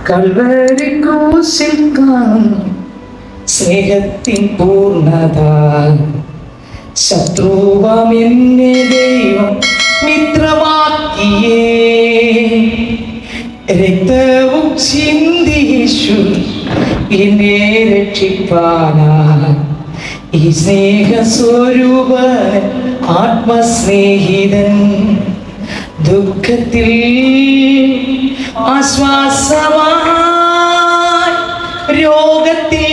കൽവരി ക്രൂശിൽ കാണും സ്നേഹത്തിൻ പൂർണ്ണത. ശത്രുവാം എന്നെ ദൈവം മിത്രമാക്കിയേ, രക്തവും ചിന്തി യേശു എന്നെ രക്ഷിപ്പാനായി. ഈ സ്നേഹസ്വരൂപൻ ആത്മസ്നേഹിതൻ, ദുഃഖത്തിൽ ആശ്വാസമായി, രോഗത്തിൽ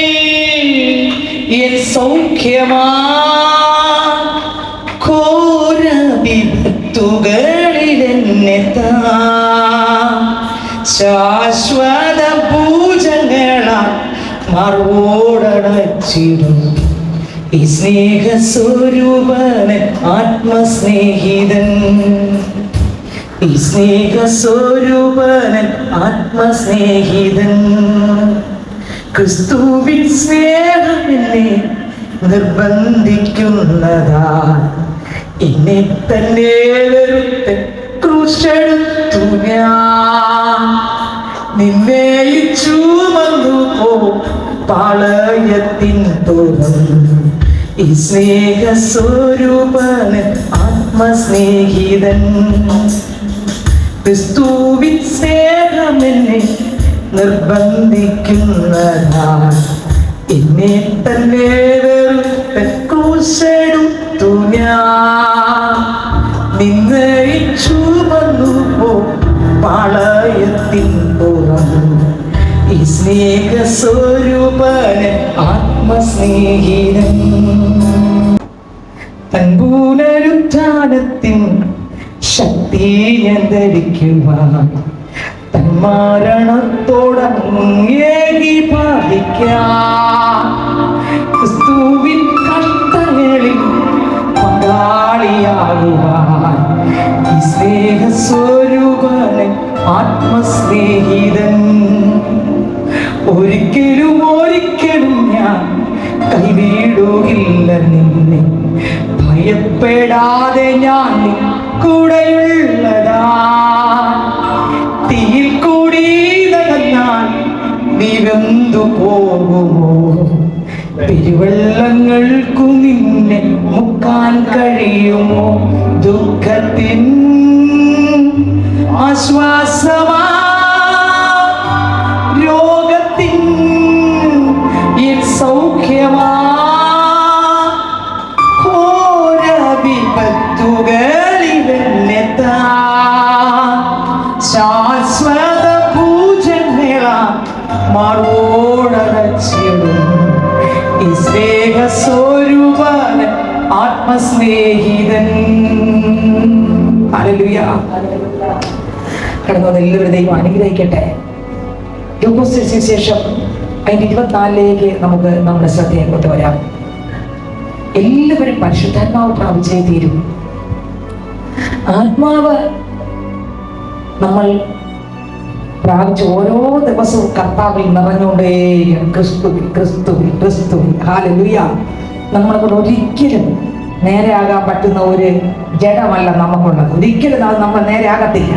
എൻ സൗഖ്യമായി, ഘോര വിപത്തുകളിൽ എന്നെ ശാശ്വത പൂജകളാൽ മറുവോടടച്ചിടും. ഈ സ്നേഹസ്വരൂപൻ ആത്മസ്നേഹിതൻ, ഈ സ്നേഹസ്വരൂപൻ ആത്മസ്നേഹിതൻ. ക്രിസ്തുവിൻ സ്നേഹം എന്നെ നിർബന്ധിക്കുന്നതാ, എന്നെ തന്നെ വെറുത്ത് ക്രൂശെടുത്തു ഞാൻ. നിന്നെ ചുമന്നു പോ പാളയത്തിൻ തോറും. ഈ സ്നേഹസ്വരൂപൻ ആത്മസ്നേഹിതൻ. ക്രിസ്തുവിൻ സ്നേഹം എന്നെ നിർബന്ധിക്കുന്നതാ, എന്നെ തന്നെ വെറുത്ത് ക്രൂശെടുത്തു ഞാൻ. നിന്നെ ചുമന്നു പോ പാളയത്തിൻ പുറം. ഈ സ്നേഹസ്വരൂപൻ ആത്മസ്നേഹിതൻ. തൻ പുനരുത്ഥാനത്തിൻ ശക്തി ഞാൻ ധരിക്കുവാൻ, തൻ മരണത്തോടങ്ങേകി ബാധിക്കാൻ, ക്രിസ്തുവിൻ കഷ്ടങ്ങളിൽ പങ്കാളിയാകുവാൻ. ഈ സ്നേഹസ്വരൂപൻ ആത്മസ്നേഹിതൻ. ഒരിക്കലും ഒരിക്കലും ഞാൻ കൈവിടുകില്ല നിന്നെ, ഭയപ്പെടാതെ ഞാൻ കൂടെയുള്ളതാ. തീയിൽ കൂടി നടന്നാൽ നീ വെന്തു പോകുമോ, പെരുവെള്ളങ്ങൾക്കു നിന്നെ മുക്കാൻ കഴിയുമോ. ദുഃഖത്തിൻ ആശ്വാസമാ, രോഗത്തിൻ എൻ സൗഖ്യമാ, ഘോര വിപത്തുകളിൽ എന്നെത്താ ശാശ്വത പൂജകളാൽ മറുവോടടച്ചിടും. ഈ സ്നേഹസ്വരൂപൻ ആത്മസ്നേഹിതൻ. ഹല്ലേലൂയ. കടന്നു എല്ലാവരും ദൈവം അനുഗ്രഹിക്കട്ടെ. ലൂക്കോസിന് ശേഷം അതിന്റെ 24 നമുക്ക് നമ്മുടെ ശ്രദ്ധയെ കൊണ്ടുവരാം. എല്ലാവരും പരിശുദ്ധാത്മാവ് പ്രാപിച്ചേ തീരും. ആത്മാവ് നമ്മൾ പ്രാപിച്ച് ഓരോ ദിവസവും കർത്താവിൽ നിറഞ്ഞുകൊണ്ടേയിരിക്കും. ക്രിസ്തുവിൽ ക്രിസ്തുവിൽ ക്രിസ്തുവിൽ. ഹല്ലേലൂയ. നമ്മളെ കൊണ്ട് ഒരിക്കലും നേരെയാകാൻ പറ്റുന്ന ഒരു ജഡമല്ല നമുക്കുള്ളത്. ഒരിക്കലും അത് നമ്മൾ നേരെയാകത്തില്ല.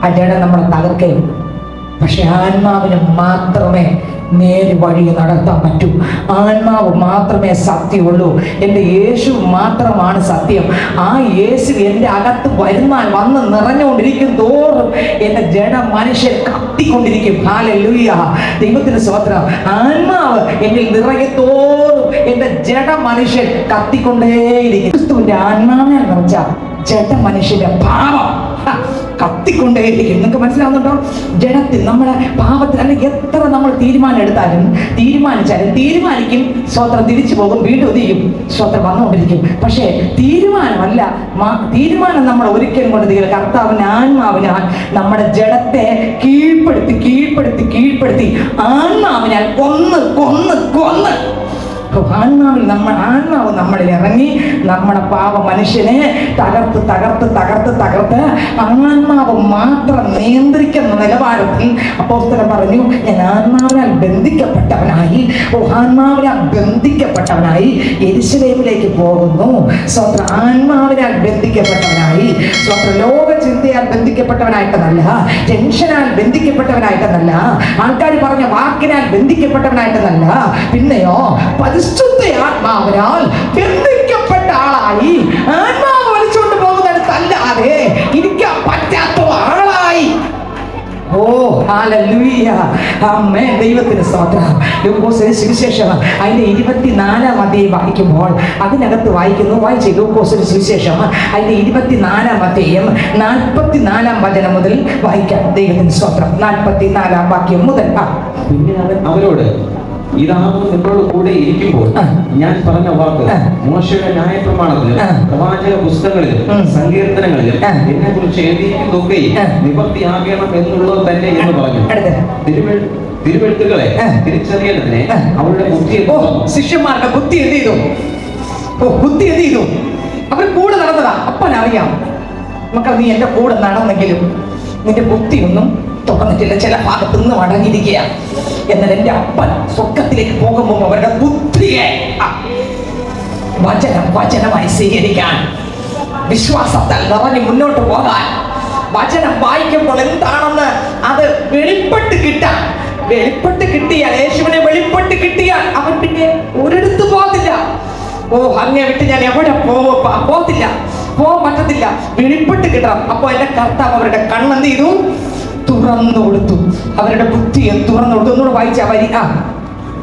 ആ ജഡം നമ്മളെ തകർക്കുകയുള്ളൂ. പക്ഷെ ആത്മാവിന് മാത്രമേ നേര് വഴി നടത്താൻ പറ്റൂ. ആത്മാവ് മാത്രമേ സത്യമുള്ളൂ. എൻ്റെ യേശു മാത്രമാണ് സത്യം. ആ യേശു എൻ്റെ അകത്ത് വന്ന് നിറഞ്ഞുകൊണ്ടിരിക്കും തോറും എൻ്റെ ജഡ മനുഷ്യൻ കത്തിക്കൊണ്ടിരിക്കും. ഹല്ലേലൂയ. ദൈവത്തിന് സ്തോത്രം. ആത്മാവ് എന്നിൽ നിറയത്തോറും എൻ്റെ ജഡ മനുഷ്യൻ കത്തിക്കൊണ്ടേയിരിക്കും. ക്രിസ്തുവിൻ്റെ ആത്മാവിനെ നിറച്ച ജഡ മനുഷ്യന്റെ പാപം കത്തിക്കൊണ്ടേയിരിക്കും. നിങ്ങൾക്ക് മനസ്സിലാവുന്നുണ്ടോ? ജഡത്തിൽ നമ്മുടെ പാപത്തിൽ അല്ലെങ്കിൽ എത്ര നമ്മൾ തീരുമാനിച്ചാലും തീരുമാനിക്കും, സ്വത്രം തിരിച്ചു പോകും, വീണ്ടും ഒതിയും, സ്വത്രം വന്നുകൊണ്ടിരിക്കും. പക്ഷേ തീരുമാനമല്ല, തീരുമാനം നമ്മൾ ഒരിക്കലും കൊണ്ട് തീരും. കർത്താവിന് ആത്മാവിനാൽ നമ്മുടെ ജഡത്തെ കീഴ്പ്പെടുത്തി ആത്മാവിനാൽ കൊന്ന് ആത്മാവ് നമ്മളിൽ ഇറങ്ങി നമ്മുടെ പാപ മനുഷ്യനെ തകർത്ത് തകർത്ത് തകർത്ത് തകർത്ത് ആത്മാവ് മാത്രം നിയന്ത്രിക്കുന്ന നിലവാരത്തിൽ അപ്പോസ്തലൻ പറഞ്ഞു, ഞാൻ ആത്മാവിനാൽ ബന്ധിക്കപ്പെട്ടവനായി യെരൂശലേമിലേക്ക് പോകുന്നു. സ്വത്ര ആത്മാവിനാൽ ബന്ധിക്കപ്പെട്ടവനായി, സ്വത്ര ലോക ചിന്തയാൽ ബന്ധിക്കപ്പെട്ടവനായിട്ടെന്നല്ല, ടെൻഷനാൽ ബന്ധിക്കപ്പെട്ടവനായിട്ടെന്നല്ല, ആൾക്കാർ പറഞ്ഞ വാക്കിനാൽ ബന്ധിക്കപ്പെട്ടവനായിട്ടെന്നല്ല, പിന്നെയോ പരിശുദ്ധ ആത്മാവിനാൽ ബന്ധിക്കപ്പെട്ട ആളായി, ആത്മാവ് വലിച്ചുകൊണ്ട് പോകുന്നിടത്തല്ലാതെ ഇരിക്കാൻ പറ്റാത്ത ആളായി. ഓ ഹല്ലേലൂയ, ആമേൻ. ദൈവത്തിന് സ്തോത്രം. ലൂക്കോസിന്റെ സുവിശേഷം അതിന്റെ 24-ാം അധ്യായം വായിക്കുമ്പോൾ അതിനകത്ത് വായിച്ചു. ലൂക്കോസിന്റെ സുവിശേഷം അതിന്റെ 24-ാം അധ്യായം 44-ാം വചനം മുതൽ വായിക്കാം. ദൈവത്തിന് സ്തോത്രം. 44-ാം വാക്യം മുതൽ. പിന്നെ അവരോട്, ഇതാകും നിങ്ങളോട് കൂടെ ഇരിക്കുമ്പോൾ ഞാൻ പറഞ്ഞ വാക്ക് മോശയുടെ ന്യായപ്രമാണത്തിൽ, പ്രവാചക പുസ്തകങ്ങളിൽ, സങ്കീർത്തനങ്ങളിൽ എന്നെ കുറിച്ച് എഴുതിയിരിക്കുന്നതൊക്കെ നിവൃത്തിയാകണം എന്നുള്ളത് തന്നെ എന്ന് പറഞ്ഞു. തിരുവെഴുത്തുകളെ തിരിച്ചറിയേണ്ടതിനെ അവരുടെ ബുദ്ധിയെ, ശിഷ്യന്മാരുടെ ബുദ്ധി എന്ത് ചെയ്തു? അവർ കൂടെ നടന്നതാ. അപ്പനറിയാം, മക്കൾ നീ എന്റെ കൂടെ നടന്നെങ്കിലും നിന്റെ ബുദ്ധിയൊന്നും തുറന്നിട്ടില്ല, ചില ഭാഗത്ത് നിന്ന് അടങ്ങിയിരിക്കുക. എന്നാൽ എന്റെ അപ്പൻ സ്വർഗത്തിലേക്ക് പോകുമ്പോൾ അവരുടെ ബുദ്ധിയെ വചനമായി സ്വീകരിക്കാൻ, വിശ്വാസത്താൽ നിറഞ്ഞ് മുന്നോട്ട് പോകാൻ, വചനം വായിക്കുമ്പോൾ എന്താണെന്ന് അത് വെളിപ്പെട്ട് കിട്ടിയാൽ, യേശുവിനെ വെളിപ്പെട്ട് കിട്ടിയാൽ അവൻ പിന്നെ ഒരിടത്ത് പോകത്തില്ല. അങ്ങേ വിട്ട് ഞാൻ എവിടെ പോകത്തില്ല, പോകാൻ പറ്റത്തില്ല. വെളിപ്പെട്ട് കിട്ടണം. അപ്പൊ എന്റെ കർത്താവ് അവരുടെ കണ്ണെന്ത് ചെയ്തു? തുറന്നു കൊടുത്തു. അവരുടെ ബുദ്ധിയെ തുറന്നു കൊടുത്തു. ഒന്നുകൂടെ വായിച്ചാ വരി.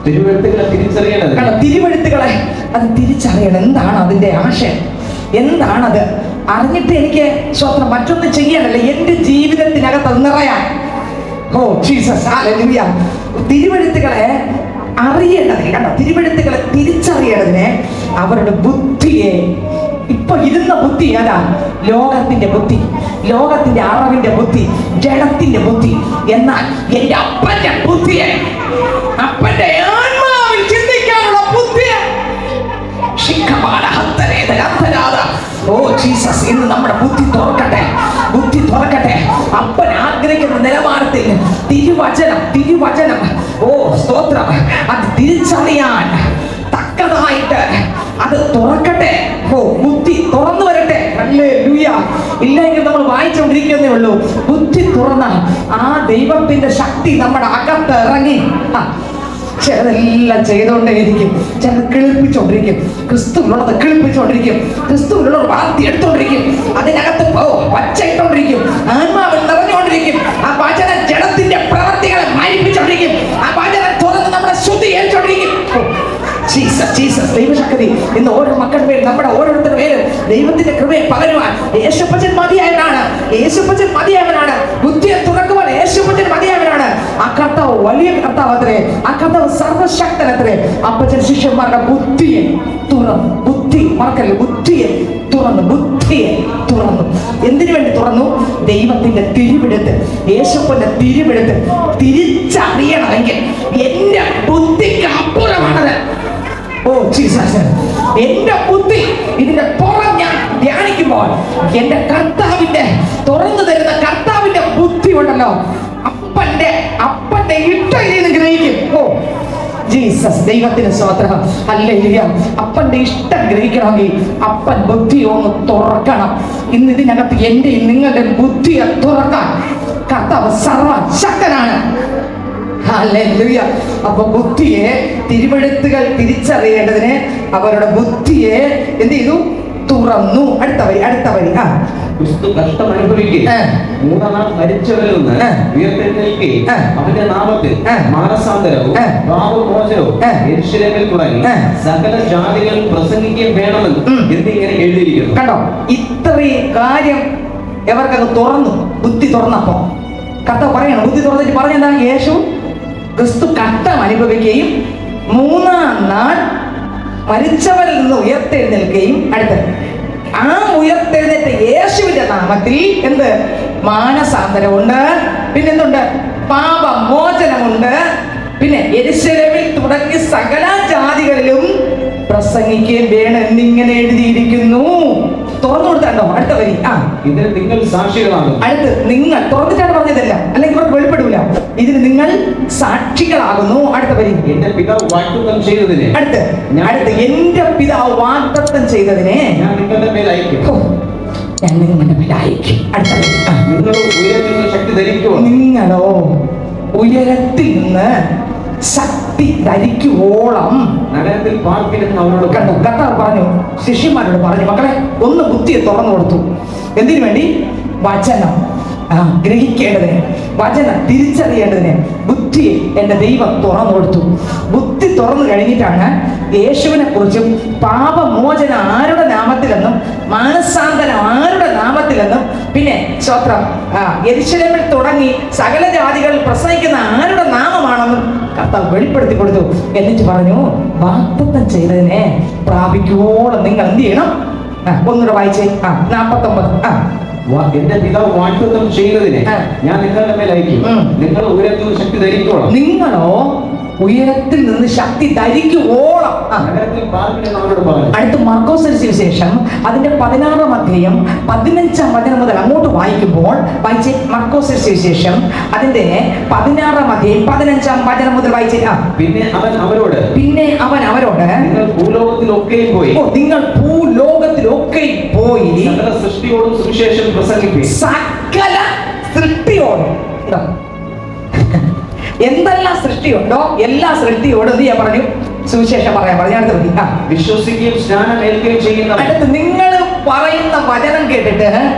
തിരുവെഴുത്തുകളെ അത് തിരിച്ചറിയണം. എന്താണ് അതിന്റെ ആശയം? എന്താണത്? അറിഞ്ഞിട്ട് എനിക്ക് സ്വന്തം മറ്റൊന്നും ചെയ്യാനല്ല, എന്റെ ജീവിതത്തിനകത്ത് അത് നിറയാൻ. Oh Jesus, hallelujah. തിരുവെഴുത്തുകളെ അറിയേണ്ടതിന്, കണ്ടോ, തിരുവെഴുത്തുകളെ തിരിച്ചറിയേണ്ടതിന് അവരുടെ ബുദ്ധിയെ, ഇപ്പൊ ഇരുന്ന ബുദ്ധി ഏതാ? ലോകത്തിന്റെ ബുദ്ധി, ലോകത്തിന്റെ അറിവിന്റെ ബുദ്ധി, ജഡത്തിന്റെ ബുദ്ധി. എന്നാൽ എന്റെ അപ്പന്റെ ബുദ്ധിയെ, അപ്പന്റെ ആത്മാവിൽ ചിന്തിക്കാനുള്ള ബുദ്ധിയെ, ഓ ജീസസ്, ഇന്ന് നമ്മുടെ ബുദ്ധി തുറക്കട്ടെ. അപ്പൻ ആഗ്രഹിക്കുന്ന നിലവാരത്തിൽ തിരുവചനം ഓ സ്തോത്രം, അത് തിരിച്ചറിയാൻ തക്കതായിട്ട് അത് തുറക്കട്ടെ. ഓ ബുദ്ധി തുറന്നു വരട്ടെ. ഹല്ലേലൂയ. ഇല്ലെങ്കിൽ നമ്മൾ വായിച്ചുകൊണ്ടിരിക്കുന്നേ ഉള്ളൂ. ബുദ്ധി തുറന്ന ആ ദൈവത്തിന്റെ ശക്തി നമ്മുടെ അകത്ത് ഇറങ്ങി ചിലതെല്ലാം ചെയ്തുകൊണ്ടേയിരിക്കും, ചിലത് കിളിപ്പിച്ചുകൊണ്ടിരിക്കും, ക്രിസ്തുവിനുള്ളത് കിളിപ്പിച്ചുകൊണ്ടിരിക്കും, ക്രിസ്തുവിനുള്ളത് വളർത്തിയെടുത്തോണ്ടിരിക്കും, അതിനകത്ത് വച്ചിട്ടോണ്ടിരിക്കും, ആത്മാവിൽ നിറഞ്ഞുകൊണ്ടിരിക്കും. ആ വചനം ജഡത്തിന്റെ പ്രവൃത്തികളെ മരിപ്പിച്ചോണ്ടിരിക്കും. ആ വചനം തുറന്ന് നമ്മുടെ ശുദ്ധീകരിച്ചോണ്ടിരിക്കും. ജീസസ്, ദൈവശക്തി ഇന്ന് ഓരോ മക്കളുടെ പേര്, നമ്മുടെ ഓരോരുത്തരുടെ പേര് ദൈവത്തിന്റെ കൃപയെ പകരുവാൻ യേശുപ്പച്ചൻ മതിയായവനാണ്. ബുദ്ധിയെ തുറക്കുവാൻ യേശുപ്പച്ചൻ മതിയായവനാണ്. ആ കർത്താവ് വലിയ കർത്താവ് അത്രേ, ആ കർത്താവ് സർവശക്തനത്രേ. അപ്പച്ചൻ ശിഷ്യന്മാരുടെ ബുദ്ധിയെ തുറന്നു. ബുദ്ധിയെ തുറന്നു. എന്തിനു വേണ്ടി തുറന്നു? ദൈവത്തിന്റെ തിരുവെഴുത്ത്, യേശുപ്പന്റെ തിരുവെഴുത്ത് തിരിച്ചറിയണമെങ്കിൽ എന്റെ ബുദ്ധിക്ക് അപ്പുറമാണത്. ഓ ജീസസ്, എന്റെ ബുദ്ധി ഇതിന്റെ പുറം ഞാൻ ധ്യാനിക്കുമ്പോൾ എന്റെ കർത്താവിന്റെ തുറന്നു തരുന്ന കർത്താവിന്റെ ബുദ്ധി ഉണ്ടല്ലോ, അപ്പന്റെ ഇഷ്ടയിൽ ഗ്രഹിക്കും. ഓ ജീസസ്, ദൈവത്തിന് സ്തോത്രം. ഹല്ലേലൂയ. അപ്പന്റെ ഇഷ്ടം ഗ്രഹിക്കണമെങ്കിൽ അപ്പൻ ബുദ്ധി ഒന്ന് തുറക്കണം. ഇന്ന് ഇതിനകത്ത് എന്റെയും നിങ്ങളുടെ ബുദ്ധിയെ തുറക്കാൻ കർത്താവ് സർവശക്തനാണ്. ഹല്ലേലൂയ. അപ്പൊ ബുദ്ധിയെ, തിരുവെഴുത്തുകൾ തിരിച്ചറിയേണ്ടതിന് അവരുടെ ബുദ്ധിയെ എന്ത് ചെയ്തു? തുറന്നു. അടുത്ത വരി. ക്രിസ്തു കഷ്ടം അനുഭവിക്കുകയും മൂന്നാം നാൾ മരിച്ചവരിൽ നിന്ന് ഉയർത്തെഴുന്നേൽക്കുകയും അവന്റെ നാമത്തിൽ മാനസാന്തരവും പാപമോചനവും യെരൂശലേമിൽ തുടങ്ങി സകല ജാതികളിൽ പ്രസംഗിക്കുകയും വേണമെന്ന് എന്നിങ്ങനെ എഴുതിയിരിക്കുന്നു. കണ്ടോ, ഇത്രയും കാര്യം എവർക്കത് തുറന്നു. ബുദ്ധി തുറന്നപ്പോ കർത്താവ് പറയണം, ബുദ്ധി തുറന്നിട്ട് പറഞ്ഞെന്താ? യേശു ക്രിസ്തു കഷ്ടം അനുഭവിക്കുകയും മൂന്നാം നാൾ മരിച്ചവരിൽ നിന്ന് ഉയർത്തെഴുന്നേൽക്കുകയും, അടുത്ത് ആ ഉയർത്തെഴുന്നേറ്റ യേശുവിന്റെ നാമത്തിൽ എന്ത്? മാനസാന്തരമുണ്ട്. പിന്നെന്തുണ്ട്? പാപമോചനമുണ്ട്. പിന്നെ യെരൂശലേമിൽ തുടങ്ങി സകല ജാതികളിലും പ്രസംഗിക്കുകയും വേണം എന്നിങ്ങനെ എഴുതിയിരിക്കുന്നു. തുറന്നു കൊടുത്താണ്ടോ അടുത്ത വരി. ഇതിന് നിങ്ങൾ സാക്ഷികളാകും. അടുത്ത് നിങ്ങൾ തുറന്നിട്ടാണ് പറഞ്ഞതല്ല, അല്ലെങ്കിൽ ഇവർക്ക് വെളിപ്പെടില്ല. ഇതിന് നിങ്ങൾ സാക്ഷികളാകുന്നു. അടുത്ത വരി. എന്റെ പിതാവ് വാഗ്ദത്തം ചെയ്തതിനെ അടുത്ത് എന്റെ പിതാവ് വാഗ്ദത്തം ചെയ്തതിനെ ഞാൻ നിങ്ങളുടെ മേൽ അയക്കും. ഞാൻ നിങ്ങളുടെ മേൽ അയക്കും. അടുത്ത വരി. നിങ്ങളോ ഉയരത്തിൽ നിന്ന് ശക്തി ധരിക്കുമോ. നിങ്ങളോ ഉയരത്തിൽ നിന്ന് ശക്തി ധരിക്കുവോളം നഗരത്തിൽ പാർപ്പിനെന്ന് അവരോട് കണ്ടു. കർത്താവ് പറഞ്ഞു, ശിഷ്യന്മാരോട് പറഞ്ഞു, മക്കളെ ഒന്ന് ബുദ്ധിയെ തുറന്നു കൊടുത്തു. എന്തിനു വേണ്ടി? വചനം ഗ്രഹിക്കേണ്ടതിന്, വചനം തിരിച്ചറിയേണ്ടതിന് ബുദ്ധിയെ എൻ്റെ ദൈവം തുറന്നു കൊടുത്തു. ബുദ്ധി തുറന്നു കഴിഞ്ഞിട്ടാണ് യേശുവിനെ കുറിച്ചും പാപമോചനം ആരുടെ നാമത്തിലെന്നും മാനസാന്തരം ആരുടെ നാമത്തിലെന്നും പിന്നെ സ്തോത്രം യെരൂശലേമിൽ തുടങ്ങി സകല ജാതികളിൽ പ്രസംഗിക്കുന്ന ആരുടെ നാമമാണെന്നും കർത്താവ് വെളിപ്പെടുത്തി കൊടുത്തു. എന്നിട്ട് പറഞ്ഞു, വാഗ്ദത്തം ചെയ്തതിനെ പ്രാപിക്കുവോളം നിങ്ങൾ എന്ത് ചെയ്യണം? ഒന്നുകൂടെ വായിച്ചേ. 49. എന്റെ പിതാവ് വാഗ്ദത്തം ചെയ്തതിനെ ഞാൻ നിങ്ങളുടെ മേൽ അയക്കും. നിങ്ങൾ ഉയരത്തിൽ ശക്തി ധരിക്കോളം. നിങ്ങളോ ഉയരത്തിൽ നിന്ന് ശക്തി ധരിക്കുവോളം. അടുത്ത് മർക്കോസ് സുവിശേഷം അതിന്റെ 16-ാം അധ്യായം 15-ാം വചനം മുതൽ അങ്ങോട്ട് വായിക്കുമ്പോൾ വായിച്ചേ. മർക്കോസ് സുവിശേഷം അതിന്റെ 16-ാം അധ്യായം 15-ാം വചനം മുതൽ വായിച്ചേ. പിന്നെ അവൻ അവരോട് നിങ്ങൾ ഭൂലോകത്തിലൊക്കെയും പോയി സകല സൃഷ്ടിയോടും സുവിശേഷം പ്രസംഗിപ്പിൻ. സകല സൃഷ്ടിയോടും എന്തെല്ലാം സൃഷ്ടിയുണ്ടോ എല്ലാ സൃഷ്ടിയോടും എന്ത് ചെയ്യാൻ പറഞ്ഞു? സുവിശേഷം പറയാൻ പറഞ്ഞു. അടുത്ത വിശ്വസിക്കുകയും സ്നാനം ഏൽക്കുകയും ചെയ്യുന്ന. അടുത്ത് നിങ്ങൾ പറയുന്ന വചനം കേട്ടിട്ട്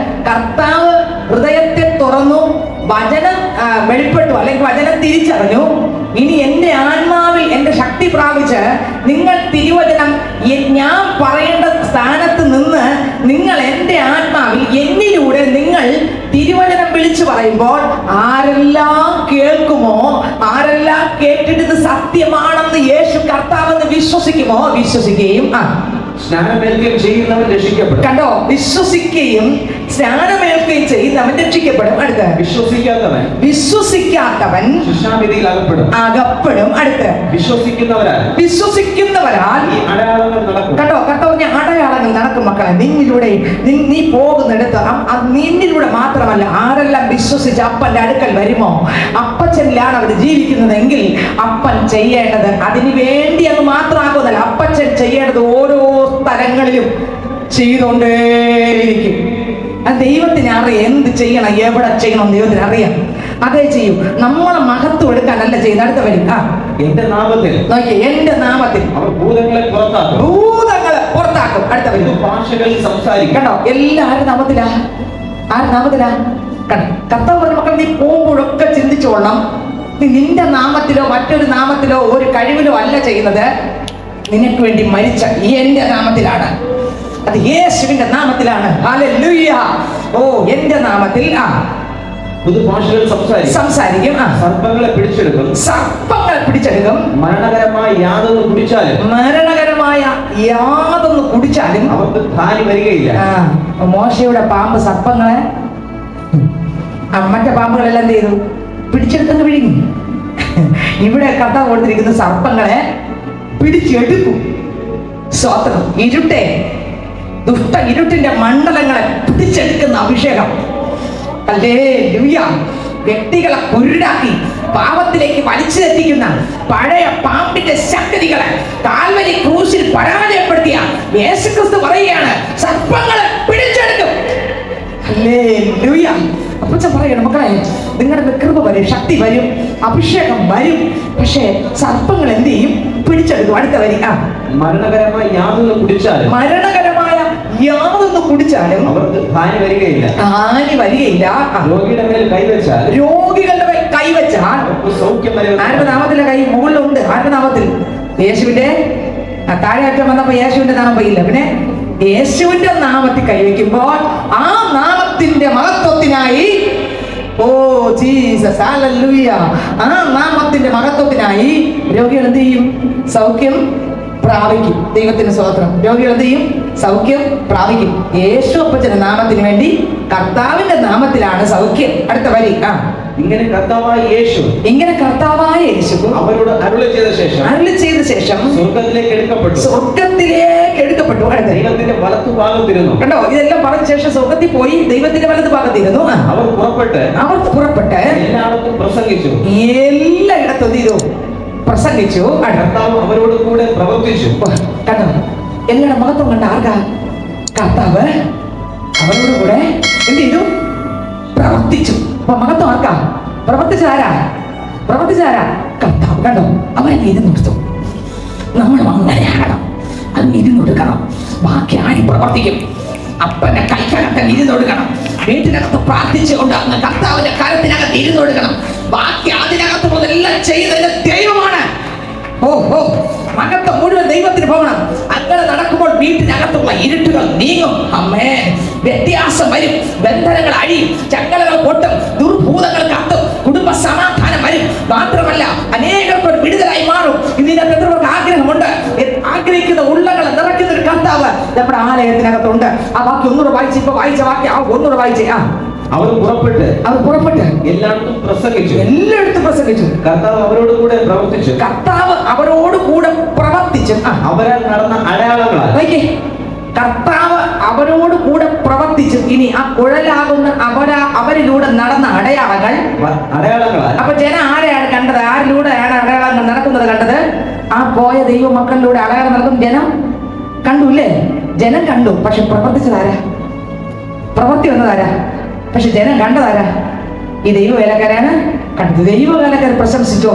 കർത്താവ് ഹൃദയത്തെ തുറന്നു, വചനം വെളിപ്പെട്ടു, അല്ലെങ്കിൽ വചനം തിരിച്ചറിഞ്ഞു. ഇനി എൻ്റെ ആത്മാവിൽ എൻ്റെ ശക്തി പ്രാപിച്ച് നിങ്ങൾ തിരുവചനം ഞാൻ പറയേണ്ട സ്ഥാനത്ത് നിന്ന് നിങ്ങൾ എൻ്റെ ആത്മാവിൽ എന്നിലൂടെ നിങ്ങൾ തിരുവചനം വിളിച്ചു പറയുമ്പോൾ ആരെല്ലാം കേൾക്കുമോ, ആരെല്ലാം കേട്ടിട്ട് ഇത് സത്യമാണെന്ന് യേശു കർത്താവെന്ന് വിശ്വസിക്കുമോ, വിശ്വസിക്കുകയും സ്നാനമേൽക്കുകയും ചെയ്യുന്നവൻ രക്ഷിക്കപ്പെടും. കണ്ടോ? വിശ്വസിക്കുകയും സ്നാനമേൽക്കുകയും ചെയ്യുന്നവൻ രക്ഷിക്കപ്പെടും. അടുത്ത് വിശ്വസിക്കാത്തവൻ ശിക്ഷാവിധിയിൽ അകപ്പെടും. അടുത്ത് വിശ്വസിക്കുന്നവരാൽ ഈ അടയാളങ്ങൾ നടക്കും. കണ്ടോ? കർത്താവിന്റെ അടയാളങ്ങൾ നടക്കും. മക്കളെ, നിന്നിലൂടെ നീ പോകുന്നിടത്ത് നിന്നിലൂടെ മാത്രമല്ല, ആരെല്ലാം വിശ്വസിച്ച് അപ്പന്റെ അടുക്കൽ വരുമോ, അപ്പച്ചനിലാണ് അവർ ജീവിക്കുന്നതെങ്കിൽ അപ്പൻ ചെയ്യേണ്ടത് അതിനു വേണ്ടി അങ്ങ് മാത്രമാകുന്നല്ല, അപ്പച്ചൻ ചെയ്യേണ്ടത് ഓരോ സ്ഥലങ്ങളിലും ചെയ്തുകൊണ്ടേയിരിക്കും. ദൈവത്തിന് അറിയാം എന്ത് ചെയ്യണം, എവിടെ ചെയ്യണം, ദൈവത്തിന് അറിയാം. അതേ ചെയ്യും. നമ്മളെ മഹത്വം എടുക്കാനല്ല ചെയ്യുന്നത്. അടുത്ത വരും. എന്റെ നാമത്തിൽ എന്റെ നാമത്തിൽ ഭൂതങ്ങളെ പുറത്താക്കും. അടുത്ത വരും. ഭാഷകളിൽ സംസാരിക്കും. കണ്ടോ? എല്ലാവരും നാമത്തിലാ. ആരുടെ നാമത്തിലാ? കർത്താവ് പറഞ്ഞ മക്കൾ, നീ പോകുമ്പോഴൊക്കെ ചിന്തിച്ചോളണം, നീ നിന്റെ നാമത്തിലോ മറ്റൊരു നാമത്തിലോ ഒരു കഴിവിലോ അല്ല ചെയ്യുന്നത്. നിനക്ക് വേണ്ടി മരിച്ച എന്റെ നാമത്തിലാണ്, അത് യേശുവിന്റെ നാമത്തിലാണ്. ഹല്ലേലൂയ. ഓ, എന്റെ നാമത്തിൽ പുതുഭാഷകൾ സംസാരിക്കും. സർപ്പങ്ങളെ പിടിച്ചെടുക്കും. മരണകരമായ യാതൊന്ന് കുടിച്ചാലും അവർക്ക് ഹാനി വരികയില്ല. മോശയുടെ പാമ്പ് സർപ്പങ്ങളെ മറ്റേ പാമ്പുകളെല്ലാം എന്ത് ചെയ്തു? പിടിച്ചെടുത്തെന്ന് വിഴുങ്ങി. ഇവിടെ കർത്താവ് കൊടുത്തിരിക്കുന്ന സർപ്പങ്ങളെ പിടിച്ചെടുക്കും. സ്തോത്രം. ദുഷ്ട ഇരുട്ടിന്റെ മണ്ഡലങ്ങളെ പിടിച്ചെടുക്കുന്ന അഭിഷേകം. ഹല്ലേലൂയ. വ്യക്തികളെ കുരുടാക്കി പാപത്തിലേക്ക് വലിച്ചെത്തിക്കുന്ന പഴയ പാമ്പിന്റെ ശക്തികളെ കാൽവരി ക്രൂശിൽ പരാജയപ്പെടുത്തിയ യേശുക്രിസ്തു പറയുകയാണ്, സർപ്പങ്ങളെ പിടിച്ചെടുക്കും. ഹല്ലേലൂയ. അപ്പച്ചൻ പറയണം, മക്കളെ, നിങ്ങളുടെ കൃപ വരും, ശക്തി വരും, അഭിഷേകം വരും. പക്ഷേ സർപ്പങ്ങൾ എന്ത് ചെയ്യും? പിടിച്ചെടുക്കും. അടുത്ത വരി. മരണകരമായ യാതൊന്ന് കുടിച്ചാലും അവർക്ക് ഹാനി വരികയില്ല. രോഗികളുടെ മേൽ കൈവച്ചാൽ സൗഖ്യം വരും. ആരുടെ നാമത്തിലെ കൈ മുകളിലുണ്ട്? ആരുടെ നാമത്തിൽ? യേശുവിന്റെ. താഴെയറ്റം വന്നപ്പോ യേശുവിന്റെ നാമം പോയില്ല. പിന്നെ യേശുവിന്റെ നാമത്തിൽ കൈവയ്ക്കുമ്പോൾ ആ നാമത്തിന്റെ മഹത്വത്തിനായി, ഓ ജീസസ്, ഹല്ലേലൂയ, ആ നാമത്തിന്റെ മഹത്വത്തിനായി രോഗികൾ എന്ത് ചെയ്യും? സൗഖ്യം പ്രാപിക്കും. ദൈവത്തിന് സ്തോത്രം. രോഗികൾ എന്ത് ചെയ്യും? സൗഖ്യം പ്രാപിക്കും. യേശു അപ്പച്ചന്റെ നാമത്തിന് വേണ്ടി, കർത്താവിന്റെ നാമത്തിലാണ് സൗഖ്യം. അടുത്ത വരി. ഇങ്ങനെ കർത്താവായ യേശു അവരോട് അരുളി ചെയ്ത ശേഷം സ്വർഗ്ഗത്തിലേക്ക് എടുക്കപ്പെട്ടു. ദൈവത്തിന്റെ വലത്തുഭാഗത്തിരുന്നു. കണ്ടോ? ഇതെല്ലാം പറഞ്ഞ ശേഷം സ്വർഗ്ഗത്തിൽ പോയി ദൈവത്തിന്റെ വലതു ഭാഗത്തിരുന്നു. അവർ പുറപ്പെട്ട് എല്ലായിടത്തും പ്രസംഗിച്ചു. എല്ലായിടത്തും ചെയ്തു പ്രസംഗിച്ചു. കർത്താവ് അവരോട് കൂടെ പ്രവർത്തിച്ചു. കണ്ടോ? എങ്ങനെ മഹത്വം കണ്ട ആർക്കാ? കർത്താവ് അവരോട് കൂടെ എന്ത് ചെയ്തു? പ്രവർത്തിച്ചു. അപ്പൊ മഹത്വം ആർക്കാ? പ്രവർത്തിച്ചാരാ? കർത്താവ്. കണ്ടോ? അവൻ ഇരുന്നെടുത്തു. നമ്മൾ അങ്ങനെയാകണം. അത് ഇരുന്നൊടുക്കണം. ബാക്കി ആരും പ്രവർത്തിക്കും. അപ്പന്റെ കൈക്കകത്ത് ഇരുന്നൊടുക്കണം. വീട്ടിനകത്ത് പ്രാർത്ഥിച്ചുകൊണ്ട് അങ്ങ് കർത്താവിന്റെ കരത്തിനകത്ത് ഇരുന്നൊടുക്കണം. ബാക്കി അതിനകത്ത് മുതലെല്ലാം ചെയ്യുന്നതിന്റെ ദൈവമാണ്. മകത്ത് മുഴുവൻ ദൈവത്തിന് പോകണം. അങ്ങനെ നടക്കുമ്പോൾ വീട്ടിനകത്തുള്ള ഇരുട്ടുകൾ നീങ്ങും. അമ്മേ, വ്യത്യാസം വരും. ബന്ധനങ്ങൾ അഴിയും. ചങ്ങലകൾ പൊട്ടും. ദുർഭൂതങ്ങൾ കത്തും. കുടുംബ സമാധാനം വരും. മാത്രമല്ല അനേകർക്ക് വിടുതലായി മാറും. ഇതിനകത്ത് എത്രവർക്ക് ആഗ്രഹമുണ്ട്? ആഗ്രഹിക്കുന്ന ഉള്ളങ്ങളെ നിറയ്ക്കുന്ന ഒരു കർത്താവ് നമ്മുടെ ആലയത്തിനകത്തുണ്ട്. ആ വാക്യം ഒന്നുകൂടെ വായിച്ച്, ഇപ്പൊ വായിച്ച വാക്യം ഒന്നുകൂടെ വായിച്ചേ. അവർ പുറപ്പെട്ട് എല്ലായിടത്തും പ്രസംഗിച്ചു. കർത്താവ് അവരോട് കൂടെ പ്രവർത്തിച്ചു. അവരാൽ നടന്ന അടയാളങ്ങളാൽ. കർത്താവ് അവരോട് കൂടെ പ്രവർത്തിച്ചു. ഇനി ആ കുഴലാകുന്ന അവരിലൂടെ നടന്ന അടയാളങ്ങളാൽ. അപ്പൊ ജനം ആരെയാണ് കണ്ടത്? ആരിലൂടെയാണ് അടയാളങ്ങൾ നടക്കുന്നത് കണ്ടത്? ആ പോയ ദൈവ മക്കളിലൂടെ അടയാളം നടക്കും. ജനം കണ്ടുല്ലേ? ജനം കണ്ടു. പക്ഷെ പ്രവർത്തിച്ചതാരാ? പ്രവർത്തി വന്നതാരാ? പക്ഷെ ജനം കണ്ടതാരാ? ഈ ദൈവ വേലക്കാരാണ് കണ്ടത്. ദൈവ വേലക്കാർ പ്രശംസിച്ചോ?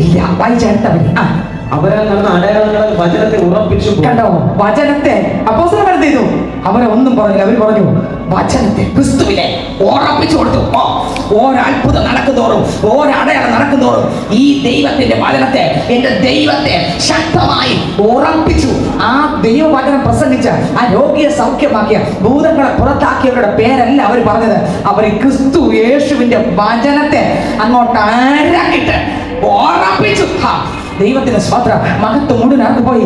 ഇല്ല. വായിച്ചെടുത്തവര് അവരാൽ നടന്ന അടയാളങ്ങളാൽ വചനത്തെ ഉറപ്പിച്ചു. കണ്ടോ? വചനത്തെ അപ്പോസ്തലന്മാർ എന്ത് ചെയ്തു? അവരെ ഒന്നും പറഞ്ഞില്ല. അവർ പറഞ്ഞു വചനത്തെ, ക്രിസ്തുവിനെ ഉറപ്പിച്ചു കൊടുത്തു. ഓരത്ഭുതം നടക്കുന്നതോറും, ഓരടയാളം നടക്കുന്നതോറും ഈ ദൈവത്തിന്റെ വചനത്തെ, എന്റെ ദൈവത്തെ ശക്തമായി ഉറപ്പിച്ചു. ആ ദൈവവചനം പ്രസംഗിച്ച് ആ രോഗിയെ സൗഖ്യമാക്കിയ, ഭൂതങ്ങളെ പുറത്താക്കിയവരുടെ പേരല്ല അവർ പറഞ്ഞത്. അവർ ക്രിസ്തു യേശുവിന്റെ വചനത്തെ അങ്ങോട്ട് ആരാക്കിട്ട് ഉറപ്പിച്ചു. ദൈവത്തിന്റെ സ്തോത്രം. മഹത്വം മുഴുവനാർക്ക് പോയി.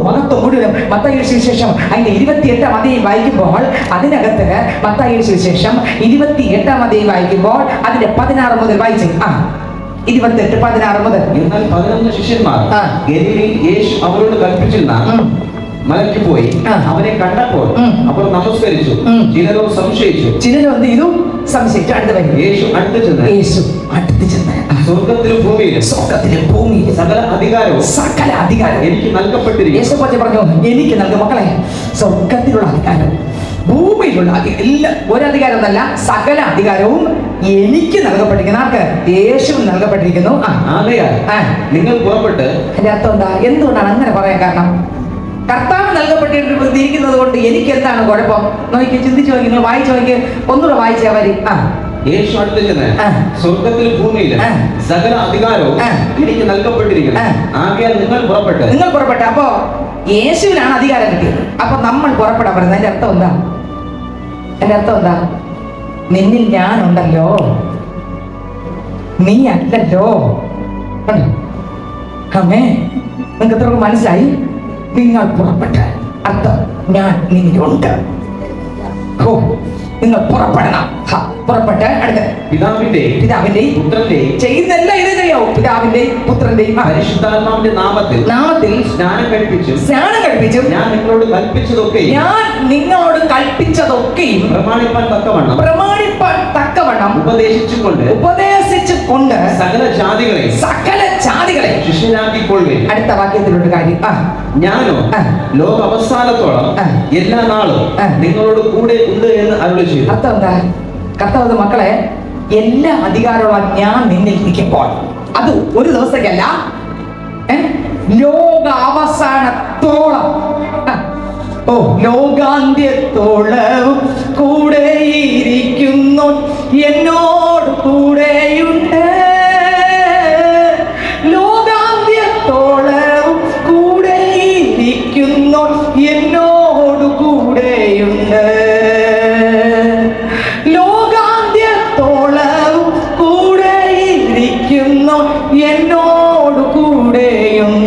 മഹത്വം മുഴുവൻ. മത്തായിയുടെ സുവിശേഷം അതിന്റെ 28-ാം അധ്യായം വായിക്കുമ്പോൾ അതിനകത്ത്, മത്തായിയുടെ സുവിശേഷം 28-ാം അധ്യായം വായിക്കുമ്പോൾ അതിന്റെ 16 മുതൽ വായിച്ചു. 28-16 മുതൽ. എന്നാൽ 11 ശിഷ്യന്മാർ ഗലീലയിൽ യേശു അവരോട് കൽപ്പിച്ചിരുന്ന മലയ്ക്ക് പോയി. അവനെ കണ്ടപ്പോൾ അവർ നമസ്കരിച്ചു. ചിലരോ സംശയിച്ചു. ചിലരോ എന്ത് ചെയ്തു? സംശയിച്ചു. യേശു അടുത്ത് ചെന്ന് സ്വർഗ്ഗത്തിലും ഭൂമിയിലും സകല അധികാരവും എനിക്ക് നൽകപ്പെട്ടിരിക്കുന്നു. യേശു പറഞ്ഞു, എനിക്ക് നൽകും. മക്കളെ, സ്വർഗ്ഗത്തിലുള്ള അധികാരം, ഭൂമിയിലുള്ള എല്ലാ ഒരധികാരം എന്നല്ല, സകല അധികാരവും എനിക്ക് നൽകപ്പെട്ടിരിക്കുന്നു. ആർക്ക്? യേശു നൽകപ്പെട്ടിരിക്കുന്നു. നിങ്ങൾ പുറപ്പെട്ട്. എന്റെ അർത്ഥം എന്താ? എന്തുകൊണ്ടാണ് അങ്ങനെ പറയാൻ കാരണം? കർത്താവ് നൽകപ്പെട്ടിരിക്കുന്നത് കൊണ്ട് എനിക്ക് എന്താണ് കുഴപ്പം? നോക്കി ചിന്തിച്ചു നോക്കി, നിങ്ങൾ വായിച്ചു നോക്കി. ഒന്നുകൂടെ വായിച്ചാ വരി. യേശു അടുത്ത് ചെന്ന് സ്വർഗ്ഗത്തിലും ഭൂമിയിലും സകല അധികാരവും എനിക്ക് നൽകപ്പെട്ടിരിക്കുന്നു. ആകയാൽ നിങ്ങൾ പുറപ്പെട്ട്. അപ്പോ യേശുവിനാണ് അധികാരം കിട്ടിയത്. അപ്പൊ നമ്മൾ പുറപ്പെടാൻ പറയുന്നത്. എന്റെ അർത്ഥം എന്താ? നിന്നിൽ ഞാനുണ്ടല്ലോ, നീ അല്ലല്ലോ. അമ്മേ, നിങ്ങൾക്ക് എത്രയൊക്കെ മനസ്സിലായി? നിങ്ങൾ പുറപ്പെട്ട്, അർത്ഥം ഞാൻ നിന്നിലുണ്ട്. നിങ്ങൾ പുറപ്പെടണം. പുറപ്പെട്ട് അടുത്ത പിതാവിന്റെയും പുത്രന്റെയും ചെയ്യുന്നല്ല ഇത് ചെയ്യാവൂ. പിതാവിന്റെയും പുത്രന്റെയും പരിശുദ്ധാത്മാവിന്റെ നാമത്തിൽ സ്നാനം കഴിപ്പിച്ചു. ഞാൻ നിങ്ങളോട് കൽപ്പിച്ചതൊക്കെയും പ്രമാണിപ്പാൻ തക്കവണ്ണം ഉപദേശിച്ചുകൊണ്ട് സകല ജാതികളെ ശിഷ്യനാക്കിക്കൊള്ളുകയും. അടുത്ത വാക്യത്തിലൊരു കാര്യം. ഞാനോ ലോക അവസാനത്തോളം എല്ലാ നാളും നിങ്ങളോട് കൂടെ ഉണ്ട് എന്ന് അരുളി ചെയ്തു. അർത്ഥം എന്താ? കർത്താവ് മക്കളെ, എല്ലാ അധികാരവും ഞാൻ നിന്നിൽ ഇരിക്കുമ്പോൾ, അത് ഒരു ദിവസത്തേക്കല്ല, ലോക അവസാനത്തോളം, ലോകാന്ത്യത്തോളം കൂടെയിരിക്കുന്നു, എന്നോട് കൂടെയുണ്ട്. ലോകാന്ത്യത്തോളം കൂടെയിരിക്കുന്നു, എന്നോട് കൂടെയുണ്ട്. എന്നോട് കൂടെയുണ്ട്.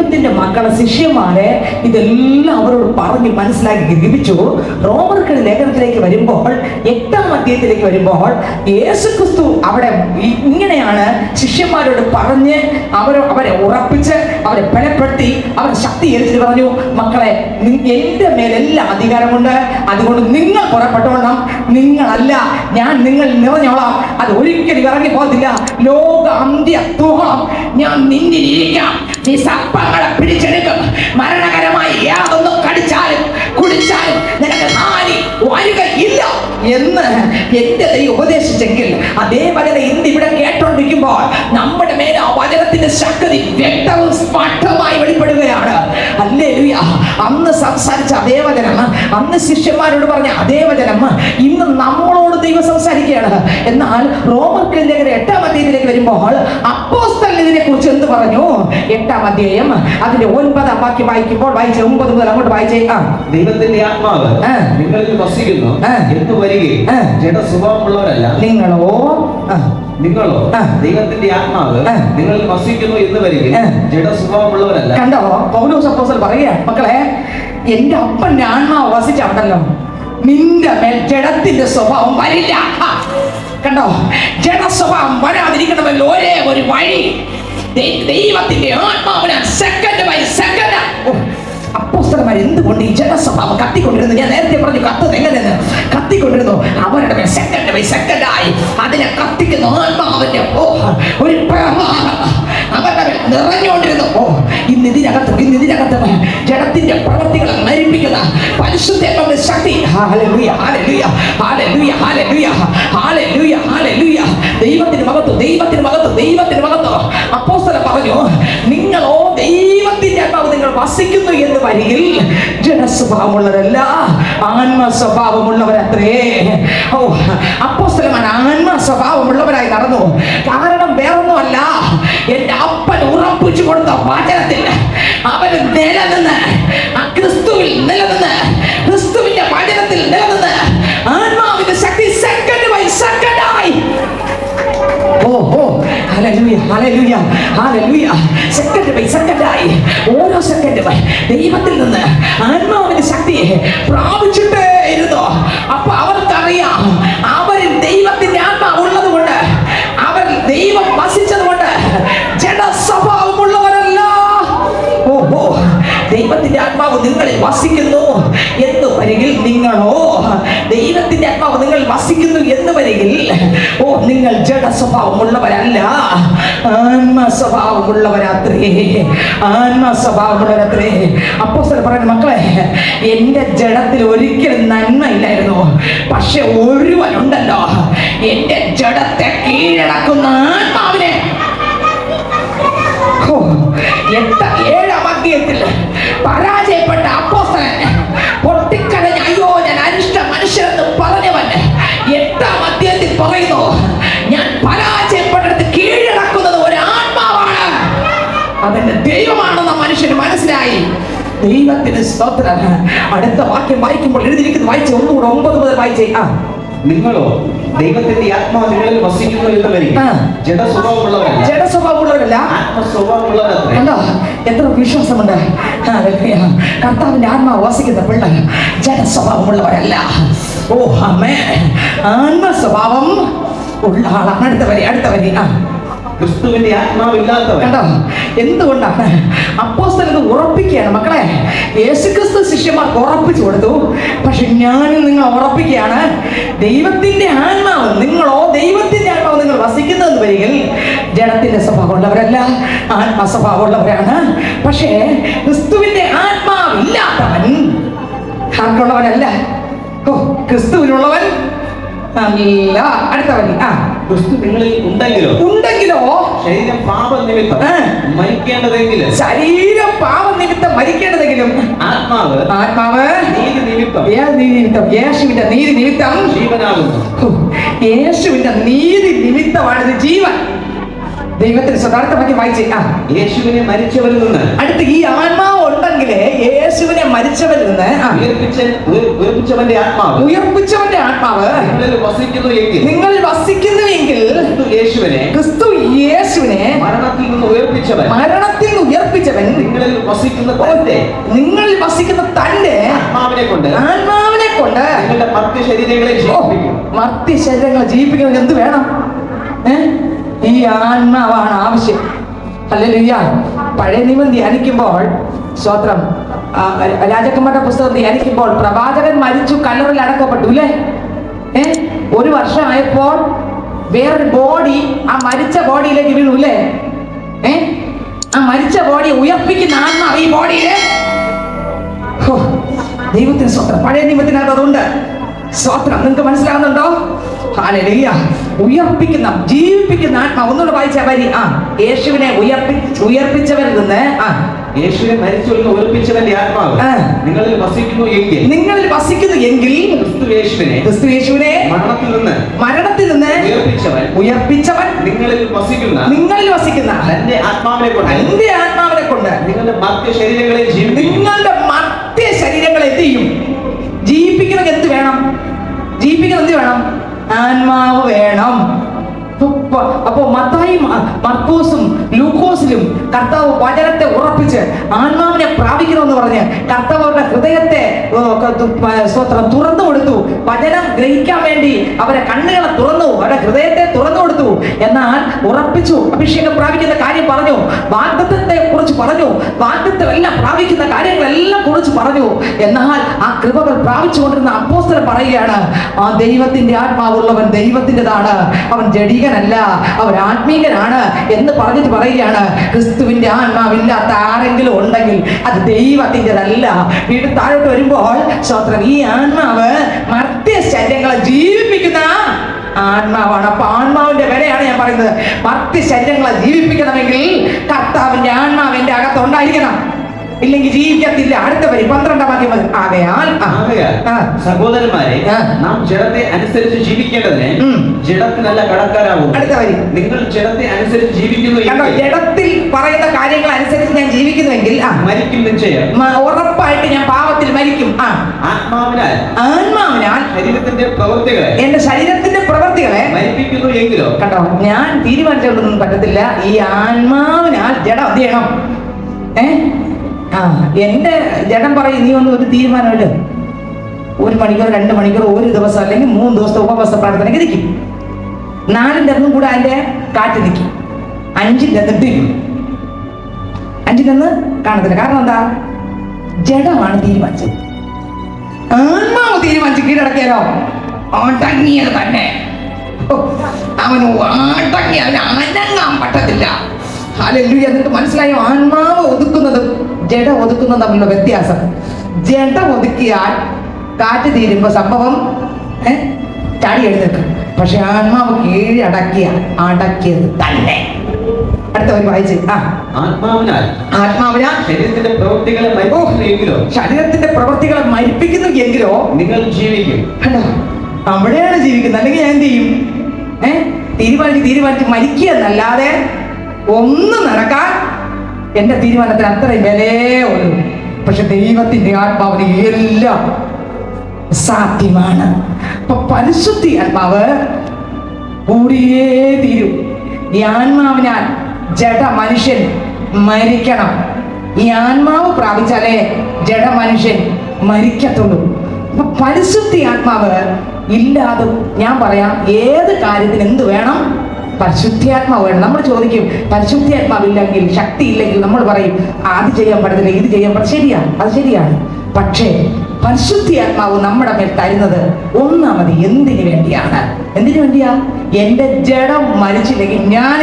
ദൈവത്തിന്റെ മക്കളെ ശിഷ്യന്മാരെ ഇതെല്ലാം അവരോട് പറഞ്ഞ് മനസ്സിലാക്കി ഗ്രഹിപ്പിച്ചു. റോമർക്ക് ലേഖനത്തിലേക്ക് വരുമ്പോൾ 8-ാം അധ്യായത്തിലേക്ക് വരുമ്പോൾ യേശുക്രിസ്തു അവിടെ ഇങ്ങനെയാണ് ശിഷ്യന്മാരോട് പറഞ്ഞ് അവരെ ഉറപ്പിച്ച് അവരെ ബലപ്പെടുത്തി അവരെ ശക്തീകരിച്ചിട്ട് പറഞ്ഞു, മക്കളെ എന്റെ മേലെല്ലാം അധികാരമുണ്ട്, അതുകൊണ്ട് നിങ്ങൾ പുറപ്പെട്ടോളണം, നിങ്ങളല്ല ഞാൻ നിങ്ങൾ നിറഞ്ഞോളാം, അത് ഒരിക്കലും ഇറങ്ങി പോകത്തില്ല, ലോക അന്ത്യത്തോളം ഞാൻ നിന്നിരിക്കാം, നീ സർപ്പങ്ങളെ പിടിച്ചെടുക്കും, മരണകരമായി യാതൊന്നും കടിച്ചാലും കുടിച്ചാലും നിനക്ക് ഹാനി വരികയില്ല എന്ന് എന്റെ ദൈവം ഉപദേശിച്ചെങ്കിൽ അതേ വചനം ഇന്ന് ഇവിടെ കേട്ടോണ്ടിരിക്കുമ്പോൾ നമ്മുടെ മേലെ ആ വചനത്തിന്റെ ശക്തി വ്യക്തവും സ്പഷ്ടമായി വെളിപ്പെടുകയാണ്. ഹല്ലേലൂയ. അന്ന് സംസാരിച്ച അതേ വചനം, അന്ന് ശിഷ്യന്മാരോട് പറഞ്ഞ അതേ വചനം ഇന്ന് നമ്മളോട് ദൈവം സംസാരിക്കുകയാണ്. എന്നാൽ റോമർക്ക് ലേഖനം 8-ാം അധ്യായത്തിലേക്ക് വരുമ്പോൾ അപ്പോസ്തലൻ ഇതിനെ കുറിച്ച് എന്ത് പറഞ്ഞു? 8-ാം അധ്യായം അതിന്റെ 9-ാം വാക്യം വായിക്കുമ്പോൾ 9 മുതൽ അങ്ങോട്ട് വായിച്ചേ. ദൈവത്തിന്റെ ആത്മാവ് നിങ്ങളിൽ വസിക്കുന്നു എന്ന് വരികയും ജഡ സ്വഭാവമുള്ളവരല്ല. നിങ്ങളോ ദൈവത്തിന്റെ ആത്മാവ് നിങ്ങളിൽ വസിക്കുന്നു എന്ന് വരികയും ജഡ സ്വഭാവമുള്ളവരല്ല. കണ്ടോ, പൗലോസ് അപ്പോസ്തലൻ പറയുകയാണ്, മക്കളെ എന്റെ അപ്പന്റെ ആത്മാവ് വസിച്ചാണല്ലോ, നിന്റെ മേൽ ജഡത്തിന്റെ സ്വഭാവം വരില്ല. കണ്ടോ, ജഡ സ്വഭാവം വരാതിരിക്കണമെങ്കിൽ ഒരേ ഒരു വഴി, ദൈവത്തിന്റെ ആത്മാവിനെ സെക്കൻഡ് ബൈ സെക്കൻഡ്. അപ്പോസ്തലന്മാർ എന്തുകൊണ്ട് ഈ ജഡസ്വഭാവം കത്തിക്കൊണ്ടിരുന്നു? ഞാൻ നേരത്തെ പറഞ്ഞു കത്തുന്നത് എങ്ങനെയെന്ന്. കത്തിക്കൊണ്ടിരുന്നു, അവരുടെ മേൽ സെക്കൻഡ് ബൈ സെക്കൻഡായി അതിനെ കത്തിക്കുന്ന ആത്മാവിന്റെ ഒരു പ്രവാഹം അവരുടെ മേൽ നിറഞ്ഞുകൊണ്ടിരുന്നു. ഇന്ന് ഇതിനകത്ത് ജഡത്തിന്റെ പ്രവൃത്തികളെ മരിപ്പിക്കുന്ന പരിശുദ്ധാത്മാവിന്റെ ശക്തി. ഹല്ലേലൂയ, ഹല്ലേലൂയ, ഹല്ലേലൂയ, ഹല്ലേലൂയ, ഹല്ലേലൂയ, ഹല്ലേലൂയ. ദൈവത്തിന് മഹത്വം, ദൈവത്തിന് മഹത്വം, ദൈവത്തിന് മഹത്വം. അപ്പോസ്തലൻ പറഞ്ഞു, നിങ്ങളോ ദൈവത്തിന്റെ ആത്മാവ് നിങ്ങൾ വസിക്കുന്നു എന്ന് വരികിൽ ജഡസ്വഭാവമുള്ളവരല്ല, ആത്മസ്വഭാവമുള്ളവരത്രേ. അപ്പോസ്തലന്മാർ ആത്മസ്വഭാവമുള്ളവരായി നടന്നു. കാരണം വേറൊന്നുമല്ല, എന്റെ അപ്പൻ ഉറപ്പിച്ചു കൊടുത്ത വചനത്തിൽ അവന് നിലനിന്ന്, ക്രിസ്തുവിൽ നിലനിന്ന്, ക്രിസ്തുവിന്റെ വചനത്തിൽ നിലനിന്ന് ആത്മാവിന്റെ ശക്തി സെക്കൻഡ് ബൈ സെക്കൻഡായി. ഹല്ലേലൂയ, ഹല്ലേലൂയ, ഹല്ലേലൂയ. സെക്കൻഡ് ബൈ സെക്കൻഡായി, ഓരോ സെക്കൻഡ് ദൈവത്തിൽ നിന്ന് ആത്മാവിന്റെ ശക്തിയെ പ്രാപിച്ചിട്ടേ ഇരുന്നു. അപ്പൊ അവർക്കറിയാം, അവരിൽ ദൈവത്തിന്റെ ആത്മാവ് ഉള്ളത് കൊണ്ട്, അവർ ദൈവം വസിച്ചത് കൊണ്ട് ജഡ സ്വഭാവമുള്ളവരല്ല. ദൈവത്തിന്റെ ആത്മാവ് നിങ്ങളിൽ വസിക്കുന്നു എന്ന് വരികിൽ, നിങ്ങളോ ദൈവത്തിന്റെ ആത്മാവ് നിങ്ങൾ വസിക്കുന്നു എന്ന് വരികിൽ നിങ്ങൾ ജഡ സ്വഭാവമുള്ളവരല്ല, ആത്മസ്വഭാവമുള്ളവരാത്രേ, ആത്മസ്വഭാവമുള്ളവരാത്രേ. അപ്പോസ്തലൻ പറയുന്ന, മക്കളെ എന്റെ ജഡത്തിൽ ഒരിക്കലും നന്മയില്ലായിരുന്നു, പക്ഷെ ഒരുവനുണ്ടല്ലോ എന്റെ ജഡത്തെ കീഴടക്കുന്ന ആത്മാവിനെ. 7-ാം അധ്യായത്തിൽ പരാജയപ്പെട്ട അപ്പോസ്തലൻ പൊട്ടിക്കരഞ്ഞ, അയ്യോ ഞാൻ അരിഷ്ട മനുഷ്യരെന്ന് പറഞ്ഞവൻ 8-ാം അധ്യായത്തിൽ പറയുന്നു, ഞാൻ പരാജയപ്പെട്ടിടത്ത് കീഴടക്കുന്നത് ഒരു ആത്മാവാണ്, അതെന്റെ ദൈവമാണെന്ന് മനുഷ്യന് മനസ്സിലായി. ദൈവത്തിന് സ്തോത്രം. അടുത്ത വാക്യം വായിക്കുമ്പോൾ എഴുതിയിരിക്കുന്നത് വായിച്ച് ഒന്നുകൂടെ 9 മുതൽ വായിച്ചേ. നിങ്ങളോ ദൈവത്തിന്റെ ആത്മാവ് നിങ്ങളിൽ വസിക്കുന്നു എന്ന് വരികയും ജഡ സ്വഭാവമുള്ളവരല്ല, ആത്മസ്വഭാവമുള്ളവരത്രേ. കണ്ടോ, എത്ര വിശ്വാസമുണ്ട്. കർത്താവിന്റെ ആത്മാവ് വസിക്കുന്ന പിള്ളേർ ജഡ സ്വഭാവമുള്ളവരല്ല. ആമേൻ. ആത്മസ്വഭാവം ഉള്ള ആളാണ്. അടുത്ത വരി. ക്രിസ്തുവിന്റെ ആത്മാവില്ലാത്തവൻ. കണ്ടോ, എന്തുകൊണ്ടാണ് അപ്പോസ്തലൻ ഉറപ്പിക്കുകയാണ്, മക്കളെ യേശുക്രിസ്തു ശിഷ്യന്മാർക്ക് ഉറപ്പിച്ചു കൊടുത്തു, പക്ഷെ ഞാനും നിങ്ങൾ ഉറപ്പിക്കുകയാണ്, ദൈവത്തിന്റെ ആത്മാവ്, നിങ്ങളോ ദൈവത്തിന്റെ ആത്മാവ് നിങ്ങൾ വസിക്കുന്നതെന്ന് വരികിൽ ജഡത്തിന്റെ സ്വഭാവമുള്ളവരല്ല, ആത്മസ്വഭാവമുള്ളവരാണ്. പക്ഷേ ക്രിസ്തുവിന്റെ ആത്മാവില്ലാത്തവൻ ആർക്കുള്ളവനല്ല, ക്രിസ്തുവിനുള്ളവൻ അല്ല. അടുത്ത വരി. ക്രിസ്തു നിങ്ങളിൽ ഉണ്ടെങ്കിലോ ശരീരം പാപനിമിത്തം മരിക്കേണ്ടതെങ്കിലും, ശരീരം പാപനിമിത്തം മരിക്കേണ്ടതെങ്കിലും ആത്മാവ് നീതി നിമിത്തം, യേശുവിന്റെ നീതി നിമിത്തം ജീവനാകുന്നു. യേശുവിന്റെ നീതി നിമിത്തമാണിത് ജീവൻ. ദൈവത്തിന് സ്വതാർത്ഥമാക്കി വായിച്ചേ. യേശുവിനെ മരിച്ചവരിൽ നിന്ന് അടുത്ത് ഈ ആത്മാവ് ഉണ്ടെങ്കിൽ ആണെങ്കിലേ യേശുവിനെ മരിച്ചവരിൽ നിന്ന് ഉയർപ്പിച്ചവന്റെ ആത്മാവ് നിങ്ങളിൽ വസിക്കുന്നുവെങ്കിൽ ക്രിസ്തു യേശുവിനെ മരണത്തിൽ നിന്ന് ഉയർപ്പിച്ചവൻ നിങ്ങളിൽ വസിക്കുന്ന തന്റെ ആത്മാവിനെ കൊണ്ട് നിങ്ങളുടെ മർത്യശരീരങ്ങളെ ജീവിപ്പിക്കുന്നത് എന്ത് വേണം? ഈ ആത്മാവാണ് ആവശ്യം. ഹല്ലേലൂയ. പഴയ നിയമം ധ്യാനിക്കുമ്പോൾ സ്തോത്രം, രാജാക്കന്മാരുടെ പുസ്തകം ധ്യാനിക്കുമ്പോൾ പ്രവാചകൻ മരിച്ചു, കല്ലറിൽ അടക്കപ്പെട്ടു അല്ലേ? ഒരു വർഷമായപ്പോൾ വേറൊരു ബോഡി ആ മരിച്ച ബോഡിയിലേക്ക് വീണു അല്ലേ? ആ മരിച്ച ബോഡിയെ ഉയർപ്പിക്കുന്ന ആത്മാവ് ഈ ബോഡിയിലെ ദൈവത്തിന് സ്തോത്രം. പഴയ നിയമത്തിനകത്ത് അതുണ്ട്. സ്തോത്രം. നിങ്ങൾക്ക് മനസ്സിലാവുന്നുണ്ടോ? ഹല്ലേലൂയ. ഉയർപ്പിക്കുന്ന ജീവിപ്പിക്കുന്ന ആത്മാവ്. ഒന്നുകൂടെ വായിച്ചാൽ വരി. യേശുവിനെ ഉയർപ്പിച്ചവരിൽ നിന്ന് യേശുവിനെ മരിച്ചു ഉയർപ്പിച്ചവന്റെ ആത്മാവ് നിങ്ങളിൽ വസിക്കുന്നു എങ്കിൽ ക്രിസ്തു യേശുവിനെ മരണത്തിൽ നിന്ന് ഉയർപ്പിച്ചവൻ നിങ്ങളിൽ വസിക്കുന്ന തന്റെ ആത്മാവിനെ കൊണ്ട് നിങ്ങളുടെ മർത്യശരീരങ്ങളെ എന്ത് ചെയ്യും? ജീവിപ്പിക്കുന്നത് എന്ത് വേണം? ആത്മാവ് വേണം. അപ്പോ മത്തായി, മർക്കോസും ലൂക്കോസിലും കർത്താവ് വചനത്തെ ഉറപ്പിച്ച് ആത്മാവിനെ പ്രാപിക്കണമെന്ന് പറഞ്ഞ് കർത്താവ് അവരുടെ ഹൃദയത്തെ സ്തോത്രം തുറന്നു കൊടുത്തു. വചനം ഗ്രഹിക്കാൻ വേണ്ടി അവരെ കണ്ണുകളെ തുറന്നു, അവരുടെ ഹൃദയത്തെ തുറന്നു കൊടുത്തു. എന്നാൽ ഉറപ്പിച്ചു. അഭിഷേകം പ്രാപിക്കുന്ന കാര്യം പറഞ്ഞു, വാഗ്ദത്തത്തെ കുറിച്ച് പറഞ്ഞു, വാഗ്ദത്തം എല്ലാം പ്രാപിക്കുന്ന കാര്യങ്ങളെല്ലാം കുറിച്ച് പറഞ്ഞു. എന്നാൽ ആ കൃപകൾ പ്രാപിച്ചുകൊണ്ടിരുന്ന അപ്പോസ്തലൻ പറയുകയാണ്, ആ ദൈവത്തിന്റെ ആത്മാവുള്ളവൻ ദൈവത്തിൻ്റെതാണ്, അവൻ ജഡികനല്ല, അവൻ ആത്മീകനാണ് എന്ന് പറഞ്ഞിട്ട് പറയുകയാണ്, ക്രിസ്തുവിന്റെ ആത്മാവില്ലാത്ത ആരെങ്കിലും ഉണ്ടെങ്കിൽ അത് ദൈവത്തിൻ്റെതല്ല. വീട് താഴോട്ട് വരുമ്പോൾ സ്തോത്രം, ഈ ആത്മാവ് മർത്യ ശരീരങ്ങളെ ജീവിപ്പിക്കുന്ന ആത്മാവാണ്. അപ്പൊ ആത്മാവിന്റെ വിലയാണ് ഞാൻ പറയുന്നത്. മർത്യ ശരീരങ്ങളെ ജീവിപ്പിക്കണമെങ്കിൽ കർത്താവിന്റെ ആത്മാവ് എന്റെ അകത്തുണ്ടായിരിക്കണം, ഇല്ലെങ്കിൽ ജീവിക്കത്തില്ല. അടുത്ത വരി 12 വാക്യം. ആകയാൽ സഹോദരന്മാരെ, നാം ജഡത്തെ അനുസരിച്ച് ജീവിക്കേണ്ടതിന് ജഡത്തിനല്ല കടക്കാരാകും. അടുത്ത വരി. നിങ്ങൾ ജഡത്തെ അനുസരിച്ച് ജീവിക്കുന്നു. ജഡത്തിൽ പറയുന്ന കാര്യങ്ങൾ അനുസരിച്ച് ഞാൻ ജീവിക്കുന്നുവെങ്കിൽ മരിക്കും നിശ്ചയം. ഉറപ്പായിട്ട് ഞാൻ പാപത്തിൽ മരിക്കും. ആത്മാവിനാൽ എന്റെ ശരീരത്തിന്റെ പ്രവൃത്തികളെ മരിപ്പിക്കുന്നു എങ്കിലോ. കണ്ടോ, ഞാൻ തീരുമാനിച്ചൊന്നും പറ്റത്തില്ല. ഈ ആത്മാവിനാൽ ജഡം എന്ത് ചെയ്യണം? എന്റെ ജഡം പറയും, നീ ഒന്നും ഒരു തീരുമാനമില്ല. 1 മണിക്കൂർ 2 മണിക്കൂർ ഒരു ദിവസം അല്ലെങ്കിൽ 3 ദിവസത്തെ ഉപവാസ പ്രാർത്ഥനയ്ക്ക് നിൽക്കും. 4ന്റെ അന്നും കൂടെ അതിന്റെ കാറ്റ് നിൽക്കും. 5ന്റെ അന്ന് 5ന്റെ അന്ന് കാണത്തില്ല. കാരണം എന്താ? ജഡമാണ് തീരുമാനിച്ചത്. ആത്മാവ് തീരുമാനിച്ച് കീഴടക്കിയാലോ അടങ്ങിയത് തന്നെ. അവന് അടങ്ങി, അവന് അനങ്ങാൻ പറ്റത്തില്ല. ഹല്ലേലൂയ. എന്നിട്ട് മനസ്സിലായോ? ആത്മാവ് ഒതുക്കുന്നതും ജഡ ഒതുക്കുന്നതും തമ്മിലുള്ള വ്യത്യാസം. ജഡ ഒതുക്കിയാൽ കാറ്റ് തീരുമ്പോ സംഭവം ചാടി എഴുന്നേൽക്കും. പക്ഷെ ആത്മാവ് അടക്കിയത് തന്നെ. അടുത്തവർ വായിച്ച്. ആത്മാവിനാൽ ശരീരത്തിന്റെ പ്രവൃത്തികളെ മരിപ്പിക്കുന്നു എങ്കിലോ നിങ്ങൾ ജീവിക്കും. അവിടെയാണ് ജീവിക്കുന്നത്. അല്ലെങ്കിൽ ഞാൻ എന്ത് ചെയ്യും? തീരുമാനിച്ച് മരിക്കുക എന്നല്ലാതെ ഒന്നും നടക്കാൻ എന്റെ തീരുമാനത്തിന് അത്രയും വിലയേ ഉള്ളൂ. പക്ഷെ ദൈവത്തിന്റെ ആത്മാവിന് എല്ലാം സാധ്യമാണ്. അപ്പൊ പരിശുദ്ധി ആത്മാവ് കൂടിയേ തീരും. ഈ ആത്മാവിനാൽ ജഡ മനുഷ്യൻ മരിക്കണം. ഈ ആത്മാവ് പ്രാപിച്ചാലേ ജഡ മനുഷ്യൻ മരിക്കത്തുള്ളൂ. അപ്പൊ പരിശുദ്ധി ആത്മാവ് ഇല്ലാതെ ഞാൻ പറയാം, ഏത് കാര്യത്തിന് എന്ത് വേണം? പരിശുദ്ധാത്മാവ് വേണം. നമ്മൾ ചോദിക്കും, പരിശുദ്ധാത്മാവില്ലെങ്കിൽ, ശക്തി ഇല്ലെങ്കിൽ നമ്മൾ പറയും അത് ചെയ്യാൻ പറ്റത്തില്ല, ഇത് ചെയ്യാൻ പറ്റില്ല. ശരിയാണ്, അത് ശരിയാണ്. പക്ഷേ പരിശുദ്ധാത്മാവ് നമ്മുടെ മേൽ തരുന്നത് ഒന്നാമത് എന്തിനു വേണ്ടിയാണ്? എന്തിനു വേണ്ടിയാ? എന്റെ ജഡം മരിച്ചില്ലെങ്കിൽ ഞാൻ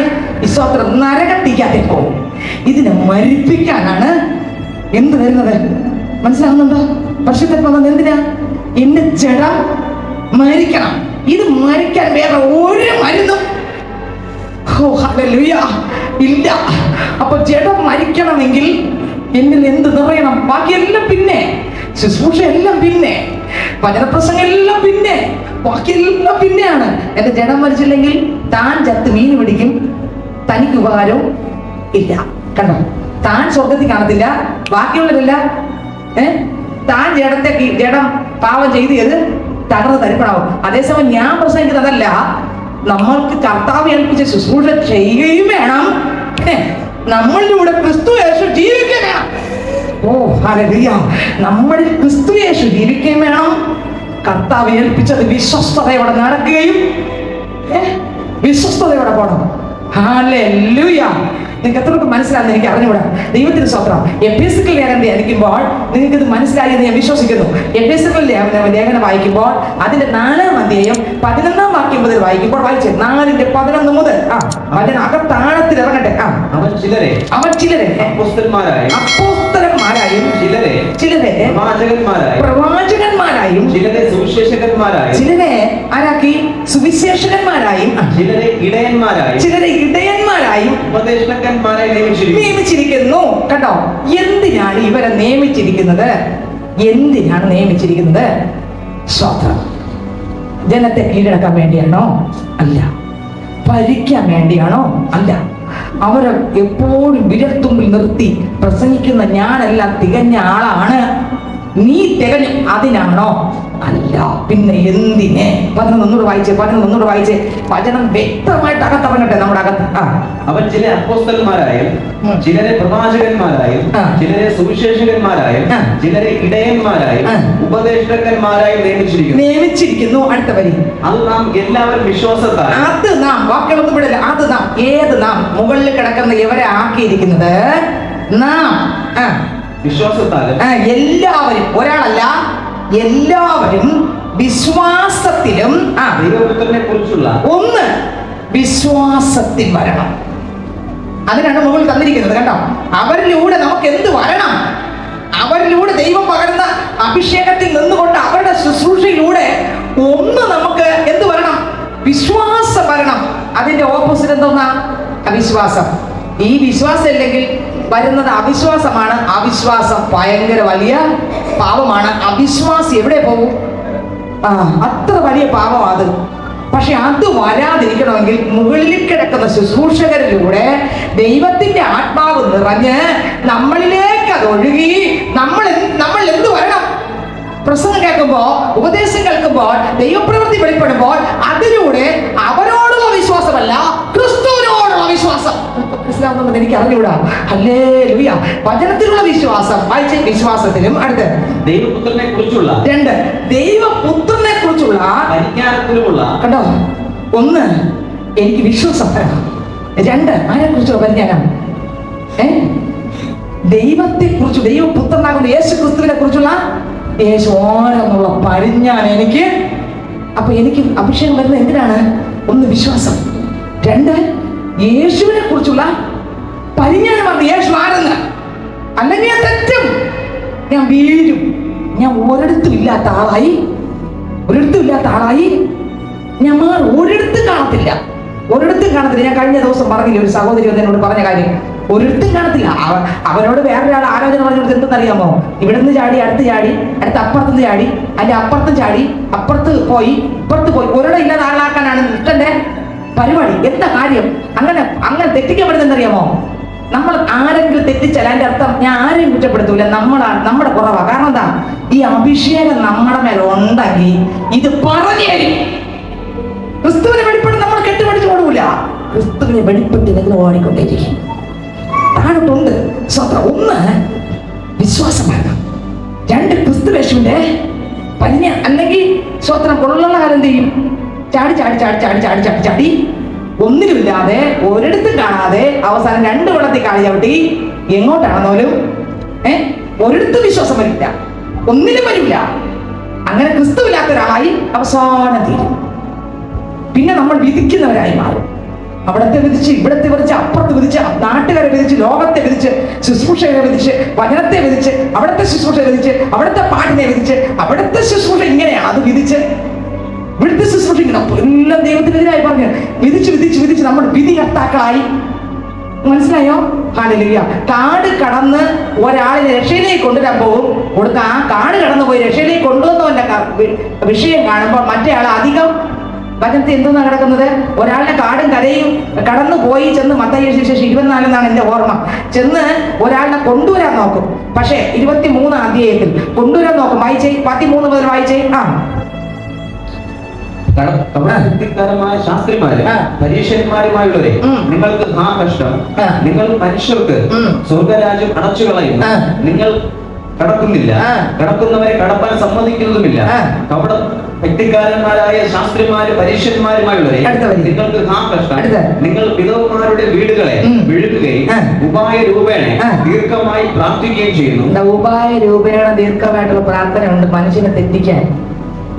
ഈശോത്ര നരകത്തിക്കാതെ പോകും. ഇതിനെ മരിപ്പിക്കാനാണ് എന്ത് വരുന്നത്? മനസ്സിലാവുന്നുണ്ടോ? പരിശുദ്ധാത്മാവ് എന്തിനാ? എന്റെ ജഡം മരിക്കണം. ഇത് മരിക്കാൻ വേറെ ഒരു മരുന്നും ഇല്ല. അപ്പൊ ജഡം മരിക്കണമെങ്കിൽ എന്നിൽ എന്ത് നിറയണം? ബാക്കിയെല്ലാം പിന്നെ, ശുശ്രൂഷ എല്ലാം പിന്നെ, വചനപ്രസംഗം എല്ലാം പിന്നെ, ബാക്കിയെല്ലാം പിന്നെയാണ്. എന്റെ ജഡം മരിച്ചില്ലെങ്കിൽ താൻ ചത്ത് മീൻ പിടിക്കും, തനിക്ക് ഉപകാരവും ഇല്ല. കണ്ടോ? താൻ സ്വർഗത്തിൽ കാണത്തില്ല, ബാക്കിയുള്ളവരല്ല താൻ ജഡം പാവം ചെയ്ത് തകർന്ന് തരിപ്പണാവും. അതേസമയം ഞാൻ പ്രസംഗിക്കുന്നതല്ല, നമ്മൾക്ക് കർത്താവ് ഏൽപ്പിച്ച ശുശ്രൂഷ ചെയ്യുകയും വേണം, നമ്മളിലൂടെ ക്രിസ്തു യേശു ജീവിക്കുകയും വേണം. ഓ ഹല്ലേലൂയ! നമ്മളിൽ ക്രിസ്തു യേശു ജീവിക്കുകയും വേണം, കർത്താവ് ഏൽപ്പിച്ചത് വിശ്വസ്തയോടെ നടക്കുകയും വിശ്വസ്തയോടെ പോകണം. ഹല്ലേലൂയ! നിങ്ങൾക്ക് എത്രയൊക്കെ മനസ്സിലാകുന്ന എനിക്ക് അറിഞ്ഞുകൂടാ. ദൈവത്തിന് സ്തോത്രം. എഫെസ്യർ ലേഖനം ധ്യാനിക്കുമ്പോൾ നിങ്ങൾക്ക് ഇത് മനസ്സിലായി എന്ന് ഞാൻ വിശ്വസിക്കുന്നു. എഫെസ്യർ ലേഖനം വായിക്കുമ്പോൾ അതിന്റെ 4-ാം അധ്യായം 11-ാം വാക്യം മുതൽ വായിക്കുമ്പോൾ വായിച്ച് 4:11 മുതൽ അകത്താഴത്തിൽ ഇറങ്ങട്ടെ. അവൻ ചിലരെ അപ്പോസ്തലന്മാരായും ചിലരെ പ്രവാചകന്മാരായും ചിലരെ സുവിശേഷകന്മാരായും ചിലരെ ആരാക്കി സുവിശേഷകന്മാരായും ചിലരെ ഇടയന്മാരായും നിയമിച്ചിരിക്കുന്നു. കണ്ടോ, എന്തിനാണ് ഇവരെ നിയമിച്ചിരിക്കുന്നത്? സ്തോത്രം. ജനത്തെ കീഴടക്കാൻ വേണ്ടിയാണോ? അല്ല. ഭരിക്കാൻ വേണ്ടിയാണോ? അല്ല. അവരെ എപ്പോഴും വിരൽത്തുമ്പിൽ നിർത്തി പ്രസംഗിക്കുന്ന ഞാനെല്ലാം തികഞ്ഞ ആളാണ്, നീ തികഞ്ഞു, അതിനാണോ? അല്ല. പിന്നെ എന്തിനെ? 11 വായിച്ചേ. വചനം വ്യക്തമായിട്ട് അകത്തറങ്ങട്ടെ നമ്മുടെ അകത്ത്. അവൻ ചില അപ്പോസ്തലന്മാരായും ചിലരെ പ്രവാചകന്മാരായും ചിലരെ സുവിശേഷകന്മാരായും ചിലരെ ഇടയന്മാരായും ഉപദേഷ്ടകന്മാരായും നിയമിച്ചിരിക്കുന്നു. അടുത്ത വരി, അത് നാം എല്ലാവരും വിശ്വാസത്താൽ, അത് നാം, വാക്കുകളൊന്നും വിടില്ല, അത് നാം, ഏത് നാം? മുകളിൽ കിടക്കുന്ന ഇവരെ ആക്കിയിരിക്കുന്നത് നാം വിശ്വാസത്താൽ എല്ലാവരും, ഒരാളല്ല, എല്ലാവരും വിശ്വാസത്തിലും ദൈവപുത്രനെ കുറിച്ചുള്ള ഒന്ന് വിശ്വാസത്തിൽ വരണം. അതിനാണ് മുകളിൽ തന്നിരിക്കുന്നത്. കണ്ടോ, അവരിലൂടെ നമുക്ക് എന്ത് വരണം? അവരിലൂടെ ദൈവം പകരുന്ന അഭിഷേകത്തിൽ നിന്നുകൊണ്ട് അവരുടെ ശുശ്രൂഷയിലൂടെ ഒന്ന് നമുക്ക് എന്ത് വരണം? വിശ്വാസം വരണം. അതിന്റെ ഓപ്പോസിറ്റ് എന്തോന്നാ? അവിശ്വാസം. ഈ വിശ്വാസം ഇല്ലെങ്കിൽ വരുന്നത് അവിശ്വാസമാണ്. അവിശ്വാസം ഭയങ്കര വലിയ പാപമാണ്. അവിശ്വാസം എവിടെ പോകും? അത്ര വലിയ പാപം അത്. പക്ഷെ അത് വരാതിരിക്കണമെങ്കിൽ മുകളിൽ കിടക്കുന്ന ശുശ്രൂഷകരിലൂടെ ദൈവത്തിന്റെ ആത്മാവ് നിറഞ്ഞ് നമ്മളിലേക്ക് അത് ഒഴുകി നമ്മൾ എന്ത് വരണം? പ്രസംഗം കേൾക്കുമ്പോൾ, ഉപദേശം കേൾക്കുമ്പോൾ, ദൈവപ്രവൃത്തി വെളിപ്പെടുമ്പോൾ അതിലൂടെ അവരോടുള്ള വിശ്വാസമല്ല, ക്രിസ്തുവിനോടുള്ള വിശ്വാസം. മനസ്സിലാവുന്നുണ്ടെന്ന് എനിക്ക് അറിഞ്ഞൂടാ. ഹല്ലേലൂയ! വചനത്തിലുള്ള വിശ്വാസം. വായിച്ച വിശ്വാസത്തിലും അടുത്ത് ദൈവപുത്രനെ കുറിച്ചുള്ള 2 ദൈവപുത്രനെ കുറിച്ചുള്ള പരിജ്ഞാനത്തിലുമുള്ള. കണ്ടോ, 1 എനിക്ക് വിശ്വാസം, 2 ആരെ കുറിച്ചുള്ള പരിജ്ഞാനം? ദൈവത്തെ കുറിച്ച്, ദൈവപുത്രനാകുന്ന യേശു ക്രിസ്തുവിനെ കുറിച്ചുള്ള യേശു ഓരോന്നുള്ള പരിജ്ഞാനം എനിക്ക്. അപ്പൊ എനിക്ക് അഭിഷേകം വരുന്നത് എന്തിനാണ്? 1 വിശ്വാസം, 2 യേശുവിനെ കുറിച്ചുള്ള പരിജ്ഞാനമാണ്. യേശു ആരെന്ന്, അല്ലെങ്കിൽ ഞാൻ തെറ്റും, ഞാൻ വീഴും, ഞാൻ ഒരിടത്തും ഇല്ലാത്ത ആളായി ഞാൻ മാറും. ഒരിടത്തും കാണത്തില്ല. ഞാൻ കഴിഞ്ഞ ദിവസം പറഞ്ഞില്ല, ഒരു സഹോദരി എന്നോട് പറഞ്ഞ കാര്യം. ഒരിടത്തും കാണത്തില്ല. അവനോട് വേറൊരാൾ ആലോചന പറഞ്ഞത് എന്തെന്നറിയാമോ? ഇവിടെ നിന്ന് ചാടി, അടുത്ത് അപ്പുറത്തുനിന്ന് ചാടി, അതിന്റെ അപ്പുറത്തും ചാടി, ഇപ്പുറത്ത് പോയി ഒരിടം ഇല്ലാതെ ആളാക്കാനാണ് ഇഷ്ടന്റെ പരിപാടി. എന്താ കാര്യം? അങ്ങനെ തെറ്റിക്കപ്പെടുന്നറിയാമോ? നമ്മൾ ആരെങ്കിലും തെറ്റിച്ചാൽ അതിന്റെ അർത്ഥം ഞാൻ ആരെയും കുറ്റപ്പെടുത്തൂല, നമ്മുടെ കുറവാ. കാരണം എന്താ? ഈ അഭിഷേകം നമ്മുടെ മേലെ ഉണ്ടെങ്കിൽ ഇത് പറഞ്ഞു തരും. ക്രിസ്തുവിനെ വെളിപ്പെട്ട് നമ്മൾ കെട്ടുപിടിച്ച് ഓടൂല. ക്രിസ്തുവിനെ വെളിപ്പെട്ടില്ലെങ്കിൽ ഓടിക്കൊണ്ടേയിരിക്കും. താഴോട്ടുണ്ട്. സ്വന്തം 1 വിശ്വാസം വേണം, 2 ക്രിസ്തുവേശുവിന്റെ പരിജ്ഞ. അല്ലെങ്കിൽ സ്വത്രം കൊള്ളുള്ള കാലം എന്ത് ചെയ്യും? ചാടി ഒന്നിലുമില്ലാതെ, ഒരിടത്തും കാണാതെ, അവസാനം 2 വെള്ളത്തിൽ കാളി ചവിട്ടി എങ്ങോട്ടാണെന്നോലും ഒരിടത്തും വിശ്വാസം വരില്ല, ഒന്നിലും വരില്ല. അങ്ങനെ ക്രിസ്തുവില്ലാത്ത ഒരാളായി അവസാനം തീരും. പിന്നെ നമ്മൾ വിധിക്കുന്നവരായി മാറും. അവിടത്തെ വിധിച്ച്, ഇവിടത്തെ വിധിച്ച്, അപ്പുറത്ത് വിധിച്ച്, നാട്ടുകാരെ വിധിച്ച്, ലോകത്തെ വിധിച്ച്, ശുശ്രൂഷയെ വിധിച്ച്, വചനത്തെ വിധിച്ച്, അവിടുത്തെ ശുശ്രൂഷ വിധിച്ച്, അവിടുത്തെ പാട്ടിനെ വിധിച്ച്, അവിടുത്തെ ശുശ്രൂഷ ഇങ്ങനെയാണ് അത് വിധിച്ച്, ഇവിടുത്തെ ശുശ്രൂഷ ഇങ്ങനെ എല്ലാം ദൈവത്തിനെതിരായി പറഞ്ഞ് വിധിച്ച് നമ്മൾ വിധികർത്താക്കളായി. മനസ്സിലായോ? ഹല്ലേലൂയ! കാട് കടന്ന് ഒരാളിനെ രക്ഷയിലേക്ക് കൊണ്ടുവരാൻ പോകും. ആ കാട് കടന്നു പോയി രക്ഷയിലേക്ക് കൊണ്ടുവന്നവന്റെ വിഷയം കാണുമ്പോൾ മറ്റേ ആൾ അധികം വചനത്തിൽ എന്തോന്നാ കിടക്കുന്നത്? ഒരാളുടെ കാടും കരയും കടന്നു പോയി ചെന്ന് മത്തായിയുടെ സുവിശേഷം 24 എന്നാണ് എന്റെ ഓർമ്മ. ചെന്ന് ഒരാളിനെ കൊണ്ടുവരാൻ നോക്കും. പക്ഷേ 23 അധ്യായത്തിൽ കൊണ്ടുവരാൻ നോക്കും. വായിച്ചേ, 13 മുതൽ വായിച്ചേ. ശാസ്ത്രിമാരും പരീക്ഷന്മാരുമായുള്ളവരെ, നിങ്ങൾക്ക് കഷ്ടം. നിങ്ങൾ മനുഷ്യർക്ക് സ്വർഗരാജ്യം അടച്ചു കളയുന്നു. നിങ്ങൾ കടക്കുന്നില്ല, കടക്കുന്നവരെ കടപ്പാൻ സമ്മതിക്കുന്നതുമില്ല. കപട വ്യക്തിക്കാരന്മാരായ ശാസ്ത്രിമാരും പരീക്ഷന്മാരുമായുള്ളവരെ, നിങ്ങൾക്ക് കഷ്ടം. നിങ്ങൾ വിധവമാരുടെ വീടുകളെ വിഴുക്കുകയും ഉപായ രൂപേണ ദീർഘമായി പ്രാർത്ഥിക്കുകയും ചെയ്യുന്നു. ഉപായ രൂപേണ ദീർഘമായിട്ടുള്ള പ്രാർത്ഥന ഉണ്ട് മനുഷ്യനെ തെറ്റിക്കാൻ.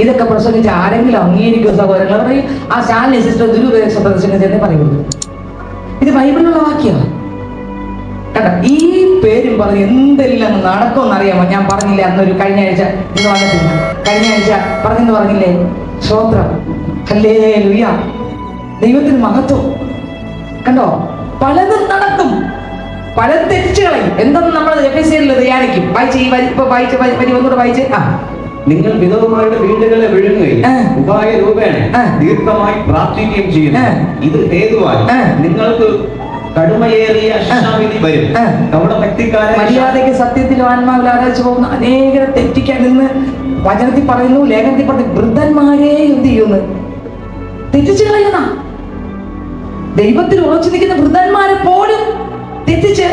ഇതൊക്കെ പ്രസംഗിച്ച് ആരെങ്കിലും അംഗീകരിക്കും സഹോദരങ്ങൾ? പറയും ആ ശാലിനി സിസ്റ്റർ ദുരുപദേശ പ്രദർശനത്തെ പറയുന്നത്. ഇത് ബൈബിളിലുള്ള വാക്യമാണ് കേട്ടോ. ഈ പേരും പറഞ്ഞ് എന്തെല്ലാം നടക്കുമെന്ന് അറിയാമോ? ഞാൻ പറഞ്ഞില്ലേ അന്നൊരു കഴിഞ്ഞ ആഴ്ച ഇന്ന് വന്നിട്ടില്ല, കഴിഞ്ഞ ആഴ്ച പറഞ്ഞില്ലേ? സ്തോത്രം, ഹല്ലേലൂയ, ദൈവത്തിന് മഹത്വം. കണ്ടോ, പലതും നടക്കും, പല തെറ്റുകളെയും എന്തെന്ന് നമ്മൾ എഫെസ്യരിൽ ധ്യാനിക്കും. വായിച്ച് ഈ വായിച്ച വരി ഒന്നുകൂടെ വായിച്ച്. നിങ്ങൾ വിധവമാരുടെ വീടുകളെ വിഴുങ്ങുകയും ഉപായ രൂപേണ ദീർഘമായി പ്രാർത്ഥിക്കുകയും ചെയ്യുന്നു. ഇത് ഹേതുവായി നിങ്ങൾക്ക് കടുമയേറിയ ശിക്ഷാവിധി വരും. മര്യാദയ്ക്ക് സത്യത്തിലും ആത്മാവിൽ ആരാധിച്ചു പോകുന്ന അനേകരെ തെറ്റിക്കാൻ നിന്ന് വചനത്തിൽ പറയുന്നു, ലേഖനത്തിൽ പറഞ്ഞു, വൃദ്ധന്മാരെ എന്ത് ചെയ്യുന്നു? തെറ്റിച്ചു കളയുന്ന ദൈവത്തിൽ ഉറച്ചു നിൽക്കുന്ന വൃദ്ധന്മാരെ പോലും തെറ്റിച്ച്,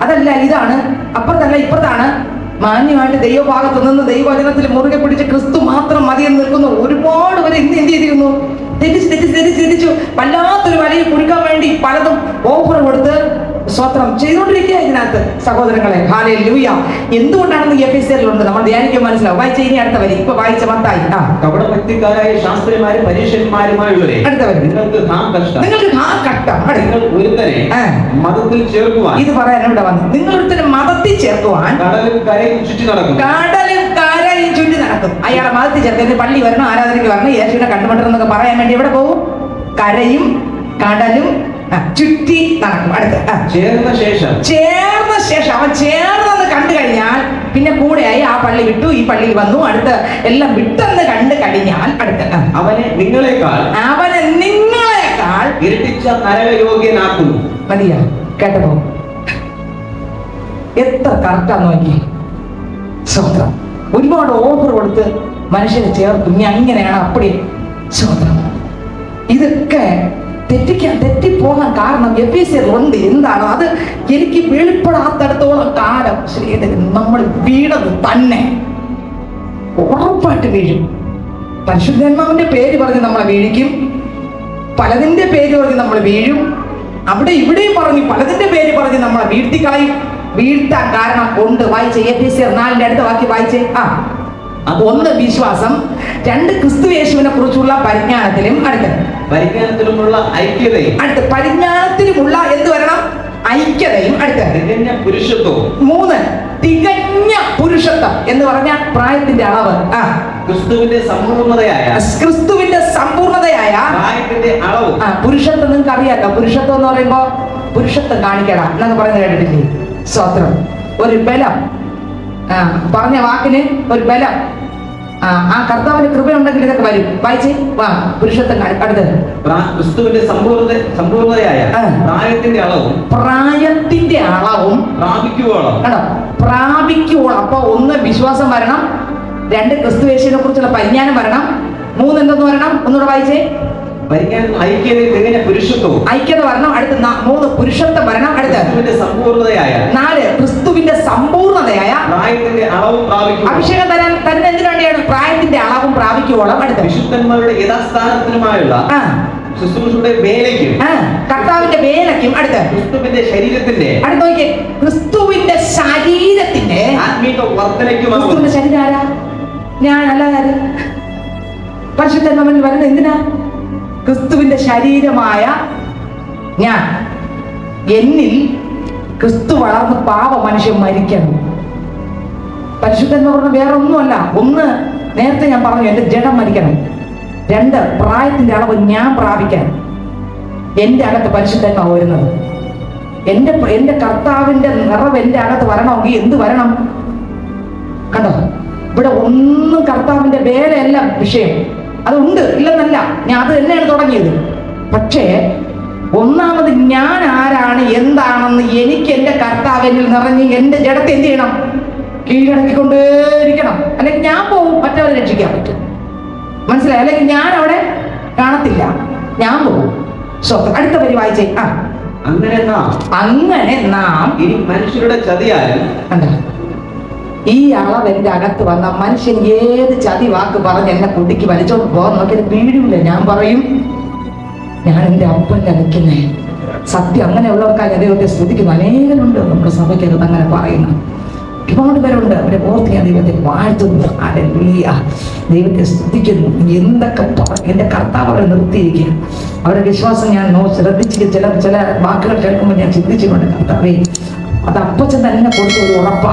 അതല്ല ഇതാണ്, അപ്പുറത്തല്ല ഇപ്പുറത്താണ്, മാന്യമായിട്ട് ദൈവഭാഗത്ത് നിന്ന് ദൈവവചനത്തിൽ മുറുകെ പിടിച്ച് ക്രിസ്തു മാത്രം മതിയെന്ന് നിൽക്കുന്ന ഒരുപാട് പേര് ഇന്ന് എന്ത് ചെയ്തിരുന്നു? തെറ്റിച്ചു വല്ലാത്തൊരു വലയിൽ കുടുക്കാൻ വേണ്ടി പലതും ഓഫർ കൊടുത്ത് സ്വത്രം ചെയ്തുകൊണ്ടിരിക്കുക ഇതിനകത്ത് സഹോദരങ്ങളെ. ഹല്ലേലൂയ. എന്തുകൊണ്ടാണെന്ന് എഫെസ്യരിലുണ്ട്, നമ്മൾ ധ്യാനിക്കാൻ മനസ്സിലാവും. വായിച്ച ഇനി അടുത്ത വരി, ഇപ്പൊ വായിച്ച മത്തായി. കപടഭക്തിക്കാരായ ശാസ്ത്രിമാരും പരീക്ഷന്മാരുമായുള്ളവരെ, നിങ്ങൾക്ക് കഷ്ടം. നിങ്ങൾ ഒരുത്തനെ മതത്തിൽ ചേർക്കുവാൻ, ഇത് പറയാൻ ഇവിടെ വന്നു, നിങ്ങൾ ഒരുത്തനെ മതത്തിൽ ചേർക്കുവാൻ കടലും കരയും ചുറ്റി നടക്കും. അയാളെ മതത്തിൽ ചേർക്കുന്നത് പള്ളി വരണം, ആരാധനയ്ക്ക് വരണം, യേശുവിനെ കണ്ടുമുട്ടണം എന്നൊക്കെ പറയാൻ വേണ്ടി എവിടെ പോകും? കരയും കടലും ചുറ്റി നടക്കും. അടുത്ത് ചേർന്ന ശേഷം അവൻ ചേർന്നെന്ന് കണ്ടു കഴിഞ്ഞാൽ പിന്നെ കൂടെയായി ആ പള്ളി വിട്ടു, ഈ പള്ളിയിൽ വന്നു, അടുത്ത് എല്ലാം വിട്ടെന്ന് കണ്ടു കഴിഞ്ഞാൽ അടുത്ത് അവനെ നിങ്ങളെക്കാൾ ഇരട്ടിച്ച നരകയോഗ്യനാക്കുന്നു. മതിയാ കേട്ടപ്പോ എത്ര കറക്റ്റാന്ന് നോക്കി. സ്വന്തം ഒരുപാട് ഓഫർ കൊടുത്ത് മനുഷ്യരെ ചേർക്കും. ഇനി അങ്ങനെയാണ് അപ്പടി സ്വന്തം. ഇതൊക്കെ തെറ്റിപ്പോകാൻ കാരണം എഫെസ്യരിലുണ്ട്. എന്താണ് അത്? എനിക്ക് വെളിപ്പെടാത്തടത്തോളം കാലം ശ്രീധരൻ നമ്മൾ വീണത് തന്നെ ഉറപ്പായിട്ട് വീഴും. പരിശുദ്ധാത്മാവിന്റെ പേര് പറഞ്ഞ് നമ്മളെ വീഴിക്കും, പലതിന്റെ പേര് പറഞ്ഞ് നമ്മൾ വീഴും, അവിടെ ഇവിടെയും പറഞ്ഞു പലതിന്റെ പേര് പറഞ്ഞ് നമ്മളെ വീഴ്ത്തിക്കളയും. വീഴ്ത്താൻ കാരണം ഉണ്ട്. വായിച്ചേ, എഫെസ്യർ 4 അടുത്ത വാക്യം വായിച്ചേ. ഒന്ന് വിശ്വാസം, 2 ക്രിസ്തു യേശുവിനെ കുറിച്ചുള്ള പരിജ്ഞാനത്തിലും, പരിജ്ഞാനത്തിലുമുള്ള ഐക്യതയും, പരിജ്ഞാനത്തിലുമുള്ള എന്ത് വരണം? ഐക്യതയും, തികഞ്ഞ പുരുഷത്വവും. 3 തികഞ്ഞ പുരുഷത്വം എന്ന് പറഞ്ഞാൽ പ്രായത്തിന്റെ അളവ്. ക്രിസ്തുവിന്റെ സമ്പൂർണതയായ പ്രായത്തിന്റെ അളവ്. പുരുഷത്വം നിങ്ങൾക്ക് അറിയാലോ. പുരുഷത്വം എന്ന് പറയുമ്പോ പുരുഷത്വം കാണിക്കണം എന്നൊക്കെ പറയുന്നത് കേട്ടിട്ടില്ലേ? സ്വത്രം, ഒരു ബലം, പറഞ്ഞ വാക്കിന് ഒരു ബലം. ആ കർത്താവിന്റെ കൃപയുണ്ടെങ്കിൽ ഇതൊക്കെ വരും. വായിച്ചേ, പുരുഷത്വം അടുത്തത് ക്രിസ്തുവിന്റെ സമ്പൂർണതയായ പ്രായത്തിന്റെ അളവും പ്രാപിക്കുവോളം. അപ്പൊ 1 വിശ്വാസം വരണം, 2 ക്രിസ്തു യേശുവിനെ കുറിച്ചുള്ള പരിജ്ഞാനം വരണം, 3 എന്തെന്ന് വരണം? ഒന്നുകൂടെ വായിച്ചേ. ഐക്യത വരണം, അടുത്ത് 3 പുരുഷത്വം വരണം, അടുത്ത് 4 ക്രിസ്തുവിന്റെ സമ്പൂർണതയായ അഭിഷേകം തരുന്ന എന്തിനു വേണ്ടിയാണ്? പ്രായത്തിന്റെ അളവും പ്രാപിക്കുവോളം. അടുത്ത് വിശുദ്ധന്മാരുടെ യഥാസ്ഥാനത്തിനുമായുള്ള ശുശ്രൂഷയുടെ വേലയ്ക്കും, കർത്താവിന്റെ വേലയ്ക്കും, അടുത്ത് ക്രിസ്തുവിന്റെ ശരീരത്തിന്റെ, അടുത്ത് നോക്കിയേ, ക്രിസ്തുവിന്റെ ശരീരത്തിന്റെ ആത്മീക വർധനയ്ക്കും. ക്രിസ്തുവിന്റെ ശരീരം ആരാ? ഞാൻ അല്ലാതെ പരിശുദ്ധാത്മാവിൽ വരുന്നത് എന്തിനാ? ക്രിസ്തുവിന്റെ ശരീരമായ ഞാൻ, എന്നിൽ ക്രിസ്തു വളർന്ന് പാപ മനുഷ്യൻ മരിക്കണം. പരിശുദ്ധന്മാർ പറഞ്ഞ വേറെ ഒന്നുമല്ല. 1 നേരത്തെ ഞാൻ പറഞ്ഞു, എന്റെ ജഡം മരിക്കണം. 2 പ്രായത്തിന്റെ അളവ് ഞാൻ പ്രാപിക്കാൻ. എന്റെ അകത്ത് പരിശുദ്ധാത്മാവ് വരുന്നത്, എന്റെ കർത്താവിന്റെ നിറവ് എന്റെ അകത്ത് വരണമെങ്കിൽ എന്ത് വരണം? കണ്ടോ, ഇവിടെ ഒന്നും കർത്താവിന്റെ വേലയല്ല വിഷയം. അതുണ്ട്, ഇല്ലെന്നല്ല, ഞാൻ അത് തന്നെയാണ് തുടങ്ങിയത്. പക്ഷേ ഒന്നാമത് ഞാൻ ആരാണ് എന്താണെന്ന് എനിക്ക് എൻ്റെ കർത്താവിൽ നിറഞ്ഞ് എൻ്റെ ജഡത്തെ എന്ത് ചെയ്യണം? കീഴടക്കിക്കൊണ്ടേയിരിക്കണം. അല്ലെങ്കിൽ ഞാൻ പോകും, മറ്റവരെ രക്ഷിക്കാൻ പറ്റും. മനസ്സിലായി? അല്ലെങ്കിൽ ഞാൻ അവിടെ കാണത്തില്ല, ഞാൻ പോകും. അടുത്ത വരി വായിച്ചേ. അങ്ങനെ നാം ഇനി മനുഷ്യരുടെ ചതിയാലും ഈ അളവ് എൻ്റെ അകത്ത് വന്ന മനുഷ്യൻ ഏത് ചതി വാക്ക് പറഞ്ഞ് എന്നെ കുട്ടിക്ക് വലിച്ചോണ്ട് പോകാൻ നോക്കിയത് വീടില്ല. ഞാൻ പറയും, ഞാൻ എൻ്റെ അപ്പൻ്റെ നിൽക്കുന്നേ. സത്യം അങ്ങനെയുള്ളവർക്കായി ദൈവത്തെ സ്തുതിക്കുന്നു. അനേകരുണ്ട് നമ്മുടെ സഭയ്ക്കകത്ത് അങ്ങനെ പറയുന്നു. ഒരുപാട് പേരുണ്ട്. അവരെ ഓർത്ത് ഞാൻ ദൈവത്തെ വാഴ്ത്തുന്നു. ഹല്ലേലൂയ, ദൈവത്തെ സ്തുതിക്കുന്നു. എന്തൊക്കെ എൻ്റെ കർത്താവ് അവരെ നിർത്തിയിരിക്കുക. അവരുടെ വിശ്വാസം ഞാൻ ശ്രദ്ധിച്ച് ചില വാക്കുകൾ കേൾക്കുമ്പോൾ ഞാൻ ചിന്തിച്ചുകൊണ്ട്, കർത്താവേ, അത് അപ്പച്ചൻ തന്നെ കൊടുത്ത ഒരു ഉറപ്പാ.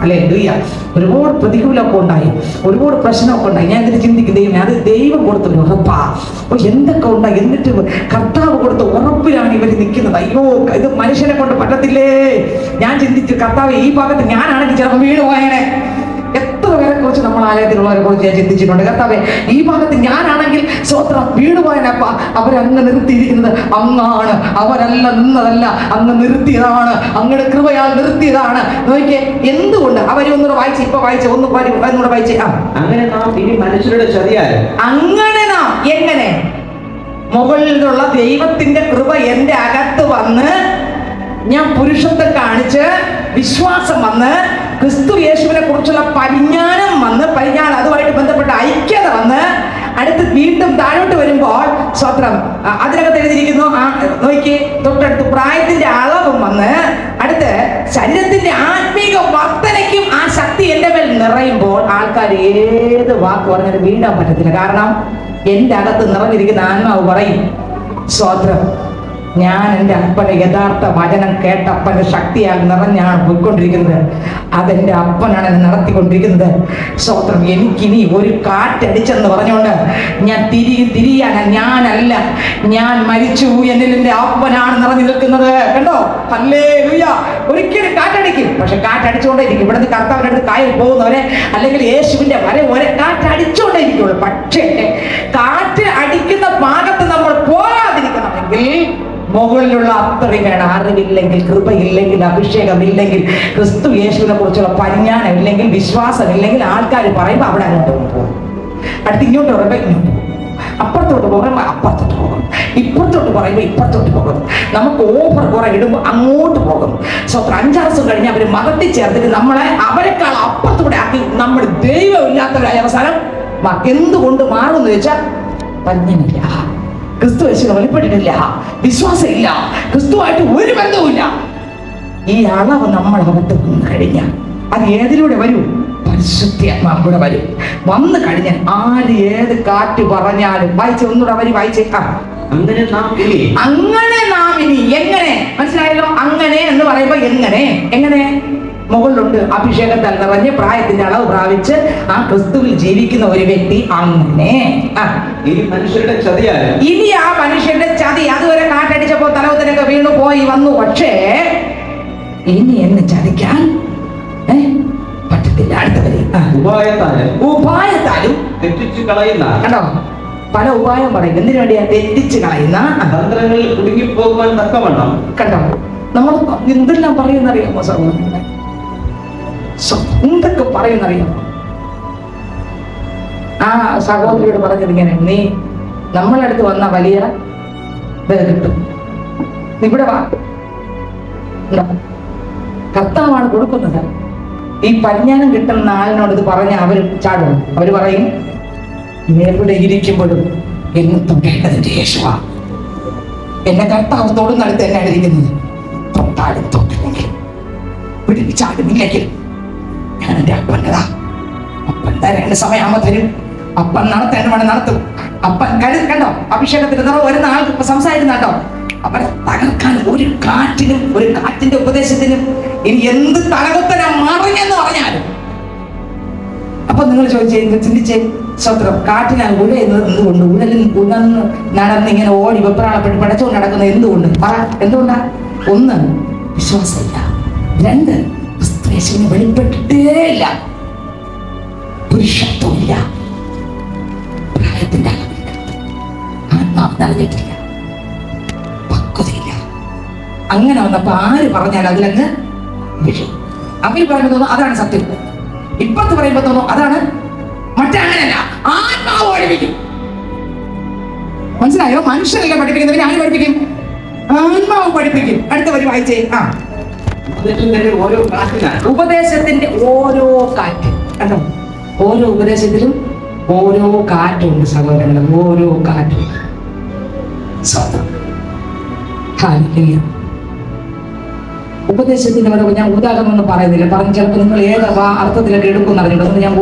ഹല്ലേലൂയ. ഒരുപാട് പ്രതികൂലമൊക്കെ ഉണ്ടായി, ഒരുപാട് പ്രശ്നമൊക്കെ ഉണ്ടായി. ഞാൻ ഇതിന് ചിന്തിക്കും, ദൈവം അത് ദൈവം കൊടുത്തൊരു ഉറപ്പാ. എന്തൊക്കെ ഉണ്ടായി, എന്നിട്ട് കർത്താവ് കൊടുത്ത ഉറപ്പിലാണ് ഇവർ നിൽക്കുന്നത്. അയ്യോ, ഇത് മനുഷ്യനെ കൊണ്ട് പറ്റത്തില്ലേ. ഞാൻ ചിന്തിച്ചു, കർത്താവ്, ഈ ഭാഗത്ത് ഞാനാണെങ്കിൽ ചിലപ്പോൾ വീണ് പോയേനെ. എത്ര പേരെ കുറിച്ച് നമ്മൾ ആലയത്തിലുള്ളവരെ കുറിച്ച് ഞാൻ ചിന്തിച്ചിട്ടുണ്ട്. കർത്താവേ, ഈ ഭാഗത്ത് ഞാനാണെങ്കിൽ സ്വത്രം വീണുപോയനപ്പ. അവരങ്ങ് നിർത്തിയിരിക്കുന്നത് അങ്ങാണ്, അവരല്ല നിന്നതല്ല, അങ്ങ് നിർത്തിയതാണ്, അങ്ങയുടെ കൃപയാൽ നിർത്തിയതാണ്. നോക്കിയേ, എന്തുകൊണ്ട്? അവര് ഒന്നുകൂടെ വായിച്ച്, ഇപ്പൊ വായിച്ച ഒന്നുകൂടെ വായിച്ചേ. അങ്ങനെ നാം ഇനി മനുഷ്യരുടെ ചതിയാലും. അങ്ങനെ നാം എങ്ങനെ? മുകളിലുള്ള ദൈവത്തിന്റെ കൃപ എന്റെ അകത്ത് വന്ന്, ഞാൻ പുരുഷത്വം കാണിച്ച്, വിശ്വാസം വന്ന്, ക്രിസ്തു യേശുവിനെ കുറിച്ചുള്ള പരിജ്ഞാനം വന്ന്, പരിജ്ഞാനം അതുമായിട്ട് ബന്ധപ്പെട്ട ഐക്യത വന്ന്, അടുത്ത് വീണ്ടും താഴോട്ട് വരുമ്പോൾ സ്വത്രം അതിനകത്ത് എഴുതിയിരിക്കുന്നു. നോക്കി, തൊട്ടടുത്ത് പ്രായത്തിന്റെ അളവും വന്ന്, അടുത്ത് ശരീരത്തിന്റെ ആത്മീക വർധനയ്ക്കും ആ ശക്തി എന്റെ മേൽ നിറയുമ്പോൾ ആൾക്കാർ ഏത് വാക്ക് പറഞ്ഞാലും വീണ്ടാൻ പറ്റത്തില്ല. കാരണം എൻ്റെ അകത്ത് നിറഞ്ഞിരിക്കുന്ന ആത്മാവ് പറയും, സ്വത്രം, ഞാൻ എൻ്റെ അപ്പൻ്റെ യഥാർത്ഥ വചനം കേട്ട അപ്പൻ്റെ ശക്തിയാൽ നിറഞ്ഞാണ് പോയിക്കൊണ്ടിരിക്കുന്നത്. അതെൻ്റെ അപ്പനാണ് എന്നെ നടത്തിക്കൊണ്ടിരിക്കുന്നത്. സ്തോത്രം. എനിക്കിനി ഒരു കാറ്റടിച്ചെന്ന് പറഞ്ഞുകൊണ്ട് ഞാൻ തിരിയാൻ ഞാനല്ല, ഞാൻ മരിച്ചു, എന്നിൽ എൻ്റെ അപ്പനാണ് നിറഞ്ഞു നിൽക്കുന്നത്. കണ്ടോ? ഹല്ലേലൂയ. ഒരിക്കലും കാറ്റടിക്കും, പക്ഷെ കാറ്റടിച്ചുകൊണ്ടേയിരിക്കും. ഇവിടുന്ന് കർത്താവിൻ്റെ അടുത്ത് കായൽ പോകുന്നവരെ, അല്ലെങ്കിൽ യേശുവിൻ്റെ വരെ ഒരേ കാറ്റടിച്ചുകൊണ്ടേ ഇരിക്കുള്ളൂ. പക്ഷേ കാറ്റ് അടിക്കുന്ന ഭാഗത്ത് നമ്മൾ പോകാതിരിക്കണമെങ്കിൽ മുകളിലുള്ള അത്രയും വേണം. അറിവില്ലെങ്കിൽ, കൃപയില്ലെങ്കിൽ, അഭിഷേകമില്ലെങ്കിൽ, ക്രിസ്തു യേശുവിനെ കുറിച്ചുള്ള പരിജ്ഞാനം ഇല്ലെങ്കിൽ, വിശ്വാസം ഇല്ലെങ്കിൽ, ആൾക്കാർ പറയുമ്പോൾ അവിടെ അങ്ങോട്ട് പോകും. അടുത്ത് ഇങ്ങോട്ട് പറയുമ്പോൾ ഇങ്ങോട്ട് പോകും, അപ്പുറത്തോട്ട് പോകുമ്പോൾ അപ്പുറത്തോട്ട് പോകും, ഇപ്പുറത്തോട്ട് പറയുമ്പോൾ ഇപ്പുറത്തോട്ട് പോകും. നമുക്ക് ഓഫർ കുറെ ഇടുമ്പോൾ അങ്ങോട്ട് പോകും. സ്വത്രം 5 ദിവസം കഴിഞ്ഞ് അവർ മതത്തി ചേർത്തിട്ട് നമ്മളെ അവരെക്കാൾ അപ്പുറത്തൂടെ ആക്കി നമ്മൾ ദൈവം ഇല്ലാത്തവരായ അവസാനം എന്തുകൊണ്ട് മാറുമെന്ന് ചോദിച്ചാൽ പരിജ്ഞാനമില്ല, ക്രിസ്തു യേശുവിനെ വെളിപ്പെട്ടിട്ടില്ല, വിശ്വാസം ഇല്ല, ക്രിസ്തുവായിട്ട് ഒരു ബന്ധവുമില്ല. ഈ അളവ് നമ്മളകത്ത് കഴിഞ്ഞാൽ അത് ഏതിലൂടെ വരും? പരിശുദ്ധാത്മാവിലൂടെ വരും. വന്നു കഴിഞ്ഞാൽ ആര് ഏത് കാറ്റ് പറഞ്ഞാലും വായിച്ച ഒന്നുകൂടെ അവര് വായിച്ചേക്കാം. അങ്ങനെ നാം ഇനി എങ്ങനെ? മനസ്സിലായല്ലോ? അങ്ങനെ എന്ന് പറയുമ്പോ എങ്ങനെ മുകളിലുണ്ട് അഭിഷേകത്താൽ നിറഞ്ഞ് പ്രായത്തിന്റെ അളവ് പ്രാപിച്ച് ആ ക്രിസ്തുവിൽ ജീവിക്കുന്ന ഒരു വ്യക്തി അങ്ങനെ. ഇനി മനുഷ്യരുടെ ചതിയാലും, ഇനി ആ മനുഷ്യന്റെ ചതി അതുവരെ കാറ്റടിച്ചപ്പോ തലവത്തിനൊക്കെ വീണു പോയി വന്നു. പക്ഷേ ഇനി എന്നെ ചതിക്കാൻ പറ്റത്തില്ല. അടുത്തവരെ ഉപായത്താലും തെറ്റിച്ചു കളയുന്ന. കണ്ടോ? പല ഉപായം പറയും. എന്തിനു വേണ്ടിയാ? തെറ്റിച്ച് കളയുന്ന തന്ത്രങ്ങളിൽ കുടുങ്ങിപ്പോകുവാൻ തക്കവണ്ണം. കണ്ടോ? നമ്മൾ എന്തെല്ലാം പറയുന്നറിയാമോ സഹോദരങ്ങളെ? എന്തൊക്കെ പറയുന്നറിയാമോ? ആ സഹോദരിയോട് പറഞ്ഞത് ഇങ്ങനെ, നീ നമ്മളടുത്ത് വന്ന വലിയ കിട്ടും, ഇവിടെ വാ. കർത്താവാണ് കൊടുക്കുന്നത്. ഈ പരിജ്ഞാനം കിട്ടുന്ന ആളിനോട് ഇത് പറഞ്ഞ അവർ ചാടും. അവര് പറയും, എവിടെ ഇരിക്കുമ്പോഴും എന്നെ തൊടേണ്ടതിന്റെ യേശുവാ. എന്നെ കർത്താവ് തൊടുന്നടുത്ത് എന്നാണ് ഇരിക്കുന്നത്. തൊട്ടാലും തൊട്ടില്ലെങ്കിൽ പിടിച്ചാടുന്നില്ലെങ്കിൽ ഞാൻ എൻ്റെ അപ്പൻ്റെതാ. അപ്പൻ തരേണ്ട സമയമാകുമ്പോ തരും. അപ്പൻ നടത്തേണ്ട വേണം നടത്തും. അപ്പൻ കണ്ടോ? അഭിഷേകത്തിന് നിറവ് വരുന്ന ആൾക്ക് സംസാരിക്കുന്ന കേട്ടോ. അവരെ തകർക്കാൻ ഒരു കാറ്റിനും, ഒരു കാറ്റിന്റെ ഉപദേശത്തിനും, ഇനി എന്ത് തലകുത്തനെ മറിഞ്ഞെന്ന് പറഞ്ഞാലും. അപ്പൊ നിങ്ങൾ ചിന്തിച്ചേ, സ്വത്രം കാറ്റിനാൽ ഉഴയുന്നത് എന്തുകൊണ്ട്? ഉണർന്ന് നടന്ന് ഇങ്ങനെ ഓടി വെപ്രാളപ്പെട്ട് പടച്ചുകൊണ്ട് നടക്കുന്നത് എന്തുകൊണ്ട്? എന്തുകൊണ്ടാ? 1, വിശ്വാസമില്ല. 2, ക്രിസ്തുയേശുവിനെ വെളിപ്പെട്ടിട്ടേ ഇല്ല. പുരുഷത്വമില്ല. അറിഞ്ഞിട്ടില്ല, പക്വതയില്ല. അങ്ങനെ വന്നപ്പോ ആര് പറഞ്ഞാൽ അതിലങ്ങ് വീഴും. അവർ പറയുമ്പോൾ തോന്നും അതാണ് സത്യം, ഇപ്പുറത്ത് പറയുമ്പോ തോന്നും അതാണ് മറ്റങ്ങനെയല്ല. ആത്മാവ് പഠിപ്പിക്കും. മനസ്സിലായോ? മനുഷ്യരല്ല പഠിപ്പിക്കുന്നവരെ ആര് പഠിപ്പിക്കും? ആത്മാവ് പഠിപ്പിക്കും. അടുത്ത വരി വായിച്ചേ. ഉപദേശത്തിന്റെ ഓരോ കാറ്റ് കണ്ടോ? ഓരോ ഉപദേശത്തിലും ഓരോ കാറ്റുണ്ട് സഹോദരങ്ങൾ, ഓരോ കാറ്റും. ഉപദേശത്തിന്റെ പരവും ഞാൻ ഉദാഹരണം ഒന്നും പറയുന്നില്ല. പറഞ്ഞ് ചിലപ്പോൾ നിങ്ങൾ ഏത് അർത്ഥത്തിലൊക്കെ എടുക്കുമെന്ന് അറിഞ്ഞിട്ട് ഞാൻ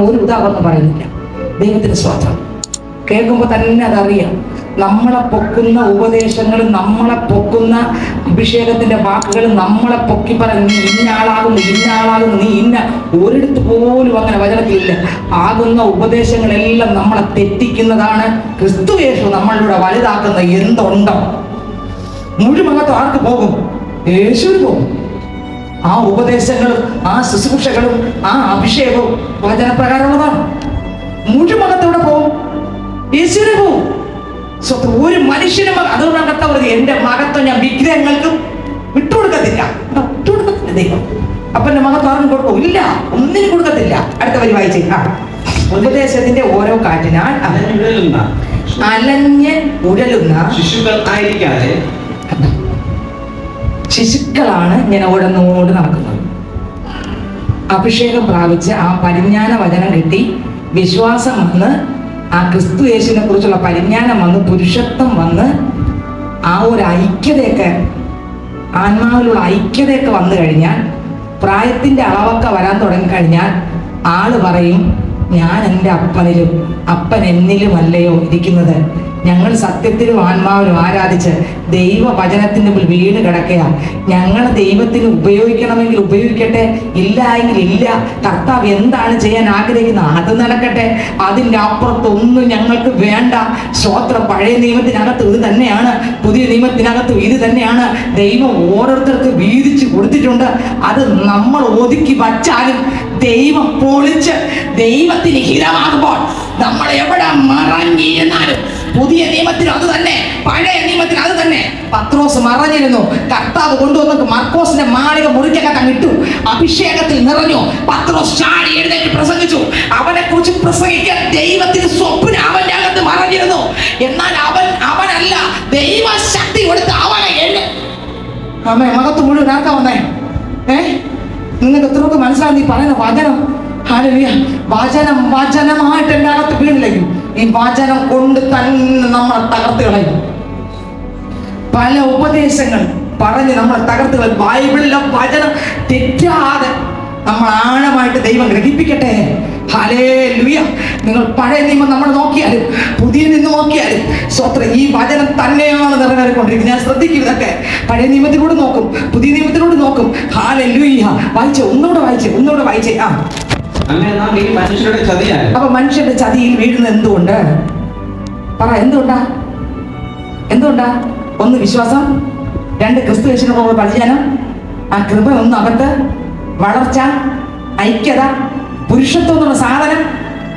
ഒരു ഉദാഹരണം പറയുന്നില്ല. ദൈവത്തിന്റെ സ്വാതന്ത്ര്യം കേൾക്കുമ്പോൾ തന്നെ അതറിയാം. നമ്മളെ പൊക്കുന്ന ഉപദേശങ്ങളും നമ്മളെ പൊക്കുന്ന അഭിഷേകത്തിന്റെ വാക്കുകളും നമ്മളെ പൊക്കി പറഞ്ഞ് നീ ഇന്ന നീ ഇന്ന ഒരിടത്ത് പോലും അങ്ങനെ വചനത്തിലില്ല. ആകുന്ന ഉപദേശങ്ങളെല്ലാം നമ്മളെ തെറ്റിക്കുന്നതാണ്. ക്രിസ്തു യേശു നമ്മളിലൂടെ വലുതാക്കുന്ന എന്തുണ്ടോ മുഴുവനത്തും ആർക്ക് പോകും? യേശുവിന് പോകും. ആ ഉപദേശങ്ങളും ആ ശുശ്രൂഷകളും ആ അഭിഷേകവും വചനപ്രകാരമുള്ളതാണ്. മുഴുവനത്തോടെ പോകും, യേശുവിന് പോകും. ഒരു മനുഷ്യനും അതുകൊണ്ടാണ് കർത്താവ് എന്റെ മഹത്വം ഞാൻ വിഗ്രഹങ്ങൾക്കും വിട്ടുകൊടുക്കത്തില്ല. ദൈവം അപ്പന്റെ മഹത്വം ആരും കൊടുക്കും? ഇല്ല, ഒന്നിനും കൊടുക്കത്തില്ല. അടുത്ത വരി വായിച്ചേ. ഉപദേശത്തിന്റെ ഓരോ കാറ്റിനാൽ അലഞ്ഞ് ഉഴലുന്ന ശിശുക്കൾ ആയിരിക്കാതെ ശിശുക്കളാണ് ഇങ്ങനെ ഓടുന്നോട് നടക്കുന്നത്. അഭിഷേകം പ്രാപിച്ച് ആ പരിജ്ഞാന വചനം കിട്ടി, വിശ്വാസം വന്ന്, ആ ക്രിസ്തു യേശുവിനെ കുറിച്ചുള്ള പരിജ്ഞാനം വന്ന്, പുരുഷത്വം വന്ന്, ആ ഒരു ഐക്യതയൊക്കെ ആത്മാവിലുള്ള ഐക്യതയൊക്കെ വന്നു കഴിഞ്ഞാൽ, പ്രായത്തിന്റെ അളവൊക്കെ വരാൻ തുടങ്ങിക്കഴിഞ്ഞാൽ ആള് പറയും ഞാൻ എൻ്റെ അപ്പനിലും അപ്പൻ എന്നിലുമല്ലയോ ഇരിക്കുന്നത്. ഞങ്ങൾ സത്യത്തിലും ആത്മാവിലും ആരാധിച്ച് ദൈവവചനത്തിന് മുമ്പിൽ വീണ് കിടക്കുക. ഞങ്ങളെ ദൈവത്തിന് ഉപയോഗിക്കണമെങ്കിൽ ഉപയോഗിക്കട്ടെ, ഇല്ല എങ്കിൽ ഇല്ല. കർത്താവ് എന്താണ് ചെയ്യാൻ ആഗ്രഹിക്കുന്നത് അത് നടക്കട്ടെ. അതിൻ്റെ അപ്പുറത്തൊന്നും ഞങ്ങൾക്ക് വേണ്ട. സ്തോത്രം. പഴയ നിയമത്തിനകത്ത് ഇത് തന്നെയാണ്, പുതിയ നിയമത്തിനകത്തും ഇത് തന്നെയാണ്. ദൈവം ഓരോരുത്തർക്ക് വീതിച്ച് കൊടുത്തിട്ടുണ്ട്. അത് നമ്മൾ ഒതുക്കി വച്ചാലും ദൈവം പൊളിച്ച് ദൈവത്തിന് ഹിതമാകുമ്പോൾ നമ്മൾ എവിടെ മറങ്ങിയിരുന്നാലും, പുതിയ നിയമത്തിൽ അത് തന്നെ, പഴയ നിയമത്തിൽ അത് തന്നെ. പത്രോസ് മറഞ്ഞിരുന്നു, കർത്താവ് കൊണ്ടുവന്ന് മർക്കോസിന്റെ മാളിക മുറിക്കകത്ത് അങ്ങിട്ടു, അഭിഷേകത്തിൽ നിറഞ്ഞു. പത്രോസ് ചാടി എഴുന്നേറ്റ് പ്രസംഗിച്ചു. അവനെ കുറിച്ച് പ്രസംഗിക്കാൻ ദൈവത്തിന് സ്വപ്നം അവന്റെ അകത്ത് മറഞ്ഞിരുന്നു. എന്നാൽ അവനല്ല, ദൈവശക്തി കൊടുത്ത് അവനെ അമ്മേ മകത്ത് മുഴുവൻ ആർക്കാ വന്നേ? നിങ്ങൾക്ക് എത്രയൊക്കെ മനസ്സിലാകും ഈ പറയുന്ന വചനം? ഹല്ലേലൂയ. വചനമായിട്ട് എൻ്റെ അകത്ത് വീണില്ലെങ്കിൽ ഈ വചനം കൊണ്ട് തന്നെ നമ്മളെ തകർത്ത് കളയും. പല ഉപദേശങ്ങൾ പറഞ്ഞ് നമ്മളെ തകർത്ത് കളയും. ബൈബിളിലെ വചനം തെറ്റാതെ നമ്മൾ ആഴമായിട്ട് ദൈവം ഗ്രഹിപ്പിക്കട്ടെ. ഹല്ലേലൂയ. നിങ്ങൾ പഴയ നിയമം നമ്മൾ നോക്കിയാലും പുതിയ നിയമം നോക്കിയാലും സ്വത്രം ഈ വചനം തന്നെയാണ് നിറവേറിക്കൊണ്ടിരിക്കുന്നത്. ഞാൻ ശ്രദ്ധിക്കും ഇതൊക്കെ. പഴയ നിയമത്തിലൂടെ നോക്കും, പുതിയ നിയമത്തിലൂടെ നോക്കും. ഹല്ലേലൂയ. വായിച്ചേ, ഒന്നുകൂടെ വായിച്ചേ. അപ്പൊ മനുഷ്യരുടെ ചതിയിൽ വീഴുന്നത് എന്തുകൊണ്ട്? പറ, എന്തുകൊണ്ടാ? ഒന്ന് വിശ്വാസം, രണ്ട് ക്രിസ്തു യേശുവിനോടുള്ള പരിജ്ഞാനം, ആ കൃപ ഒന്ന് അകത്ത്, വളർച്ച, ഐക്യത, പുരുഷത്വം എന്നുള്ള സാധനം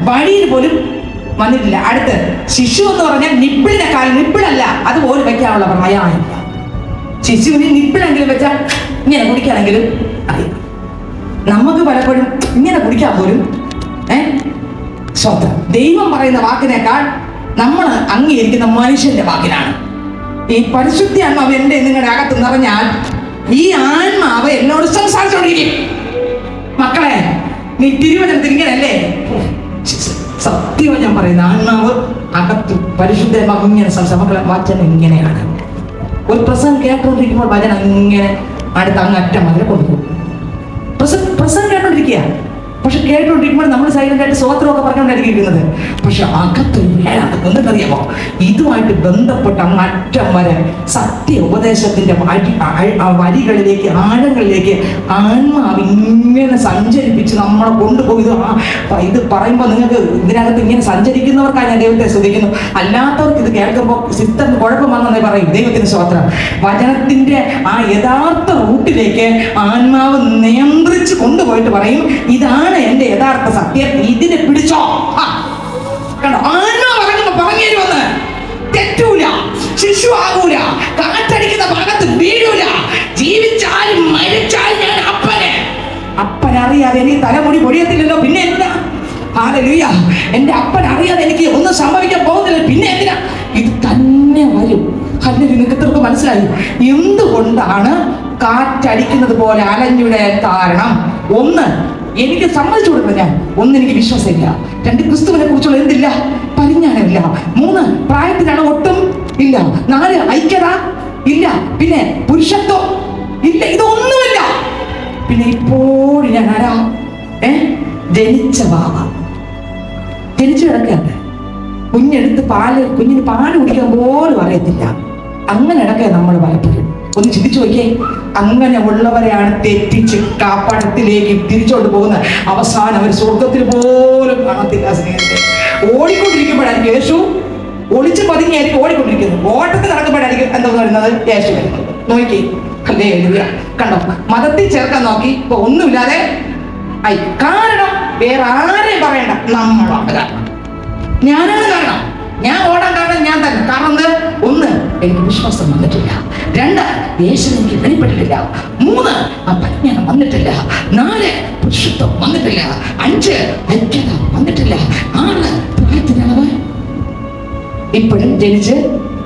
വഴിയിൽ പോലും വന്നിട്ടില്ല. അടുത്ത് ശിശു എന്ന് പറഞ്ഞാൽ നിപ്പിളിനെ കാലം, നിപ്പിളല്ല അതുപോലും വെക്കാനുള്ള പ്രായമില്ല. ശിശുവിന് നിപ്പിളെങ്കിലും വെച്ചാൽ ഇങ്ങനെ കുടിക്കാനെങ്കിലും അറിയാം. നമുക്ക് പലപ്പോഴും ഇങ്ങനെ കുടിക്കാൻ പോലും സ്വന്തം ദൈവം പറയുന്ന വാക്കിനേക്കാൾ നമ്മൾ അംഗീകരിക്കുന്ന മനുഷ്യന്റെ വാക്കിനാണ്. ഈ പരിശുദ്ധ ആത്മാവ് എൻ്റെ നിങ്ങളുടെ അകത്ത് നിറഞ്ഞാൽ ഈ ആത്മാവ് എന്നോട് സംസാരിച്ചോണ്ടിരിക്കും. മക്കളെ, നീ തിരുവചനത്തിൽ ഇങ്ങനല്ലേ? സത്യമായി ഞാൻ പറയുന്ന ആത്മാവ് അകത്ത് പരിശുദ്ധമാകും ഇങ്ങനെ സംസാരം. മക്കളെ, വചനം ഇങ്ങനെയാണ്. ഒരു പ്രസംഗം കേട്ടോണ്ടിരിക്കുമ്പോൾ വചനം ഇങ്ങനെ അടുത്ത് അങ്ങറ്റം അതിനെ കൊണ്ടുപോകും. പ്രസംഗം കേട്ടോണ്ടിരിക്കുക, പക്ഷെ കേട്ടോണ്ടിരിക്കുമ്പോൾ നമ്മൾ സൈലന്റായിട്ട് സ്വത്രമൊക്കെ പറഞ്ഞുകൊണ്ടായിരിക്കുന്നത്. പക്ഷെ അകത്തൊരു എന്തെന്നറിയാമോ? ഇതുമായിട്ട് ബന്ധപ്പെട്ട അറ്റം വരെ സത്യ ഉപദേശത്തിന്റെ വരികളിലേക്ക്, ആഴങ്ങളിലേക്ക് ആത്മാവ് ഇങ്ങനെ സഞ്ചരിപ്പിച്ച് നമ്മളെ കൊണ്ടുപോയി. ഇത് പറയുമ്പോൾ നിങ്ങൾക്ക് ഇതിനകത്ത് ഇങ്ങനെ സഞ്ചരിക്കുന്നവർക്കാണ് ഞാൻ ദൈവത്തെ സ്തുതിക്കുന്നു. അല്ലാത്തവർക്ക് ഇത് കേൾക്കുമ്പോൾ സിസ്റ്ററിന് കുഴപ്പം വന്നേ പറയും. ദൈവത്തിന് സ്തോത്രം. വചനത്തിന്റെ ആ യഥാർത്ഥ റൂട്ടിലേക്ക് ആത്മാവ് നിയന്ത്രിച്ച് കൊണ്ടുപോയിട്ട് പറയും, ഇതാണ് എന്റെ യഥാർത്ഥ സത്യം, ഇതിനെ പിടിച്ചോ. കണ്ടോ? ആത്മാവ് പറയുമ്പോ പറഞ്ഞു തരുമെന്ന് തെറ്റൂല. അറിയാതെ എനിക്ക് തലമുടി പൊടിയത്തില്ലല്ലോ, പിന്നെ എന്തിനാ? ഹല്ലേലൂയ. എൻ്റെ അപ്പൻ അറിയാതെ എനിക്ക് ഒന്നും സംഭവിക്കാൻ പോകുന്നില്ല, പിന്നെ എന്തിനാ? ഇത് തന്നെ വരും. ഹല്ലേലൂയ. നിങ്ങൾക്ക് മനസ്സിലായി എന്തുകൊണ്ടാണ് കാറ്റടിക്കുന്നത് പോലെ അലഞ്ഞുവിടാൻ കാരണം? ഒന്ന്, എനിക്ക് സമ്മതിച്ചു കൊടുക്കണം. ഞാൻ ഒന്ന്, എനിക്ക് വിശ്വാസമില്ല. രണ്ട്, ക്രിസ്തുവിനെ കുറിച്ചുള്ള എന്തില്ല? പരിജ്ഞാനമില്ല. മൂന്ന്, പ്രായത്തിലാണ് ഒട്ടും ഇല്ല. നാല്, ഐക്യത ഇല്ല. പിന്നെ പുരുഷത്വം ഇല്ല. ഇതൊന്നുമില്ല. പിന്നെ ഇപ്പോഴും ഞാൻ ആരാ? ജനിച്ച ബാബ, ജനിച്ചു കിടക്കുകയാണ്. കുഞ്ഞിന് പാല് കുടിക്കാൻ പോലും അറിയത്തില്ല. അങ്ങനെ ഇടയ്ക്ക് നമ്മൾ പലപ്പോഴും ഒന്ന് ചിന്തിച്ചു നോക്കിയേ. അങ്ങനെ ഉള്ളവരെയാണ് തെറ്റിച്ച് കാപ്പടത്തിലേക്ക് തിരിച്ചോണ്ട് പോകുന്നത്. അവസാനം അവർ സ്വർഗത്തിൽ പോലും കാണത്തില്ല. സ്നേഹത്തെ ഓടിക്കൊണ്ടിരിക്കുമ്പോഴായിരിക്കും യേശു ഒളിച്ച് പതുങ്ങിയായിരിക്കും ഓടിക്കൊണ്ടിരിക്കുന്നത്. ഓട്ടത്തിൽ നടക്കുമ്പോഴായിരിക്കും എന്താ പറയുന്നത്? യേശു വരുന്നത്. നോക്കി, അല്ലേ? കണ്ടോ? മതത്തിൽ ചേർക്കാൻ നോക്കി, ഇപ്പൊ ഒന്നുമില്ലാതെ ആയി. കാരണം വേറെ ആരെയും പറയണ്ട, നമ്മളാണ് കാരണം. ഞാനാണ് കാരണം. ഞാൻ ഓടാൻ കാരണം ഞാൻ തന്നെ. കാരണം എന്ത്? ഒന്ന്, എനിക്ക് വിശ്വാസം വന്നിട്ടില്ല. രണ്ട്, യേശു എനിക്ക് വെളിപ്പെട്ടിട്ടില്ല. മൂന്ന്, ആ പരിജ്ഞാനം വന്നിട്ടില്ല. നാല്, പുരുഷത്വം വന്നിട്ടില്ല. അഞ്ച്, ഐക്യത വന്നിട്ടില്ല. ആറ്, പ്രായത്തിനളവ്. ഇപ്പോഴും ജനിച്ച്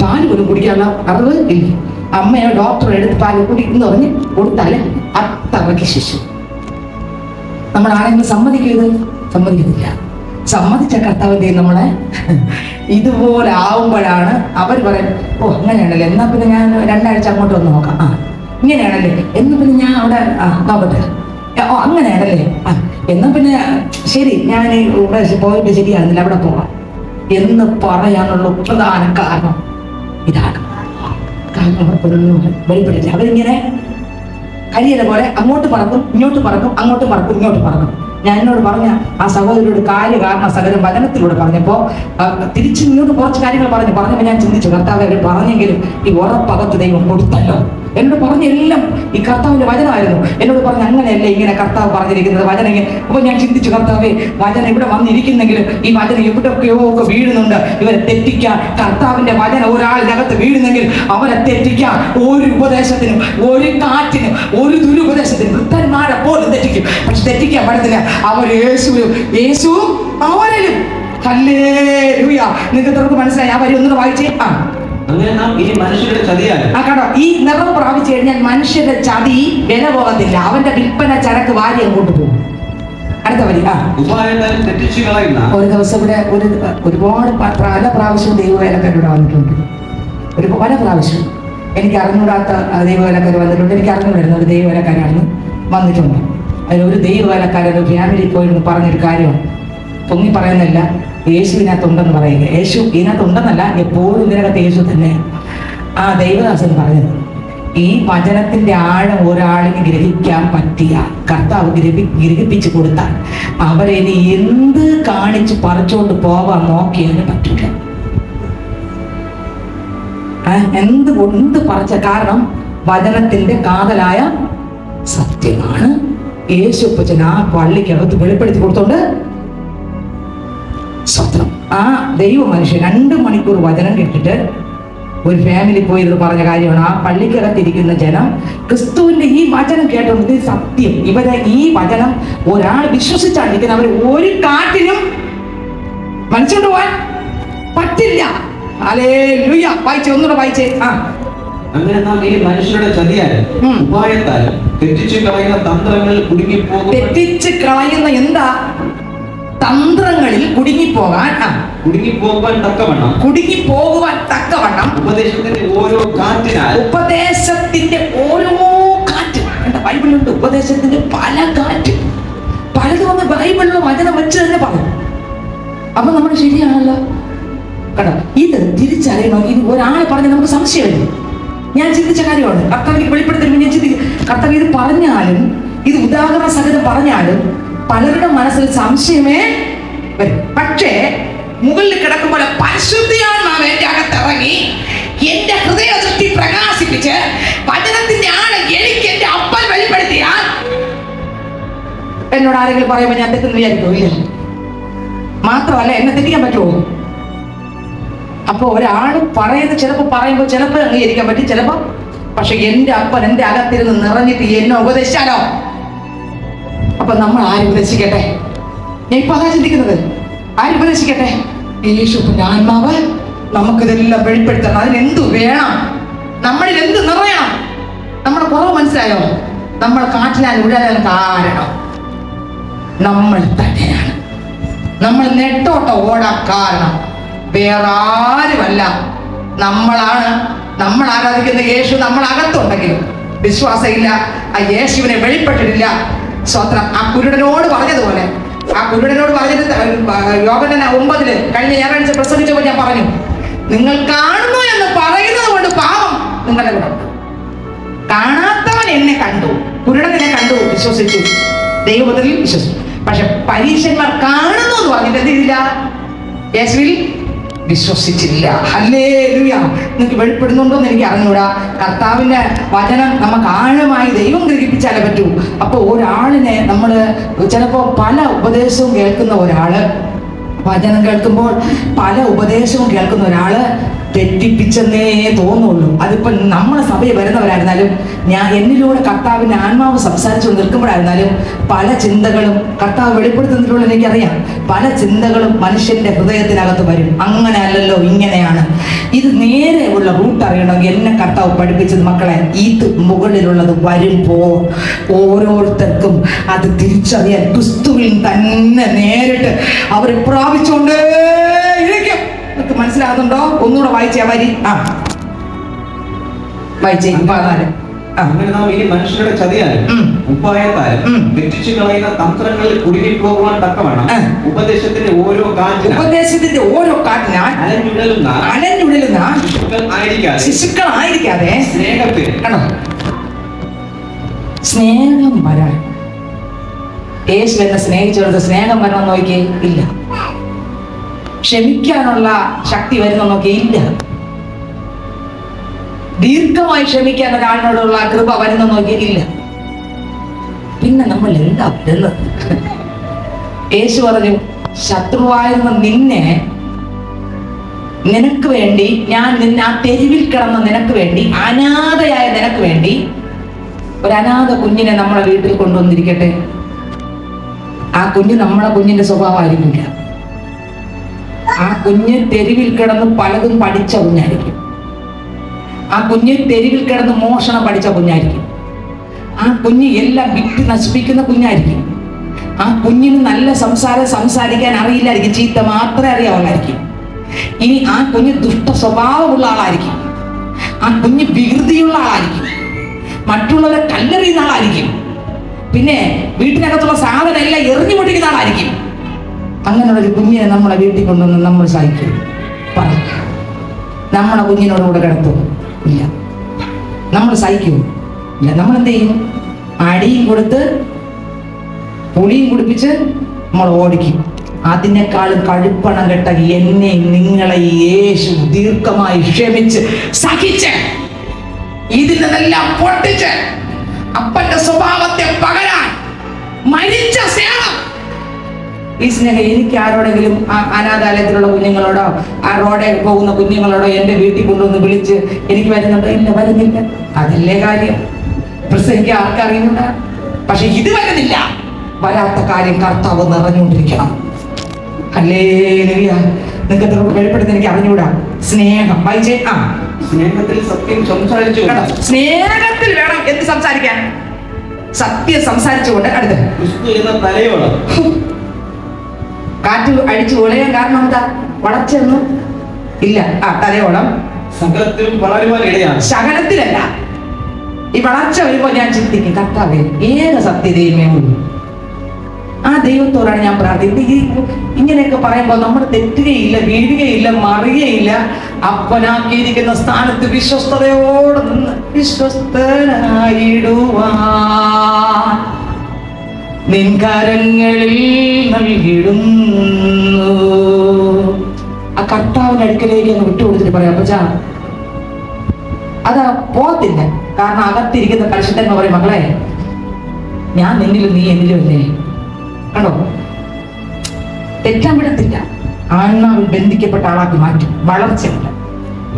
പാല് പോലും കുടിക്കാനുള്ള അറിവ് ഇല്ല. അമ്മയോ ഡോക്ടറെ എടുത്ത് പാല് കുടിക്കുന്നു പറഞ്ഞ് കൊടുത്താല് അത്രയ്ക്ക് ശിശു. നമ്മളാണെങ്കിലും സമ്മതിക്കുന്നില്ല. സമ്മതിച്ച കർത്താവിന്റെ നമ്മളെ ഇതുപോലെ ആവുമ്പോഴാണ് അവർ പറയുന്നത്, ഓ അങ്ങനെയാണല്ലേ, എന്നാ പിന്നെ ഞാൻ 2 ആഴ്ച അങ്ങോട്ട് വന്ന് നോക്കാം. ഇങ്ങനെയാണല്ലേ, എന്നാ പിന്നെ ഞാൻ അവിടെ നോക്കട്ടെ. ഓ അങ്ങനെയാണല്ലേ, എന്നാ പിന്നെ ശരി, ഞാൻ ഇവിടെ പോയിട്ട് ശരിയാകുന്നില്ല, അവിടെ പോകാം എന്ന് പറയാനുള്ള പ്രധാന കാരണം ഇതാണ്. കാരണം അവർക്കൊന്നും വെളിപ്പെടില്ല. അവരിങ്ങനെ കരിയല പോലെ അങ്ങോട്ട് പറക്കും, ഇങ്ങോട്ട് പറക്കും, അങ്ങോട്ട് പറക്കും, ഇങ്ങോട്ട് പറക്കും. ഞാൻ എന്നോട് പറഞ്ഞ ആ സഹോദരിയോട് കാര്യകാരണ സകലം വചനത്തിലൂടെ പറഞ്ഞപ്പോൾ തിരിച്ച് ഇങ്ങോട്ട് കുറച്ച് കാര്യങ്ങൾ പറഞ്ഞപ്പോൾ ഞാൻ ചിന്തിച്ചു, കർത്താവ് അവർ പറഞ്ഞെങ്കിലും ഈ ഉറപ്പകത്ത് ദൈവം കൊടുത്തല്ലോ. എന്നോട് പറഞ്ഞെല്ലാം ഈ കർത്താവിന്റെ വചനമായിരുന്നു. എന്നോട് പറഞ്ഞ അങ്ങനെയല്ലേ ഇങ്ങനെ കർത്താവ് പറഞ്ഞിരിക്കുന്നത് വചനം ഇങ്ങനെ. അപ്പൊ ഞാൻ ചിന്തിച്ചു, കർത്താവേ, വചനം ഇവിടെ വന്നിരിക്കുന്നെങ്കിലും ഈ വചനം എവിടെയൊക്കെയോ ഒക്കെ വീഴുന്നുണ്ട്. ഇവരെ തെറ്റിക്കാൻ കർത്താവിന്റെ വചനം ഒരാളിനകത്ത് വീഴുന്നെങ്കിൽ അവരെ തെറ്റിക്കാൻ ഒരു ഉപദേശത്തിനും ഒരു കാറ്റിനും ഒരു ദുരുപദേശത്തിനും വൃദ്ധന്മാരെ പോലും തെറ്റിക്കും. പക്ഷെ തെറ്റിക്കാൻ പറ്റത്തില്ല. അവർ യേശുവും അവരിലും. ഹല്ലേലൂയ. നിങ്ങൾക്ക് മനസ്സിലായി? ആ വരി ഒന്നുകൂടെ വായിച്ചേ. അങ്ങനെ നാം ഇനി മനുഷ്യരുടെ ചതിയാൽ കേട്ടോ, ഈ നിറം പ്രാപിച്ചു കഴിഞ്ഞാൽ മനുഷ്യരുടെ ചതി വില പോകത്തില്ല. അവന്റെ വിൽപ്പന ചരക്ക് വാരി അങ്ങോട്ട് പോകും. അടുത്ത വരി. തെറ്റിച്ചു കളയുന്ന ഒരു ദിവസം ഇവിടെ ഒരുപാട് പല പ്രാവശ്യം ദൈവവേലക്കാരിവിടെ വന്നിട്ടുണ്ട്. പല പ്രാവശ്യം എനിക്ക് അറിഞ്ഞൂടാത്ത ദൈവവേലക്കാർ വന്നിട്ടുണ്ട്. എനിക്ക് അറിഞ്ഞുകൂടായിരുന്നു ഒരു ദൈവവേലക്കാരാണെന്ന് വന്നിട്ടുണ്ട്. അതിലൊരു ദൈവവേലക്കാരൊരു ഫാമിലി പോയിരുന്നു പറഞ്ഞൊരു കാര്യമാണ്. പൊങ്ങി പറയുന്നില്ല, യേശു ഇതിനകത്തുണ്ടെന്ന് പറയുക. യേശു ഇതിനകത്തുണ്ടെന്നല്ല, എപ്പോഴും ഇതിനകത്ത് യേശു തന്നെ. ആ ദൈവദാസൻ പറഞ്ഞത്, ഈ വചനത്തിന്റെ ആഴം ഒരാളിന് ഗ്രഹിക്കാൻ പറ്റിയ കർത്താവ് ഗ്രഹിപ്പിച്ചു കൊടുത്താൽ അവരെ ഇനി എന്ത് കാണിച്ച് പറിച്ചുകൊണ്ട് പോവാൻ നോക്കിയതിന് പറ്റില്ല. എന്ത് പറിച്ച കാരണം വചനത്തിന്റെ കാതലായ സത്യമാണ്. യേശു അപ്പച്ചൻ ആ പള്ളിക്കകത്ത് വെളിപ്പെടുത്തി കൊടുത്തോണ്ട് സ്വത്രം. ആ ദൈവ മനുഷ്യൻ 2 മണിക്കൂർ വചനം കേട്ടിട്ട് ഒരു ഫാമിലി പോയി ഇത് പറഞ്ഞ കാര്യമാണ്. ആ പള്ളിക്കകത്തിരിക്കുന്ന ജനം ക്രിസ്തുവിന്റെ ഈ വചനം കേട്ടോണ്ട്, ഇത് സത്യം, ഇവരെ ഈ വചനം ഒരാൾ വിശ്വസിച്ചാണ് ഇരിക്കുന്നത്. അവർ ഒരു കാറ്റിനും മനസ്സിലോട്ട് പോവാൻ പറ്റില്ല. ഹല്ലേലൂയ. വായിച്ചേ, ഒന്നുകൂടെ വായിച്ചേ. അങ്ങനെ നാം ഈ മനുഷ്യരുടെ ചതിയാലും ഉപായത്താലും തെറ്റിച്ചു കളയുന്ന തന്ത്രങ്ങളിൽ കുടുങ്ങിപ്പോകും. തെറ്റിച്ച് കളയുന്ന എന്താ തന്ത്രങ്ങളിൽ കുടുങ്ങിപ്പോകാൻ തക്കവണ്ണം ഉപദേശത്തിന്റെ ഓരോ കാറ്റ്. ബൈബിളിലുണ്ട് ഉപദേശത്തിന്റെ പല കാറ്റ്. പലതും വന്ന് ബൈബിളിൽ വചനം വെച്ച് തന്നെ പറയും. അപ്പൊ നമ്മൾ ശരിയാണല്ലോ. കേട്ടോ, ഇത് തിരിച്ചറിയണം. ഇത് ഒരാളെ പറഞ്ഞ നമുക്ക് സംശയമില്ല. ഞാൻ ചിന്തിച്ച കാര്യമാണ്. കർത്താവിന് വെളിപ്പെടുത്തൽ ഞാൻ ചിന്തിക്കും. കർത്താവ് ഇത് പറഞ്ഞാലും, ഇത് ഉദാഹരണ സഹിതം പറഞ്ഞാലും പലരുടെ മനസ്സിൽ സംശയമേ വരും. പക്ഷേ മുകളിൽ കിടക്കുമ്പോൾ പരിശുദ്ധിയാത്മാവ് എന്റെ അകത്തിറങ്ങി എന്റെ ഹൃദയദൃഷ്ടി പ്രകാശിപ്പിച്ച് വചനത്തിന്റെ ആഴം എനിക്ക് എന്റെ അപ്പൻ വെളിപ്പെടുത്തിയാൽ എന്നോട് ആരെങ്കിലും പറയുമ്പോൾ ഞാൻ തെറ്റെന്ന് വിചാരിക്കുമോ? ഇല്ല. മാത്രമല്ല, എന്നെ തെറ്റിക്കാൻ പറ്റുമോ? അപ്പൊ ഒരാൾ പറയുന്നത് ചിലപ്പോൾ അംഗീകരിക്കാൻ പറ്റും, ചിലപ്പോൾ. പക്ഷെ എന്റെ അപ്പൻ എന്റെ അകത്തിരുന്ന് നിറഞ്ഞിട്ട് എന്നെ ഉപദേശിച്ചാലോ? അപ്പൊ അപ്പൊ നമ്മൾ ആര് ഉപദേശിക്കട്ടെ? ഞാൻ ഇപ്പൊ അതാ ചിന്തിക്കുന്നത്. ആര് ഉപദേശിക്കട്ടെ? യേശുവിന്റെ ആത്മാവ് നമുക്കിതെല്ലാം വെളിപ്പെടുത്തണം. അതിനെന്തു വേണം? നമ്മളിൽ എന്ത് നിറയണം? നമ്മുടെ കുറവ് മനസ്സിലായോ? നമ്മൾ കാറ്റിലാൻ ഉഴലാൻ കാരണം നമ്മൾ തന്നെയാണ്. നമ്മൾ നെട്ടോട്ടം ഓടാൻ കാരണം വേറെ ആരുമല്ല, നമ്മളാണ്. നമ്മൾ ആരാധിക്കുന്ന യേശു നമ്മൾ അകത്തുണ്ടെങ്കിലും വിശ്വാസമില്ല, ആ യേശുവിനെ വെളിപ്പെട്ടിട്ടില്ല. സ്വത്രം. ആ കുരുടനോട് പറഞ്ഞതുപോലെ, ആ കുരുടനോട് പറഞ്ഞിട്ട് യോഹന്നാൻ 9 കഴിഞ്ഞ ഞായറാഴ്ച പ്രസംഗിച്ചപ്പോൾ ഞാൻ പറഞ്ഞു, നിങ്ങൾ കാണുന്നു എന്ന് പറയുന്നത് കൊണ്ട് പാപം നിങ്ങളുടെ കൂടെ. കാണാത്തവൻ എന്നെ കണ്ടു, കുരുടനെ കണ്ടു, വിശ്വസിച്ചു, ദൈവത്തിൽ വിശ്വസിച്ചു. പക്ഷെ പരീക്ഷന്മാർ കാണുന്നു എന്ന് പറഞ്ഞിട്ട് എന്ത് ചെയ്തില്ല? യേശുവിൽ വിശ്വസിച്ചില്ല. ഹല്ലേലൂയ. നിങ്ങൾക്ക് വെളിപ്പെടുന്നുണ്ടോ എന്ന് എനിക്ക് അറിഞ്ഞൂടാ. കർത്താവിന്റെ വചനം നമുക്ക് ആഴമായി ദൈവം ഗ്രഹിപ്പിച്ചാലേ പറ്റൂ. അപ്പൊ ഒരാളിനെ നമ്മൾ ചിലപ്പോൾ പല ഉപദേശവും കേൾക്കുന്ന ഒരാള്, വചനം കേൾക്കുമ്പോൾ പല ഉപദേശവും കേൾക്കുന്ന ഒരാള് തെറ്റിപ്പിച്ചെന്നേ തോന്നുള്ളൂ. അതിപ്പോ നമ്മളെ സഭയിൽ വരുന്നവരായിരുന്നാലും, ഞാൻ എന്നിലൂടെ കർത്താവിന്റെ ആത്മാവ് സംസാരിച്ചു നിൽക്കുമ്പോഴായിരുന്നാലും പല ചിന്തകളും കർത്താവ് വെളിപ്പെടുത്തുന്നതിലൂടെ എനിക്കറിയാം. പല ചിന്തകളും മനുഷ്യന്റെ ഹൃദയത്തിനകത്ത് വരും. അങ്ങനെ അല്ലല്ലോ, ഇങ്ങനെയാണ്. ഇത് നേരെ ഉള്ള റൂട്ട് അറിയണമെങ്കിൽ എന്നെ കർത്താവ് പഠിപ്പിച്ചത്, മക്കളെ, ഇത് മുകളിലുള്ളത് വരുമ്പോൾ ഓരോരുത്തർക്കും അത് തിരിച്ചറിയാൻ ക്രിസ്തുവിൽ തന്നെ നേരിട്ട് അവർ പ്രാപിച്ചുകൊണ്ടേ ഇരിക്കും. നിങ്ങൾക്ക് മനസ്സിലാകുന്നുണ്ടോ? ഒന്നുകൂടെ വായിച്ചാ വരി. വായിച്ചേ. 14. അങ്ങനെ നാം ഇനി മനുഷ്യരുടെ ചതിയാലും ഉപായത്താലും വെറ്റിച്ചു കളയുന്ന തന്ത്രങ്ങളിൽ കുടുങ്ങിപ്പോകുവാൻ തക്കവണ്ണം ഉപദേശത്തിന്റെ ഓരോ കാറ്റിനാൽ അലഞ്ഞുഴലുന്ന ശിശുക്കളായിരിക്കാതെ സ്നേഹം വരാൻ. യേശു എന്നെ സ്നേഹിച്ചെടുത്ത് സ്നേഹം വരണം നോക്കിയേ ഇല്ല. ക്ഷമിക്കാനുള്ള ശക്തി വരുന്ന നോക്കിയേ ഇല്ല. ദീർഘമായി ക്ഷമിക്കാൻ ഒരാളിനോടുള്ള കൃപ വരുന്ന നോക്കിയില്ല. പിന്നെ നമ്മൾ എന്താ വരുന്നത്? യേശു പറഞ്ഞു, ശത്രുവായിരുന്ന നിന്നെ, നിനക്ക് വേണ്ടി ഞാൻ നിന്നെ, ആ തെരുവിൽ കിടന്ന നിനക്ക് വേണ്ടി, അനാഥയായ നിനക്ക് വേണ്ടി ഒരു അനാഥ കുഞ്ഞിനെ നമ്മളെ വീട്ടിൽ കൊണ്ടുവന്നിരിക്കട്ടെ. ആ കുഞ്ഞ് നമ്മളെ കുഞ്ഞിന്റെ സ്വഭാവമായിരിക്കില്ല. ആ കുഞ്ഞ് തെരുവിൽ കിടന്ന് പലതും പഠിച്ച കുഞ്ഞായിരിക്കും. ആ കുഞ്ഞ് തെരുവിൽ കിടന്ന് മോഷണം പഠിച്ച കുഞ്ഞായിരിക്കും. ആ കുഞ്ഞ് എല്ലാം വിറ്റ് നശിപ്പിക്കുന്ന കുഞ്ഞായിരിക്കും. ആ കുഞ്ഞിന് നല്ല സംസാരം സംസാരിക്കാൻ അറിയില്ലായിരിക്കും, ചീത്ത മാത്രമേ അറിയാവുള്ളായിരിക്കും. ഇനി ആ കുഞ്ഞ് ദുഷ്ട സ്വഭാവമുള്ള ആളായിരിക്കും. ആ കുഞ്ഞ് വികൃതിയുള്ള ആളായിരിക്കും. മറ്റുള്ളവരെ കല്ലെറിയുന്ന ആളായിരിക്കും. പിന്നെ വീട്ടിനകത്തുള്ള സാധനം എല്ലാം എറിഞ്ഞു പൊട്ടിക്കുന്ന ആളായിരിക്കും. അങ്ങനെയുള്ളൊരു കുഞ്ഞിനെ നമ്മളെ വീട്ടിൽ കൊണ്ടുവന്ന് നമ്മൾ സഹിക്കും. നമ്മളെ കുഞ്ഞിനോടുകൂടെ കിടത്തും ഇല്ല. നമ്മൾ സഹിക്കും ഇല്ല. നമ്മൾ എന്ത് ചെയ്യും? അടിയും കൊടുത്ത് പുളിയും കുടിപ്പിച്ച് നമ്മൾ ഓടിക്കും. അതിനേക്കാളും കഴുപ്പണം കെട്ട എന്നെ നിങ്ങളെ യേശു ദീർഘമായി ക്ഷമിച്ച് സഹിച്ച് ഇതിൽ നിന്നെല്ലാം പൊട്ടിച്ച് അപ്പന്റെ സ്വഭാവത്തെ പകരാൻ മരിച്ച സ്നേഹം. ഈ സ്നേഹം എനിക്ക് ആരോടെങ്കിലും, അനാഥാലയത്തിലുള്ള കുഞ്ഞുങ്ങളോടോ ആ റോഡിൽ പോകുന്ന കുഞ്ഞുങ്ങളോടോ എൻ്റെ വീട്ടിൽ കൊണ്ടുവന്ന് വിളിച്ച് എനിക്ക് വരുന്നുണ്ടോ? ഇല്ല, വരുന്നില്ല. അതല്ലേ കാര്യം. പ്രസംഗിക്കാൻ ആർക്കറിയുന്നുണ്ട്? പക്ഷെ ഇത് വരുന്നില്ല. വരാത്ത കാര്യം കർത്താവ് നിറഞ്ഞുകൊണ്ടിരിക്കണം. ഹല്ലേലൂയ. നിങ്ങൾക്ക് വെളിപ്പെടുത്തി എനിക്ക് അറിഞ്ഞുകൂടാ. സ്നേഹം വായിച്ചേ. സ്നേഹത്തിൽ സത്യം സംസാരിച്ചു. സ്നേഹത്തിൽ വേണം എന്ത് സംസാരിക്കാൻ? സത്യം സംസാരിച്ചുകൊണ്ട്. അടുത്ത് ക്രിസ്തു എന്ന തലയോളം. കാറ്റ് അടിച്ചു ഒളയാൻ കാരണം എന്താ? വളച്ചൊന്നും ഇല്ല. തലയോളം സകലത്തിലും വളരുവാൻ ഇടയാണ്. ശകലത്തിലല്ല. ഈ വളർച്ച വരുമ്പോ ഞാൻ ചിന്തിക്കും, കർത്താവേ, ഏക സത്യദൈവമേ ഉള്ളൂ. ആ ദൈവത്തോടാണ് ഞാൻ പ്രാർത്ഥിക്കുന്നത്. ഇങ്ങനെയൊക്കെ പറയുമ്പോൾ നമ്മൾ തെറ്റുകയില്ല, വീഴുകയില്ല, മറിയുകയില്ല. അപ്പനാക്കിയിരിക്കുന്ന സ്ഥാനത്ത് വിശ്വസ്തയോടെ നിന്ന് വിശ്വസ്തനായിടുവാൻ നിൻ കരങ്ങളിൽ നൽകിടുന്നു. ആ കർത്താവിന്റെ അടുക്കലേക്ക് അങ്ങ് വിട്ടുകൊടുത്തിട്ട് പറയാം, അപ്പച്ചാ അത് പോകത്തില്ല. കാരണം അകത്തിരിക്കുന്ന പരിശുദ്ധന്മാർ പറയും, മകളെ, ഞാൻ നിന്നിലും നീ എന്നിലും അല്ലേ. കണ്ടോ, തെറ്റാൻ വിടത്തില്ല. ആത്മാവിൽ ബന്ധിക്കപ്പെട്ട ആളാക്കി മാറ്റും. വളർച്ചയുണ്ട്.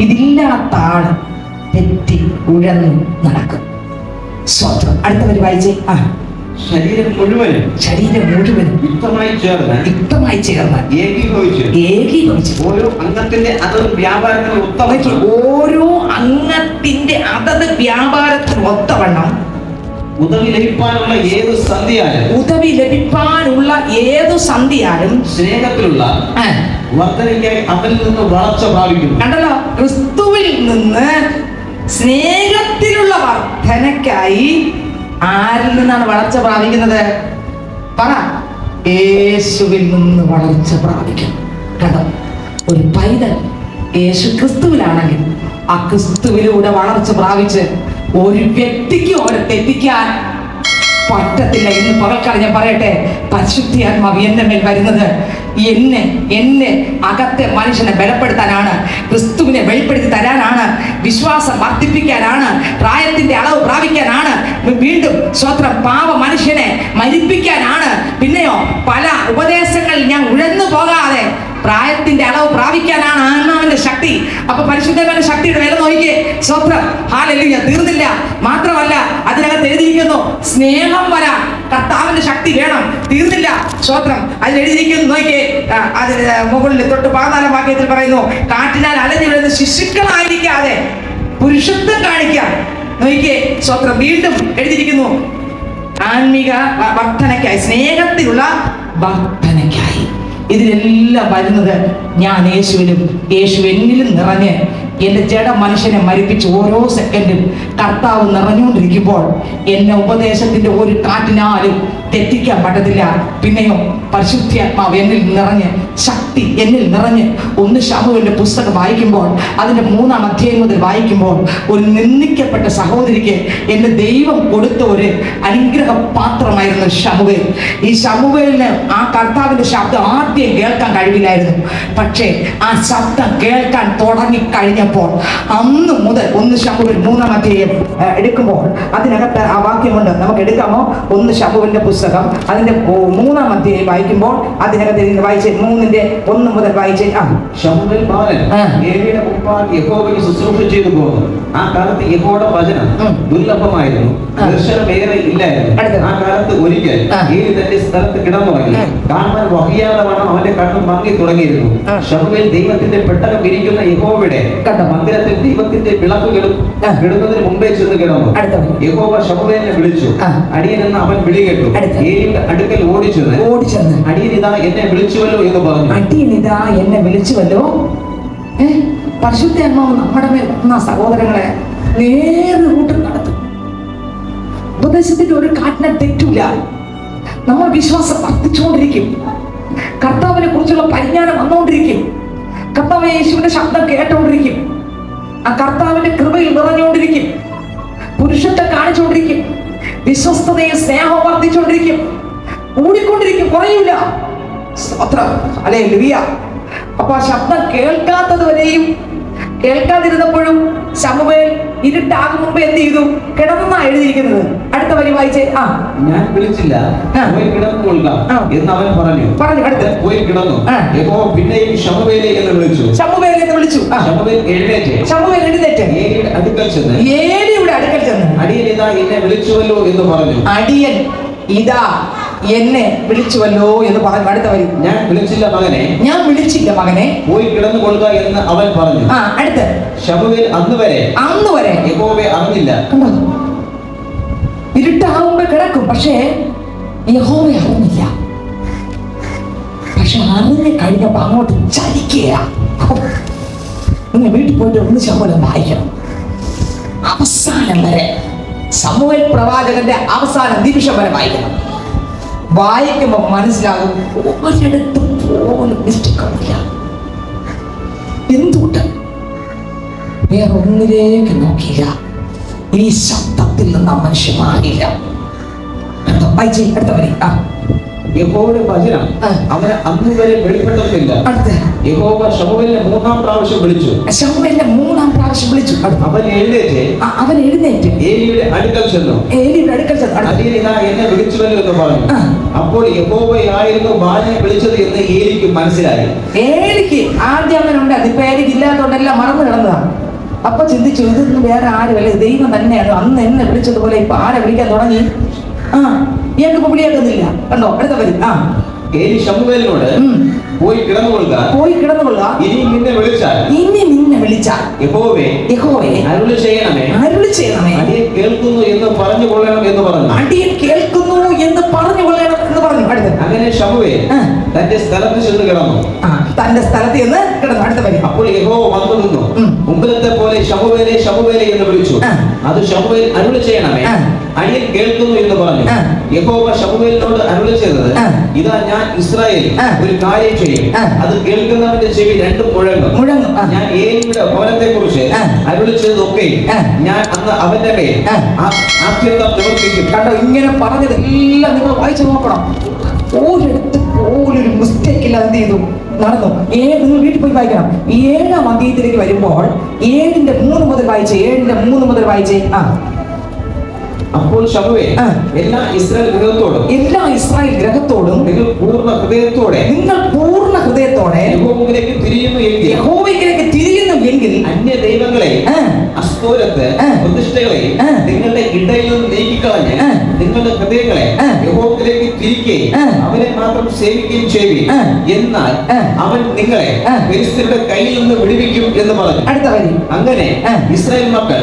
ഇതില്ലാത്ത ആള് തെറ്റി ഉഴന്നു നടക്കും. സ്വത്രം. അടുത്തവര് വായിച്ചേ. ശരീരം മുഴുവനും യുക്തമായി ചേർന്ന് ഏകീഭവിച്ച് ഓരോ അംഗത്തിന്റെ അതത് വ്യാപാരത്തിന് ഒത്തവണ്ണം ഉദവി ലഭിപ്പാനുള്ള ഏതു സന്ധിയാലും സ്നേഹത്തിലുള്ള വർധനയ്ക്കായി അവനിൽ നിന്ന് വളർച്ച പ്രാപിക്കുന്നു. കണ്ടല്ലോ, ക്രിസ്തുവിൽ നിന്ന് സ്നേഹത്തിലുള്ള വർധനയ്ക്കായി ആരിൽ നിന്നാണ് വളർച്ച പ്രാപിക്കുന്നത്? പറ. യേശുവിൽ നിന്ന് വളർച്ച പ്രാപിക്കും. കണ്ടോ, ഒരു പൈതൽ യേശു ക്രിസ്തുവിലാണെങ്കിൽ ആ ക്രിസ്തുവിലൂടെ വളർച്ച പ്രാപിച്ച് ഒരു വ്യക്തിക്ക് അവരെ തെറ്റിക്കാൻ പറ്റത്തില്ല. ഇന്ന് പകൽക്കാലം ഞാൻ പറയട്ടെ, പരിശുദ്ധാത്മാവ് എന്റെ മേൽ വരുന്നത് എന്നെ അകത്തെ മനുഷ്യനെ ബലപ്പെടുത്താനാണ്, ക്രിസ്തുവിനെ വെളിപ്പെടുത്തി തരാനാണ്, വിശ്വാസം വർദ്ധിപ്പിക്കാനാണ്, പ്രായത്തിന്റെ അളവ് പ്രാപിക്കാനാണ്, വീണ്ടും സ്വത്രം പാവ മനുഷ്യനെ മരിപ്പിക്കാനാണ്. പിന്നെയോ പല ഉപദേശങ്ങളിൽ ഞാൻ ഉഴന്നു പോകാതെ പ്രായത്തിന്റെ അളവ് പ്രാപിക്കാനാണ് ആത്മാവിന്റെ ശക്തി. അപ്പൊ പരിശുദ്ധമായ ശക്തിയുടെ വില നോക്കിയേ. സ്വത്രം. ഹല്ലേലൂയ. തീർന്നില്ല. മാത്രമല്ല അതിനകത്ത് എഴുതിയിരിക്കുന്നു സ്നേഹം വരാൻ കർത്താവിന്റെ ശക്തി വേണം. തീർന്നില്ല. സ്വത്രം. അതിൽ എഴുതിയിരിക്കുന്നു നോക്കിയേ. അതിന് മുകളിൽ തൊട്ട് 14 വാക്യത്തിൽ പറയുന്നു, കാറ്റിനാൽ അലഞ്ഞു വീഴുന്ന ശിശുക്കളായിരിക്കാതെ പുരുഷത്വം കാണിക്കാം. നോക്കിയേ. സ്വത്രം. വീണ്ടും എഴുതിയിരിക്കുന്നു ആത്മീക വർധനയ്ക്കായി, സ്നേഹത്തിലുള്ള വർധനയ്ക്കായി. ഇതിലെല്ലാം വരുന്നത് ഞാൻ യേശുവിലും യേശു എന്നിലും നിറഞ്ഞ് എൻ്റെ ജഡ മനുഷ്യനെ മരിപ്പിച്ച് ഓരോ സെക്കൻഡും കർത്താവ് നിറഞ്ഞുകൊണ്ടിരിക്കുമ്പോൾ എന്നെ ഉപദേശത്തിന്റെ ഒരു കാറ്റിനാലും തെറ്റിക്കാൻ പറ്റത്തില്ല. പിന്നെയോ പരിശുദ്ധാത്മാവ് എന്നിൽ നിറഞ്ഞ്, ശക്തി എന്നിൽ നിറഞ്ഞ് 1 ശമൂവേലിന്റെ പുസ്തകം വായിക്കുമ്പോൾ അതിന്റെ 3-ാം അധ്യായം മുതൽ വായിക്കുമ്പോൾ ഒരു നിന്ദിക്കപ്പെട്ട സഹോദരിക്ക് എൻ്റെ ദൈവം കൊടുത്ത ഒരു അനുഗ്രഹ പാത്രമായിരുന്നു ശമൂവേൽ. ഈ ശമൂവേലിന് ആ കർത്താവിന്റെ ശബ്ദം ആദ്യം കേൾക്കാൻ കഴിവില്ലായിരുന്നു. പക്ഷേ ആ ശബ്ദം കേൾക്കാൻ തുടങ്ങി കഴിഞ്ഞപ്പോൾ അന്ന് മുതൽ 1 ശമൂവേൽ 3-ാം അധ്യായം എടുക്കുമ്പോൾ അതിനകത്ത് ആ വാക്യമുണ്ട്. നമുക്ക് എടുക്കാമോ? 1 ശമൂവേലിന്റെ പുസ്തകം അതിന്റെ 3-ാം അധ്യായം വായിക്കുമ്പോൾ അതിനകത്ത് വായിച്ച് 3:1 മുതൽ വായിച്ച് ശമൂവേൽ ബാലൻ ഏലിയുടെ മുമ്പാകെ യഹോവയെ ശുശ്രൂഷ ചെയ്തു പോകുന്നു. ആ കാലത്ത് യഹോവയുടെ വചനം ദുർലഭമായിരുന്നു, ദർശനമേറെ ഇല്ലായിരുന്നു. ആ കാലത്ത് ഒരിക്കൽ ഏലി തന്റെ സ്ഥലത്ത് കിടന്നുറങ്ങി. കാണാൻ വഹിയാതെ വണ്ണം അവന്റെ കണ്ണ് മങ്ങി തുടങ്ങിയിരുന്നു. ശമൂവേൽ ദൈവത്തിന്റെ പെട്ടകം ഇരിക്കുന്ന യഹോവയുടെ മന്ദിരത്തിൽ ദൈവത്തിന്റെ വിളക്കുകളും കിടന്നതിന് മുമ്പേ ചെന്ന് കിടന്നു. യഹോവ ശമൂവേലിനെ വിളിച്ചു. അടിയനെന്ന് അവൻ വിളി കേട്ടു. ഏലിയുടെ അടുക്കൽ ഓടിച്ചെന്ന് അടിയൻ ഇതാ എന്നെ വിളിച്ചുവല്ലോ എന്ന് പറഞ്ഞു. അടിയനിതാ എന്നെ വിളിച്ചുവല്ലോ. പരിശുദ്ധാത്മാവ് നമ്മുടെ മേൽ വന്ന സഹോദരങ്ങളെ നേരെ റൂട്ടിൽ നടത്തും. ഉപദേശത്തിന്റെ ഒരു കാറ്റിനെ തെറ്റില്ല. നമ്മൾ വിശ്വാസം വർദ്ധിച്ചുകൊണ്ടിരിക്കും. കർത്താവിനെ കുറിച്ചുള്ള പരിജ്ഞാനം വന്നുകൊണ്ടിരിക്കും. കർത്താവ് യേശുവിന്റെ ശബ്ദം കേട്ടുകൊണ്ടിരിക്കും. ആ കർത്താവിന്റെ കൃപയിൽ നിറഞ്ഞുകൊണ്ടിരിക്കും. പുരുഷത്തെ കാണിച്ചുകൊണ്ടിരിക്കും. വിശ്വസ്തതയും സ്നേഹവും വർദ്ധിച്ചുകൊണ്ടിരിക്കും. കൂടിക്കൊണ്ടിരിക്കും, കുറയില്ല. ഹല്ലേലൂയ. അപ്പൊ ആ ശബ്ദം കേൾക്കാത്തതുവരെയും കേൾക്കാതിരുന്നപ്പോഴും ശമൂവേൽ ഇരുട്ടാകും മുമ്പ് എന്ത് ചെയ്തു? കിടന്നാ എഴുതിയിരിക്കുന്നത്. അടുത്ത വരി വായിച്ചേ. ഞാൻ വിളിച്ചില്ല, പോയി കിടന്നുകൊള്ളുക എന്ന് അവൻ പറഞ്ഞു. അടുത്ത് പോയി കിടന്നു. യഹോവ പിന്നെയും ശമൂവേലേ എന്ന് വിളിച്ചു. ശമൂവേൽ എഴുന്നേറ്റ് ഏലിയുടെ അടുക്കൽ ചെന്ന് അടിയൻ ഇതാ എന്നെ വിളിച്ചുവല്ലോ എന്ന് പറഞ്ഞു. അടിയൻ ഇതാ എന്നെ വിളിച്ചുവല്ലോ എന്ന് പറഞ്ഞു. അടുത്ത വരി. ഞാൻ വിളിച്ചില്ല മകനെ, പോയി കിടന്നുകൊള്ളുക എന്ന് അവൻ പറഞ്ഞു. അടുത്ത് ശമൂവേൽ അന്ന് വരെ യഹോവയെ അറിഞ്ഞില്ല. ഇരുട്ടാവുമ്പോ കിടക്കും, പക്ഷേ യഹോവയെ അറിഞ്ഞില്ല. പക്ഷെ അറിഞ്ഞു കഴിഞ്ഞപ്പോ അങ്ങോട്ട് ചലിക്കുക. നിങ്ങൾ വീട്ടിൽ പോയിട്ട് 1 ശമൂവേൽ വായിക്കണം. അവസാനം വരെ ശമൂവേൽ പ്രവാചകന്റെ അവസാന നിമിഷം വരെ വായിക്കണം. വായിക്കുമ്പോൾ മനസ്സിലാകും ഒരിടത്തും പോലും മിസ്റ്റേക്കില്ല. എന്തുകൊണ്ട്? വേറെ ഒന്നിലേക്ക് നോക്കിയില്ല. ഈ ശബ്ദത്തിൽ നിന്ന് മനുഷ്യൻ മാറിയില്ല. അടുത്ത വരി. യഹോവയുടെ വചനം അവന് അന്ന് വരെ വെളിപ്പെട്ടൊന്നുമില്ല. യഹോവ ശമൂവേലിനെ 3-ാം പ്രാവശ്യം വിളിച്ചു. അവൻ എഴുന്നേറ്റ് ഏലിയുടെ അടുക്കൽ ചെന്നു. അടിയൻ ഇതാ എന്നെ വിളിച്ചുവല്ലോ എന്ന് പറഞ്ഞു. അപ്പോൾ യഹോവയായിരുന്നു ബാലനെ വിളിച്ചത് എന്ന് ഏലിക്ക് മനസ്സിലായി. ഏലിക്ക് ആദ്യം അങ്ങനെ ഉണ്ട്. അതിപ്പോ ഏലിക്ക് ഇല്ലാത്തതുകൊണ്ടെല്ലാം മറന്നു കിടന്നതാണ്. അപ്പൊ ചിന്തിച്ചു, ഇതൊന്നും വേറെ ആരുമല്ല, ദൈവം തന്നെയാണ്. അന്ന് എന്നെ വിളിച്ചതുപോലെ ഇപ്പൊ ആരെ വിളിക്കാൻ തുടങ്ങി. ഇയാൾക്ക് ഇപ്പൊ വിളിയാക്കുന്നില്ല. കണ്ടോ, അടുത്ത വരി. ഏലി ശമൂവേലിനോട് പോയി കിടന്നുകൊള്ളുക, ഇനി നിന്നെ വിളിച്ചാൽ യഹോവേ അരുളി ചെയ്യണമേ, അടിയൻ കേൾക്കുന്നു എന്ന് പറഞ്ഞു കൊള്ളണം എന്ന് പറഞ്ഞു. അങ്ങനെ ശമൂവേൽ തന്റെ സ്ഥലത്ത് ചെന്ന് കിടന്നു. അടുത്ത വരി. അപ്പോൾ യഹോവ വന്നു നിന്നു, മുമ്പിലത്തെ പോലെ ശമൂവേലേ ശമൂവേലേ എന്ന് വിളിച്ചു. അത് ശമൂവേൽ അരുളി ചെയ്യണമേ, അടിയൻ കേൾക്കുന്നു എന്ന് പറഞ്ഞു. യഹോവ ശമൂവേലിനോട് അരുളി ചെയ്തത്, ഇതാ ഞാൻ ഇസ്രായേൽ ഒരു കാര്യം ചെയ്യും, അത് കേൾക്കുന്നവന്റെ ചെവി രണ്ടും മുഴങ്ങും. ഞാൻ ഏലിയുടെ ഭവനത്തെ കുറിച്ച് അരുളി ചെയ്തതൊക്കെ ഞാൻ അന്ന് അവന്റെ മേൽ ആദ്യന്തം നിവർത്തിക്കും. കണ്ടോ, ഇങ്ങനെ പറഞ്ഞതെല്ലാം നിങ്ങൾ വായിച്ചു നോക്കണം. ഒരിടത്ത് പോലൊരു മിസ്റ്റേക്ക് ഇല്ല. എന്ത് ചെയ്തു നടന്നു? നിങ്ങൾ വീട്ടിൽ പോയി വായിക്കണം. 7-ാം അധ്യായത്തിലേക്ക് വരുമ്പോൾ 7:3 മുതൽ വായിച്ചേ. അപ്പോൾ ശമൂവേൽ എല്ലാ ഇസ്രായേൽ ഗ്രഹത്തോടും നിങ്ങൾ പൂർണ്ണ ഹൃദയത്തോടെ യഹോവയിലേക്ക് തിരിയുന്നു എങ്കിൽ അന്യ ദൈവങ്ങളെ അസ്തോരത്ത് പ്രതിഷ്ഠകളെ നിങ്ങളുടെ ഇടയിൽ നിന്ന് നീക്കിക്കളഞ്ഞ് നിങ്ങളുടെ ഹൃദയങ്ങളെ യഹോവയിലേക്ക് തിരിക്കുകയും അവനെ മാത്രം സേവിക്കുകയും ചെയ്യുകയും എന്നാൽ അവൻ നിങ്ങളെ ഫെലിസ്ത്യരുടെ കയ്യിൽ നിന്ന് വിടുവിക്കും എന്ന് പറഞ്ഞു. അടുത്ത വരി. അങ്ങനെ ഇസ്രായേൽ മക്കൾ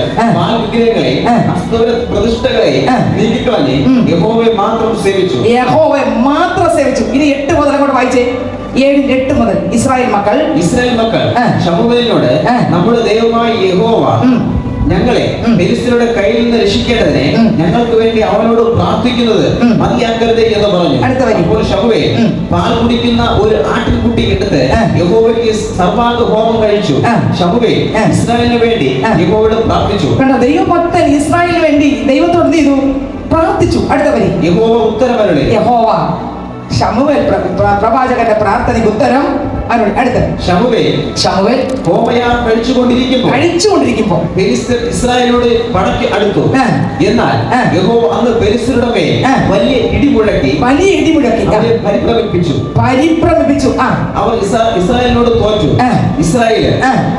വിഗ്രഹങ്ങളെ അസ്തോരത്ത് പ്രതിഷ്ഠകളെ നീക്കിക്കളഞ്ഞ് യഹോവയെ മാത്രം സേവിച്ചു. ഇനി 8 മുതൽ അങ്ങോട്ട് വായിച്ചേ. 7:8 മുതൽ ഇസ്രായേൽ മക്കൾ ശമൂവേലിനോട് നമ്മുടെ ദൈവമായ യഹോവ ഞങ്ങളെ ഫെലിസ്ത്യരുടെ കയ്യിൽ നിന്ന് രക്ഷിക്കേണ്ടതിനെ ഞങ്ങൾക്ക് വേണ്ടി അവനോട് പ്രാർത്ഥിക്കുന്നത് മതിയാക്കരുത് എന്ന് പറഞ്ഞു. അപ്പോൾ ശമൂവേൽ പാൽ കുടിക്കുന്ന ഒരു ആട്ടിൻകുട്ടി എടുത്ത് യഹോവയ്ക്ക് സർവാംഗ ഹോമം കഴിച്ചു. ശമൂവേൽ ഇസ്രായേലിന് വേണ്ടി യഹോവയോട് പ്രാർത്ഥിച്ചു. ദൈവഭക്തൻ ഇസ്രായേലിന് വേണ്ടി ദൈവത്തോട് എന്ത് ചെയ്തു? പ്രാർത്ഥിച്ചു. അടുത്ത വരി. യഹോവ ഉത്തരമരുളി. ശമൂവേൽ പ്രവാചകന്റെ പ്രാർത്ഥനയ്ക്ക് ഉത്തരം അരുളി. അടുത്ത് ശമൂവേൽ ഹോമയാഗം കഴിച്ചുകൊണ്ടിരിക്കുമ്പോൾ ഫെലിസ്ത്യർ ഇസ്രായേലിനോട് പടയ്ക്ക് അടുത്തു. എന്നാൽ യഹോവ അന്ന് ഫെലിസ്ത്യരുടെ മേൽ വലിയ ഇടി മുഴക്കി അവരെ പരിഭ്രമിപ്പിച്ചു. അവർ ഇസ്രായേലിനോട് തോറ്റു. ഇസ്രായേൽ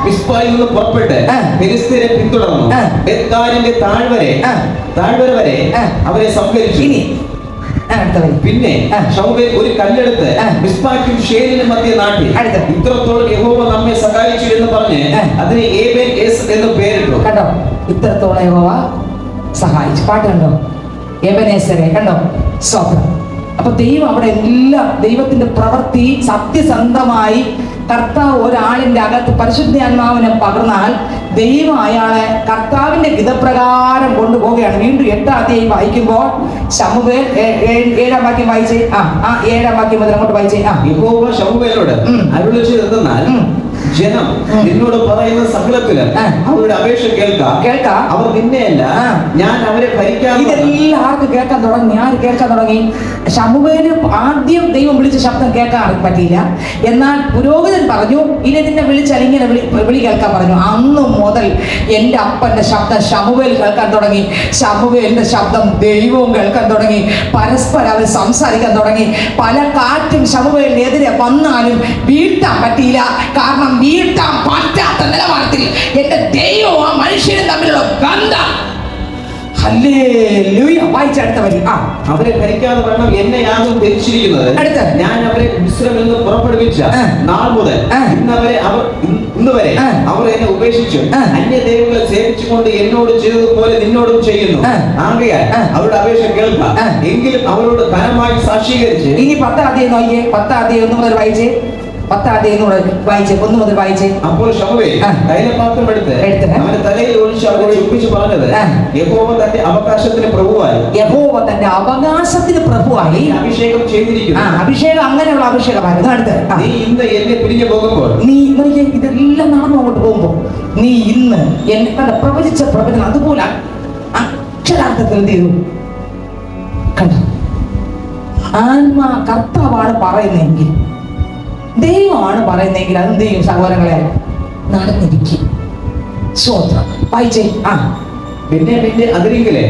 മിസ്പായിൽ നിന്ന് പുറപ്പെട്ട് ഫെലിസ്ത്യരെ പിന്തുടർന്നു. ബെത്കാരിന്റെ താഴ്വര വരെ അവരെ സംഹരിച്ചു. പിന്നെ ശമൂവേൽ ഒരു കല്ലെടുത്ത് മിസ്പായ്ക്കും ഷേലിനും മധ്യ നാട്ടി ഇത്രത്തോളം യഹോവ നമ്മെ സഹായിച്ചു എന്ന് പറഞ്ഞ് അതിന് ഏബേൽ എന്ന് പേരിട്ടു. കണ്ടോ, ഇത്രത്തോളം യഹോവ സഹായിച്ചു. പാട്ട് കണ്ടോ, എബനേസരെ കണ്ടോ, സ്വപ്നം. അപ്പൊ ദൈവം അവിടെ എല്ലാം ദൈവത്തിന്റെ പ്രവൃത്തി സത്യസന്ധമായി കർത്താവ് ഒരാളിന്റെ അകത്ത് പരിശുദ്ധാത്മാവിനെ പകർന്നാൽ ദൈവം അയാളെ കർത്താവിന്റെ ഗിതപ്രകാരം കൊണ്ടുപോവുകയാണ്. വീണ്ടും 8-ാം അധ്യായം വായിക്കുമ്പോൾ ശമൂവേൽ 7-ാം വാക്യം വായിച്ചേ. 7-ാം വാക്യം മുതൽ അങ്ങോട്ട് വായിച്ചേ. യഹോവ ശമൂവേലോട് അരുളി ചെയ്തെന്നാൽ ജനം നിന്നോട് പറയുന്ന സകലത്തില് അവരുടെ അപേക്ഷ കേൾക്കാം. അവർ നിന്നെയല്ല, ഞാൻ അവരെ ഭരിക്കാൻ. ഇതെല്ലാം ആർക്ക് കേൾക്കാൻ തുടങ്ങി? ആര് കേൾക്കാൻ തുടങ്ങി? ശമൂവേല് ആദ്യം ദൈവം വിളിച്ച ശബ്ദം കേൾക്കാൻ പറ്റിയില്ല. എന്നാൽ പുരോഹിതൻ പറഞ്ഞു, ഇനി നിന്നെ വിളിച്ചാൽ ഇങ്ങനെ വിളി കേൾക്കാൻ പറഞ്ഞു. അന്ന് മുതൽ എൻ്റെ അപ്പന്റെ ശബ്ദം ശമൂവേൽ കേൾക്കാൻ തുടങ്ങി. ശമൂവേലിന്റെ ശബ്ദം ദൈവവും കേൾക്കാൻ തുടങ്ങി. പരസ്പരം അവർ സംസാരിക്കാൻ തുടങ്ങി. പല കാറ്റും ശമൂവേലിനെതിരെ വന്നാലും വീഴ്ത്താൻ പറ്റിയില്ല. കാരണം വീഴ്ത്താൻ പറ്റാത്ത നിലവാരത്തിൽ എന്റെ ദൈവവും ആ മനുഷ്യനും തമ്മിലുള്ള ബന്ധം. വായിച്ചടുത്ത വരി. അവരെ ഭരിക്കാതെ വേണം എന്നെ യാതൊരു ധരിച്ചിരിക്കുന്നത്. ഞാൻ അവരെ മിസ്രയിൽ നിന്ന് പുറപ്പെടുവിച്ച നാൾ മുതൽ ഇന്ന് വരെ അവർ എന്നെ ഉപേക്ഷിച്ചു അന്യ ദൈവങ്ങളെ സേവിച്ചുകൊണ്ട് എന്നോട് ചെയ്തതുപോലെ നിന്നോടും ചെയ്യുന്നു. ആകയാൽ അവരുടെ അപേക്ഷ കേൾക്കാം, എങ്കിലും അവരോട് ധനമായി സാക്ഷീകരിച്ച്. ഇനി 10-ാം അധ്യായം നോക്കിയേ. 10-ാം അധ്യായം 1 മുതൽ വായിച്ചേ. 10-ാം അധ്യായം വായിച്ചേ. 1 മുതൽ വായിച്ചേ. അപ്പോൾ ശമൂവേൽ തൈലപാത്രം എടുത്ത് അവന്റെ തലയിൽ ഒഴിച്ച് അവരെ ചുംബിച്ച് പറഞ്ഞത്, യഹോവ തന്റെ അവകാശത്തിന് പ്രഭുവായി അഭിഷേകം ചെയ്തിരിക്കുന്നു. അഭിഷേകം അങ്ങനെയുള്ള അഭിഷേകമായിരുന്നു. അടുത്ത് നീ ഇന്ന് എന്നെ പിരിഞ്ഞു പോകുമ്പോൾ, നീ ഇതെല്ലാം നടന്നു അങ്ങോട്ട് പോകുമ്പോൾ നീ ഇന്ന് എന്നെ കണ്ട പ്രവചിച്ച പ്രവചനം അതുപോലെ അക്ഷരാർത്ഥത്തിൽ എന്ത് ചെയ്തു? കണ്ട, ആത്മാ കർത്താവാണ് പറയുന്നതെങ്കിൽ, ദൈവമാണ് പറയുന്നതെങ്കിൽ അതെന്ത് ചെയ്യും? സഹോദരങ്ങളെ, നടന്നിരിക്കും. സ്വോത്രം വായിച്ചേ. പിന്നെ അതിരിക്കലേ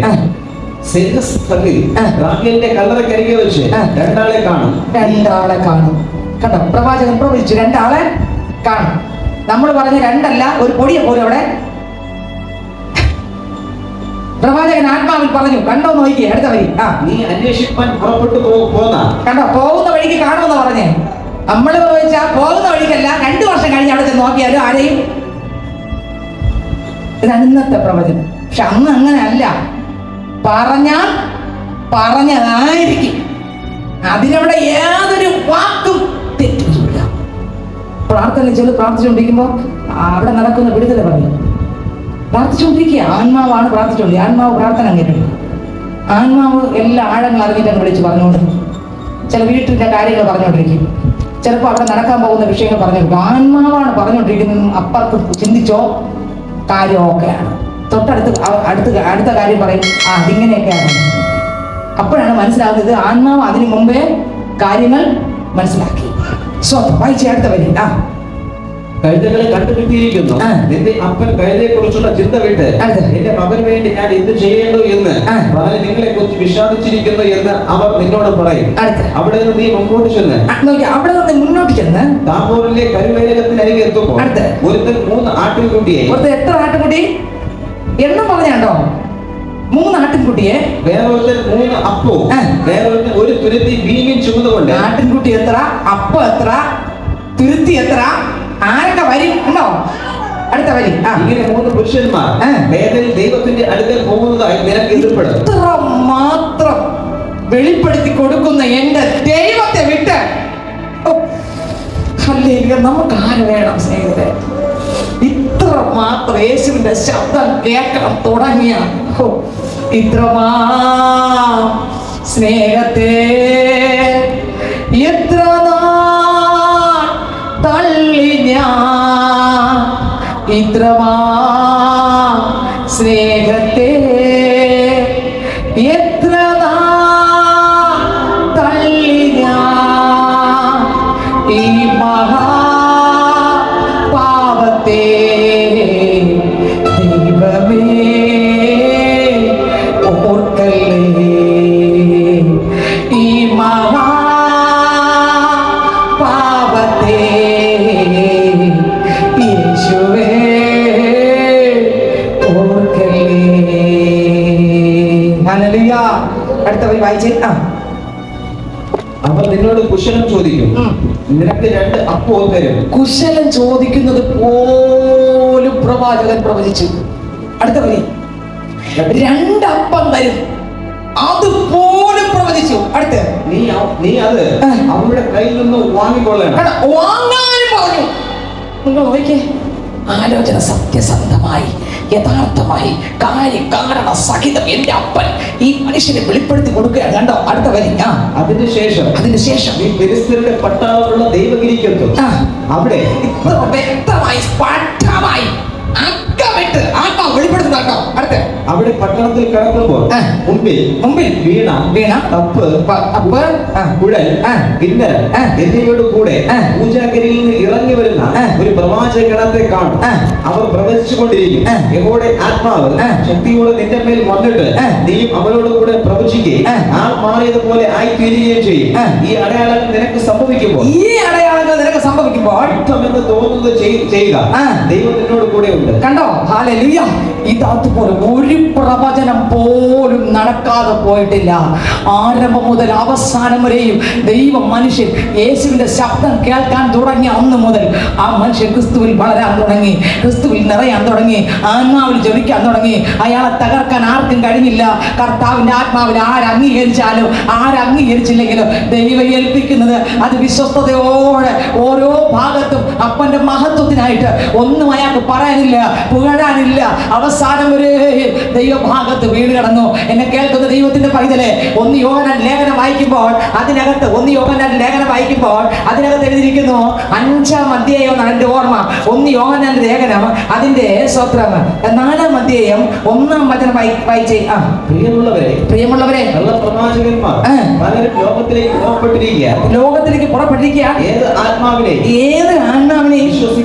റാഹേലിന്റെ കല്ലറക്കരികെ വെച്ച് രണ്ടാളെ കാണും. കണ്ടോ, പ്രവാചകൻ പ്രവചിച്ചു 2 ആളെ കാണും. നമ്മൾ പറഞ്ഞ 2 അല്ല, ഒരു പൊടിയെ പോലെ അവിടെ പ്രവാചകൻ ആത്മാവിൽ പറഞ്ഞു. കണ്ടോ നോക്കിയേ, അടുത്ത വരി. നീ അന്വേഷിപ്പാൻ പുറപ്പെട്ടു പോന്ന. കണ്ടോ, പോകുന്ന വഴിക്ക് കാണുമെന്ന് പറഞ്ഞേ. നമ്മൾ ചോദിച്ചാൽ പോകുന്ന വഴിക്കല്ല, 2 വർഷം കഴിഞ്ഞ് അവിടെ ചെന്ന് നോക്കിയാലും ആരെയും. ഇതാണ് ഇന്നത്തെ പ്രവചനം. പക്ഷെ അന്ന് അങ്ങനെ അല്ല. പറഞ്ഞാൽ പറഞ്ഞതായിരിക്കും. അതിനവിടെ യാതൊരു വാക്കും തെറ്റില്ല. പ്രാർത്ഥന ചെല്ലു പ്രാർത്ഥിച്ചുകൊണ്ടിരിക്കുമ്പോൾ അവിടെ നടക്കുന്ന വിടുതല പറയും. പ്രാർത്ഥിച്ചുകൊണ്ടിരിക്കുക, ആത്മാവാണ് പ്രാർത്ഥിച്ചുകൊണ്ടിരിക്കുക. ആത്മാവ് പ്രാർത്ഥന കേട്ടില്ല. ആത്മാവ് എല്ലാ ആഴങ്ങൾ അറിഞ്ഞിട്ട് വിളിച്ച് പറഞ്ഞുകൊണ്ട് ചില വീട്ടിലെ കാര്യങ്ങൾ പറഞ്ഞുകൊണ്ടിരിക്കും. ചിലപ്പോൾ അവിടെ നടക്കാൻ പോകുന്ന വിഷയങ്ങൾ പറഞ്ഞുകൊണ്ടിരിക്കും. ആത്മാവാണ് പറഞ്ഞുകൊണ്ടിരിക്കുന്നത്. അപ്പുറത്ത് ചിന്തിച്ചോ, കാര്യമൊക്കെയാണ്. അടുത്ത കാര്യം പറയും, അതിങ്ങനെയൊക്കെയാണ്. അപ്പോഴാണ് മനസ്സിലാകുന്നത് ആത്മാവ് അതിനു മുമ്പേ കാര്യങ്ങൾ മനസ്സിലാക്കി. വായിച്ച അടുത്ത വരി. കഴുതകളെ കണ്ടുകിട്ടിയിരിക്കുന്നു. നിന്റെ അപ്പൻ കഴുതയെ കുറിച്ചുള്ള ചിന്ത വിട്ട് എന്റെ മകന് വേണ്ടി ഞാൻ എന്ത് ചെയ്യേണ്ടു എന്ന് നിങ്ങളെ കുറിച്ച് വിഷാദിച്ചിരിക്കുന്നു എന്ന് അവർ നിന്നോട് പറയും. അവിടെ നിന്ന് നീ മുമ്പോട്ട് ചെന്ന് താബോറിലെ കരുവേലകത്തിനരികെ എത്തുമ്പോൾ ഒരുത്തൻ 3 ആട്ടിൻകുട്ടിയെ. എത്ര ആട്ടിൻകുട്ടി എണ്ണം പറഞ്ഞോ? 3 ആട്ടിൻകുട്ടിയെ, വേറൊരുത്തൻ 3 അപ്പവും വേറൊരുത്തൻ 1 തുരുത്തി വീഞ്ഞും ചുമന്നുകൊണ്ട്. ആട്ടിൻകുട്ടി എത്ര, അപ്പം എത്ര, തുരുത്തി എത്ര, ആരൊക്കെ വരും ഉണ്ടോ? അടുത്ത വരി. ഇങ്ങനെ 3 പുരുഷന്മാർ ദൈവത്തിന്റെ അടുക്കൽ പോകുന്നതായി നിനക്ക് എതിർപ്പെടും. ഇത്ര മാത്രം വെളിപ്പെടുത്തി കൊടുക്കുന്ന എന്റെ ദൈവത്തെ വിട്ട് നമുക്ക് ആര് വേണം സ്നേഹിതരെ? ഇത്ര മാത്രം യേശുവിന്റെ ശബ്ദം കേൾക്കണം തുടങ്ങിയ ഇത്രമാ സ്നേഹത്തെ എത്ര തള്ളി ഞാൻ, ഇത്രമാ സ്നേഹത്തെ എത്ര തള്ളി ഞാൻ, ഈ മഹാപാപത്തെ ദൈവമേ ഓർക്കല്ലേ, ഈ മഹാപാപത്തെ യേശുവേ ഓർക്കല്ലേ. ഹല്ലേലൂയ. അടുത്ത വരി വായിച്ചേ. അവർ നിന്നോട് കുശലം ചോദിക്കും, നിനക്ക് 2 അപ്പവും തരും. കുശലം ചോദിക്കുന്നത് പോലും പ്രവാചകൻ പ്രവചിച്ചു. അടുത്ത വരി. 2 അപ്പം തരും, അതുപോലും പ്രവചിച്ചു. അടുത്ത് നീ അത് അവരുടെ കയ്യിൽ നിന്ന് വാങ്ങിക്കൊള്ളണം. വാങ്ങാനും പറഞ്ഞു. നിങ്ങൾ നോക്കിയേ, ആലോചന സത്യസന്ധമായി യഥാർത്ഥമായി കാര്യകാരണ സഹിതം എന്റെ അപ്പൻ ഈ മനുഷ്യനെ വെളിപ്പെടുത്തി കൊടുക്കുകയാണ്. കണ്ടോ, അടുത്ത വരി. അതിനുശേഷം ഈ ഫെലിസ്ത്യരുടെ പട്ടാളമുള്ള ദൈവഗിരിക്കെത്തും. അവിടെ ഇത്ര വ്യക്തമായി സ്പഷ്ടമായി അക്കമിട്ട് ആത്മാ വെളിപ്പെടുത്തുന്നുണ്ടോ? അടുത്ത അവിടെ പട്ടണത്തിൽ കിടക്കുമ്പോൾ മുമ്പിൽ വീണ തപ്പ് കുഴൽ കിന്നര എന്നിവയോട് കൂടെ പൂജാഗിരിയിൽ നിന്ന് ഇറങ്ങി വരുന്ന ഒരു പ്രവാചക ഗണത്തെ കാണും. അവർ പ്രവചിച്ചുകൊണ്ടിരിക്കും, യഹോവയുടെ ആത്മാവ് ശക്തിയോടെ നിന്റെ മേൽ വന്നിട്ട് നീയും അവരോട് കൂടെ പ്രവചിക്കുകയും ആൾ മാറിയതുപോലെ ആയിത്തീരുകയും ചെയ്യും. ഈ അടയാളങ്ങൾ നിനക്ക് സംഭവിക്കുമ്പോൾ യുദ്ധമെന്ന് തോന്നുന്നത് ചെയ്യുക, ദൈവം നിന്നോട് കൂടെ ഉണ്ട്. കണ്ടോ, ഹല്ലേലൂയ. ഇതതുപോലെ ഒരു പ്രവചനം പോലും നടക്കാതെ പോയിട്ടില്ല. ആരംഭം മുതൽ അവസാനം വരെയും ദൈവം മനുഷ്യൻ യേശുവിന്റെ ശബ്ദം കേൾക്കാൻ തുടങ്ങിയ അന്ന് മുതൽ ആ മനുഷ്യൻ ക്രിസ്തുവിൽ വളരാൻ തുടങ്ങി, ക്രിസ്തുവിൽ നിറയാൻ തുടങ്ങി, ആത്മാവിൽ ജ്വലിക്കാൻ തുടങ്ങി. അയാളെ തകർക്കാൻ ആർക്കും കഴിഞ്ഞില്ല. കർത്താവിന്റെ ആത്മാവിൽ ആരംഗീകരിച്ചാലും ആരംഗീകരിച്ചില്ലെങ്കിലും ദൈവം ഏൽപ്പിക്കുന്നത് അത് വിശ്വസ്തയോടെ ഓരോ ഭാഗത്തും അപ്പന്റെ മഹത്വത്തിനായിട്ട് ഒന്നും അയാൾക്ക് പറയാനില്ല, പുകഴാനില്ല. അവസാനം വരെ ദൈവഭാഗത്ത് വീട് കടന്നു. എന്നെ കേൾക്കുന്ന ദൈവത്തിന്റെ പൈതലെ, 1 യോഹന്നാൻ ലേഖനം വായിക്കുമ്പോൾ അതിനകത്ത് എഴുതിയിരിക്കുന്നു 5-ാം അധ്യായം എന്നാണ് എന്റെ ഓർമ്മ. 1 യോഹന്നാൻ ലേഖനം അതിന്റെ 4-ാം അധ്യായം 1-ാം വചനം വായിച്ചേ. പ്രിയമുള്ളവരെ പ്രവാചകന്മാർ പലരും ലോകത്തിലേക്ക് പുറപ്പെട്ടിരിക്കുക. ഏത് ആത്മാവിനെ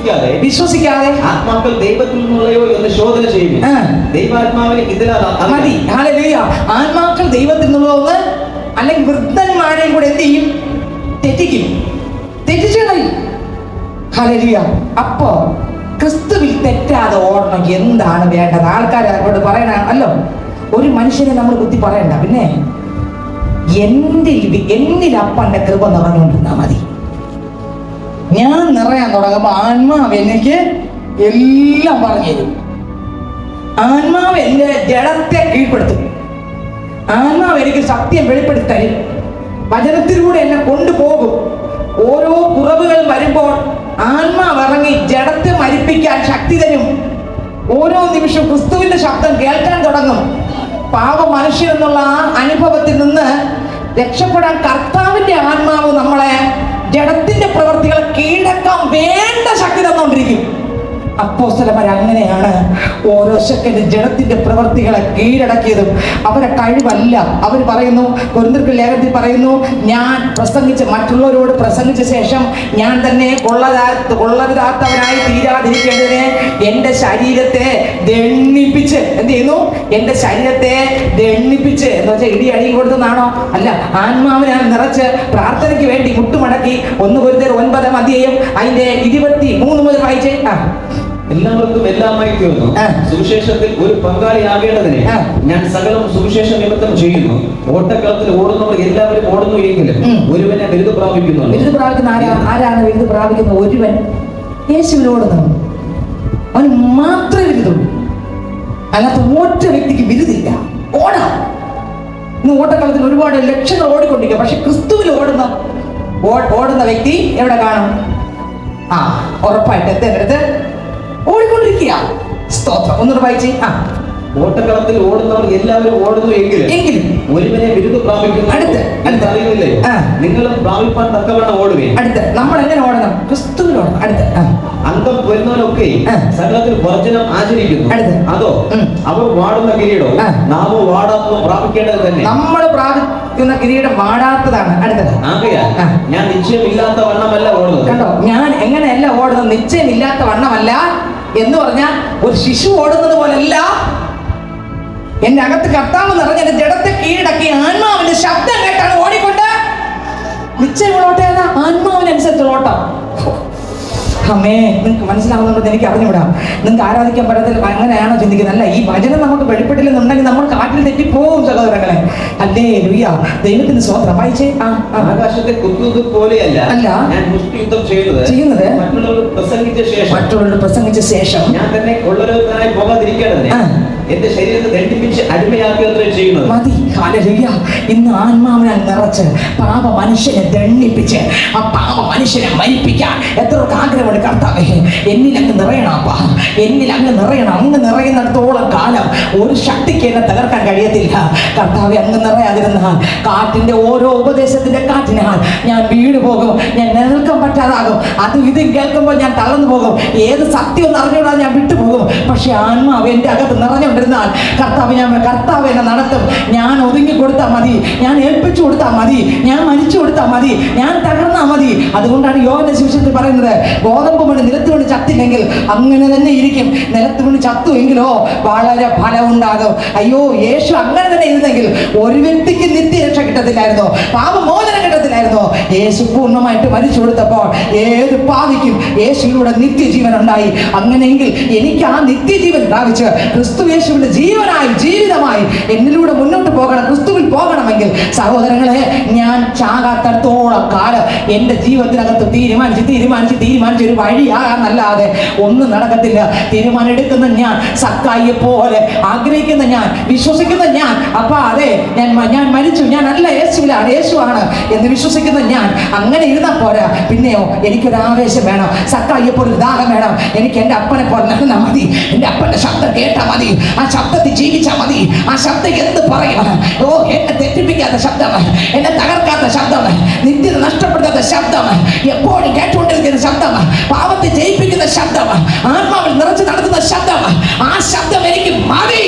വിശ്വസിക്കാതെ ആത്മാക്കൾ ദൈവത്തിൽ നിന്നുള്ളയോ എന്ന് ശോധന ചെയ്യും. ദൈവാത്മാവിനെ മതി. ഹല്ലേലൂയ. ആത്മാക്കൾ ദൈവത്തിൽ നിന്നുള്ളത് അല്ലെങ്കിൽ വൃദ്ധന്മാരെയും കൂടെ എന്ത് ചെയ്യും? തെറ്റിച്ചു കളയും. ഹല്ലേലൂയ. അപ്പോ ക്രിസ്തുവിൽ തെറ്റാതെ ഓടണം എന്താണ് വേണ്ടത്? ആൾക്കാർ അവരോട് പറയണല്ലോ, ഒരു മനുഷ്യനെ നമ്മൾ ബുദ്ധി പറയണ്ട. പിന്നെ എന്നിൽ അപ്പന്റെ കൃപ നിറഞ്ഞുകൊണ്ടിരുന്നാ മതി. ഞാൻ നിറയാൻ തുടങ്ങുമ്പോൾ ആത്മാവ് എനിക്ക് എല്ലാം പറഞ്ഞു തരും. ആത്മാവ് എന്റെ ജഡത്തെ കീഴ്പ്പെടുത്തും. ആത്മാവ് എനിക്ക് സത്യം വെളിപ്പെടുത്തി തരും. വചനത്തിലൂടെ എന്നെ കൊണ്ടുപോകും. ഓരോ കുറവുകൾ വരുമ്പോൾ ആത്മാവ് ഇറങ്ങി ജഡത്തെ മരിപ്പിക്കാൻ ശക്തി തരും. ഓരോ നിമിഷവും ക്രിസ്തുവിന്റെ ശബ്ദം കേൾക്കാൻ തുടങ്ങും. പാപ മനുഷ്യൻ എന്നുള്ള ആ അനുഭവത്തിൽ നിന്ന് രക്ഷപ്പെടാൻ കർത്താവിന്റെ ആത്മാവ് നമ്മളെ ജഡത്തിന്റെ പ്രവർത്തികളെ കീഴടക്കാൻ വേണ്ട ശക്തി തന്നുകൊണ്ടിരിക്കും. അപ്പോസ്തലന്മാർ അങ്ങനെയാണ് ഓരോ സെക്കൻഡ് ജഡത്തിന്റെ പ്രവർത്തികളെ കീഴടക്കിയതും. അവരെ കഴിവല്ല. അവർ പറയുന്നു, കൊരിന്ത്യർക്ക് ലേഖനത്തിൽ പറയുന്നു, ഞാൻ മറ്റുള്ളവരോട് പ്രസംഗിച്ച ശേഷം ഞാൻ തന്നെ കൊള്ളരുതാത്തവനായി തീരാതിരിക്കേണ്ടതിന് എൻ്റെ ശരീരത്തെ ദണ്ഡിപ്പിച്ച് എന്ത് ചെയ്യുന്നു? എൻ്റെ ശരീരത്തെ ദണ്ഡിപ്പിച്ച് എന്ന് വെച്ചാൽ ഇടിയടി കൊടുത്തതാണോ? അല്ല, ആത്മാവിനെ നിറച്ച് പ്രാർത്ഥനയ്ക്ക് വേണ്ടി മുട്ടുമടക്കി. 1 കൊരിന്ത്യർ 9 അതിന്റെ 23 മുതൽ വായിച്ചേ. എല്ലാവർക്കും എല്ലാമായി തീർന്നു സുവിശേഷത്തിൽ ഒരു പങ്കാളിയാകേണ്ടതിന് ഞാൻ സകലം സുവിശേഷ നിമിത്തം ചെയ്യുന്നു. ഓട്ടക്കളത്തിൽ ഓടുന്നവർ എല്ലാവരും ഓടുന്നു എങ്കിലും ഒരുവനെ ബിരുദ പ്രാപിക്കുന്നു. ബിരുദ പ്രാപിക്കുന്ന ആരാണ് ബിരുദ പ്രാപിക്കുന്നത്? ഒരുവൻ യേശുവിൽ ഓടുന്നു. അവന് മാത്രമേ ബിരുദുള്ളൂ. അല്ലാത്ത ഒറ്റ വ്യക്തിക്ക് ബിരുദില്ല. ഓടാം. ഇന്ന് ഓട്ടക്കളത്തിൽ ഒരുപാട് ലക്ഷങ്ങൾ ഓടിക്കൊണ്ടിരിക്കുക. പക്ഷെ ക്രിസ്തുവിൽ ഓടുന്ന വ്യക്തി എവിടെ കാണും? ഉറപ്പായിട്ട് എത്തേണ്ടടുത്ത് ഓടിക്കൊണ്ടിരിക്കുക. സ്തോത്രം. ഒന്നുകൂടെ വായിച്ചേ. ഓട്ടക്കളത്തിൽ ഓടുന്നവർ എല്ലാവരും ഓടുന്നു എങ്കിലും ഒരുവനെ ബിരുദ പ്രാപിക്കുന്നു. അറിയുന്നില്ലേ? നിങ്ങളും പ്രാപിപ്പാൻ തക്കവണ്ണം ഓടുവേ. അടുത്ത് നമ്മൾ എങ്ങനെ ഓടണം? ക്രിസ്തുവിൽ ഓടണം. അടുത്ത് അംഗം വരുന്നവരൊക്കെ സകലത്തിൽ വർജനം ആചരിക്കുന്നു. അതോ അവർ വാടുന്ന കിരീടവും നാമോ വാടാത്തതും പ്രാപിക്കേണ്ടത് തന്നെ. നമ്മൾ പ്രാപിക്കുന്ന കിരീടം വാടാത്തതാണ്. അടുത്തത് ആകയാൽ ഞാൻ നിശ്ചയമില്ലാത്ത വണ്ണമല്ല ഓടുന്നത്. കണ്ടോ, ഞാൻ എങ്ങനെയല്ല ഓടുന്നത്? നിശ്ചയമില്ലാത്ത വണ്ണമല്ല എന്ന് പറഞ്ഞാൽ ഒരു ശിശു ഓടുന്നത് പോലല്ല. എന്റെ അകത്ത് കർത്താവ് നിറഞ്ഞ എന്റെ ജഡത്തെ കീഴടക്കി ആത്മാവിന്റെ ശബ്ദം കേട്ടാണ് ഓടിക്കൊണ്ട് നിശ്ചയമുള്ള ഓട്ടം. ആത്മാവിനനുസരിച്ചുള്ള ഓട്ടം. അമ്മേ, നിങ്ങൾക്ക് മനസ്സിലാവുന്നുണ്ടെന്ന് എനിക്ക് അറിഞ്ഞുവിടാം. നിങ്ങൾക്ക് ആരാധിക്കാൻ പറ്റത്തില്ല, അങ്ങനെയാണോ ചിന്തിക്കുന്നത്? അല്ല, ഈ വചനം നമുക്ക് വെളിപ്പെട്ടില്ലെന്നുണ്ടെങ്കിൽ നമ്മൾ കാറ്റിൽ തെറ്റിപ്പോവും സഹോദരങ്ങളെ. അല്ലേ ലൂയ, ദൈവത്തിന് സ്വന്തം വായിച്ചേ. ആകാശത്തെ കുത്തുന്നത് പോലെയല്ല അല്ല ഞാൻ മുഷ്ടിയുദ്ധം ചെയ്യുന്നത് മറ്റുള്ളവരോട് പ്രസംഗിച്ച ശേഷം ഞാൻ തന്നെ കൊള്ളരുതാനായി പോകാതിരിക്കേണ്ടതിന് എന്റെ ശരീരത്തെ ദണ്ഡിപ്പിച്ച് അടിമയാക്കുകയത്രേ ചെയ്യുന്നത്. മതി. ഹല്ലേലൂയ. ഇന്ന് ആത്മാവിനാൽ നിറച്ച് പാപ മനുഷ്യനെ ദണ്ഡിപ്പിച്ച് ആ പാപ മനുഷ്യനെ മരിപ്പിക്കാൻ എത്രയൊക്കെ ആഗ്രഹമുണ്ട്. കർത്താവേ, എന്നിൽ അങ്ങ് നിറയണം. അപ്പാ, എന്നിൽ അങ്ങ് നിറയണം. അങ്ങ് നിറയുന്നിടത്തോളം കാലം ഒരു ശക്തിക്ക് എന്നെ തകർക്കാൻ കഴിയത്തില്ല. കർത്താവെ, അങ്ങ് നിറയാതിരുന്നാൽ കാറ്റിന്റെ ഓരോ ഉപദേശത്തിന്റെ കാറ്റിനാൽ ഞാൻ വീണ് പോകും. ഞാൻ നിലനിൽക്കാൻ പറ്റാതാകും. അതും ഇതും കേൾക്കുമ്പോൾ ഞാൻ തളർന്നു പോകും. ഏത് സത്യം അറിഞ്ഞുകൂടാതെ ഞാൻ വിട്ടുപോകും. പക്ഷെ ആത്മാവ് എന്റെ അകത്ത് നിറഞ്ഞുകൊണ്ടിരുന്നാൽ കർത്താവ് എന്നെ നടത്തും. ഞാൻ ഒതുങ്ങി കൊടുത്താൽ മതി, ഞാൻ ഏൽപ്പിച്ചു കൊടുത്താൽ മതി, ഞാൻ മരിച്ചു കൊടുത്താൽ മതി, ഞാൻ തകർന്നാൽ മതി. അതുകൊണ്ടാണ് യോഹന്നാന്റെ സുവിശേഷത്തിൽ പറയുന്നത്, ഗോതമ്പ് മണി നിലത്ത് വീണ് ചത്തില്ലെങ്കിൽ അങ്ങനെ തന്നെ ഇരിക്കും, നിലത്ത് വീണ് ചത്തു എങ്കിലോ വളരെ ഫലം ഉണ്ടാകും. അയ്യോ, യേശു അങ്ങനെ തന്നെ ഇരുന്നെങ്കിൽ ഒരു വ്യക്തിക്ക് നിത്യരക്ഷ കിട്ടത്തില്ലായിരുന്നോ? പാപമോചനം കിട്ടത്തില്ലായിരുന്നോ? യേശു പൂർണ്ണമായിട്ട് മരിച്ചു കൊടുത്തപ്പോൾ ഏത് പാപിക്കും യേശുവിലൂടെ നിത്യജീവൻ ഉണ്ടായി. അങ്ങനെയെങ്കിൽ എനിക്ക് ആ നിത്യജീവൻ പ്രാപിച്ച് ക്രിസ്തു യേശുവിന്റെ ജീവനായി ജീവിതമായി എന്നിലൂടെ മുന്നോട്ട് പോകണം. ക്രിസ്തുവിൽ പോകണമെങ്കിൽ സഹോദരങ്ങളെ, ഞാൻ ചാകാത്തടത്തോളം കാലം എൻ്റെ ജീവിതത്തിനകത്ത് തീരുമാനിച്ച് ഒരു വഴിയാകാന്നല്ലാതെ ഒന്നും നടക്കത്തില്ല. തീരുമാനം എടുക്കുന്ന ഞാൻ, സക്കായിയെ പോലെ ആഗ്രഹിക്കുന്ന ഞാൻ, വിശ്വസിക്കുന്ന ഞാൻ, അപ്പാ അതെ ഞാൻ മരിച്ചു, ഞാൻ അല്ല യേശുവിലാണ്, യേശുവാണ് എന്ന് വിശ്വസിക്കുന്ന ഞാൻ. അങ്ങനെ ഇരുന്നാൽ പോരാ. പിന്നെയോ എനിക്കൊരാവേശം വേണം. സക്കായിയെ പോലെ ഒരു ദാഹം വേണം. എനിക്ക് എൻ്റെ അപ്പനെ പോലെ നടന്നാൽ മതി. എൻ്റെ അപ്പൻ്റെ ശബ്ദം കേട്ടാൽ മതി. ആ ശബ്ദത്തിൽ ജീവിച്ചാൽ മതി. ആ ശബ്ദം എന്ത് പറയും? ഓ, എന്നെ തെറ്റിപ്പിക്കാത്ത ശബ്ദം, എന്നെ തകർക്കാത്ത ശബ്ദം, നിത്യത നഷ്ടപ്പെടുത്താത്ത ശബ്ദം, എപ്പോഴും കേട്ടുകൊണ്ടിരിക്കുന്ന ശബ്ദം, പാവത്തെ ജയിപ്പിക്കുന്ന ശബ്ദം, ആത്മാവിൽ നിറച്ച് നടത്തുന്ന ശബ്ദം. ആ ശബ്ദം എനിക്ക് മതി.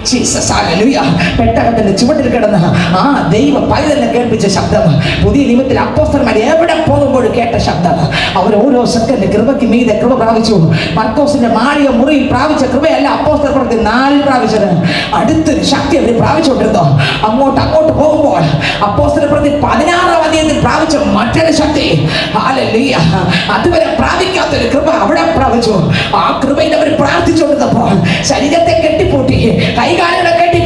Jesus, hallelujah. പെട്ടകത്തിന്റെ ചുവട്ടിൽ കിടന്ന ആ ദൈവ പൈതലിനെ കേൾപ്പിച്ച ശബ്ദം, പുതിയ നിയമത്തിൽ അപ്പോസ്തലന്മാർ എവിടെ പോകുമ്പോഴും കേട്ട ശബ്ദം. അവർ ഓരോ സെക്കൻഡ് കൃപയ്ക്ക് മീതെ കൃപ പ്രാപിച്ചു. മർക്കോസിന്റെ മാളിക മുറിയിൽ പ്രാപിച്ച കൃപയല്ല അപ്പോസ്തല പ്രവൃത്തി 4 പ്രാപിച്ചത്. അടുത്തൊരു ശക്തി അവർ പ്രാപിച്ചുകൊണ്ടിരുന്നു. അങ്ങോട്ട് പോകുമ്പോൾ അപ്പോസ്തല പ്രവൃത്തി 16-ാം അധ്യായത്തിൽ പ്രാപിച്ച മറ്റൊരു ശക്തി, ഹല്ലേലൂയ, അതുവരെ പ്രാപിക്കാത്തൊരു കൃപ അവിടെ പ്രാപിച്ചു. ആ കൃപയിൽ അവർ പ്രാർത്ഥിച്ചുകൊണ്ടിരുന്നപ്പോൾ ശരീരത്തെ കെട്ടിപ്പൂട്ടി, കൈകാലുകളെ കെട്ടി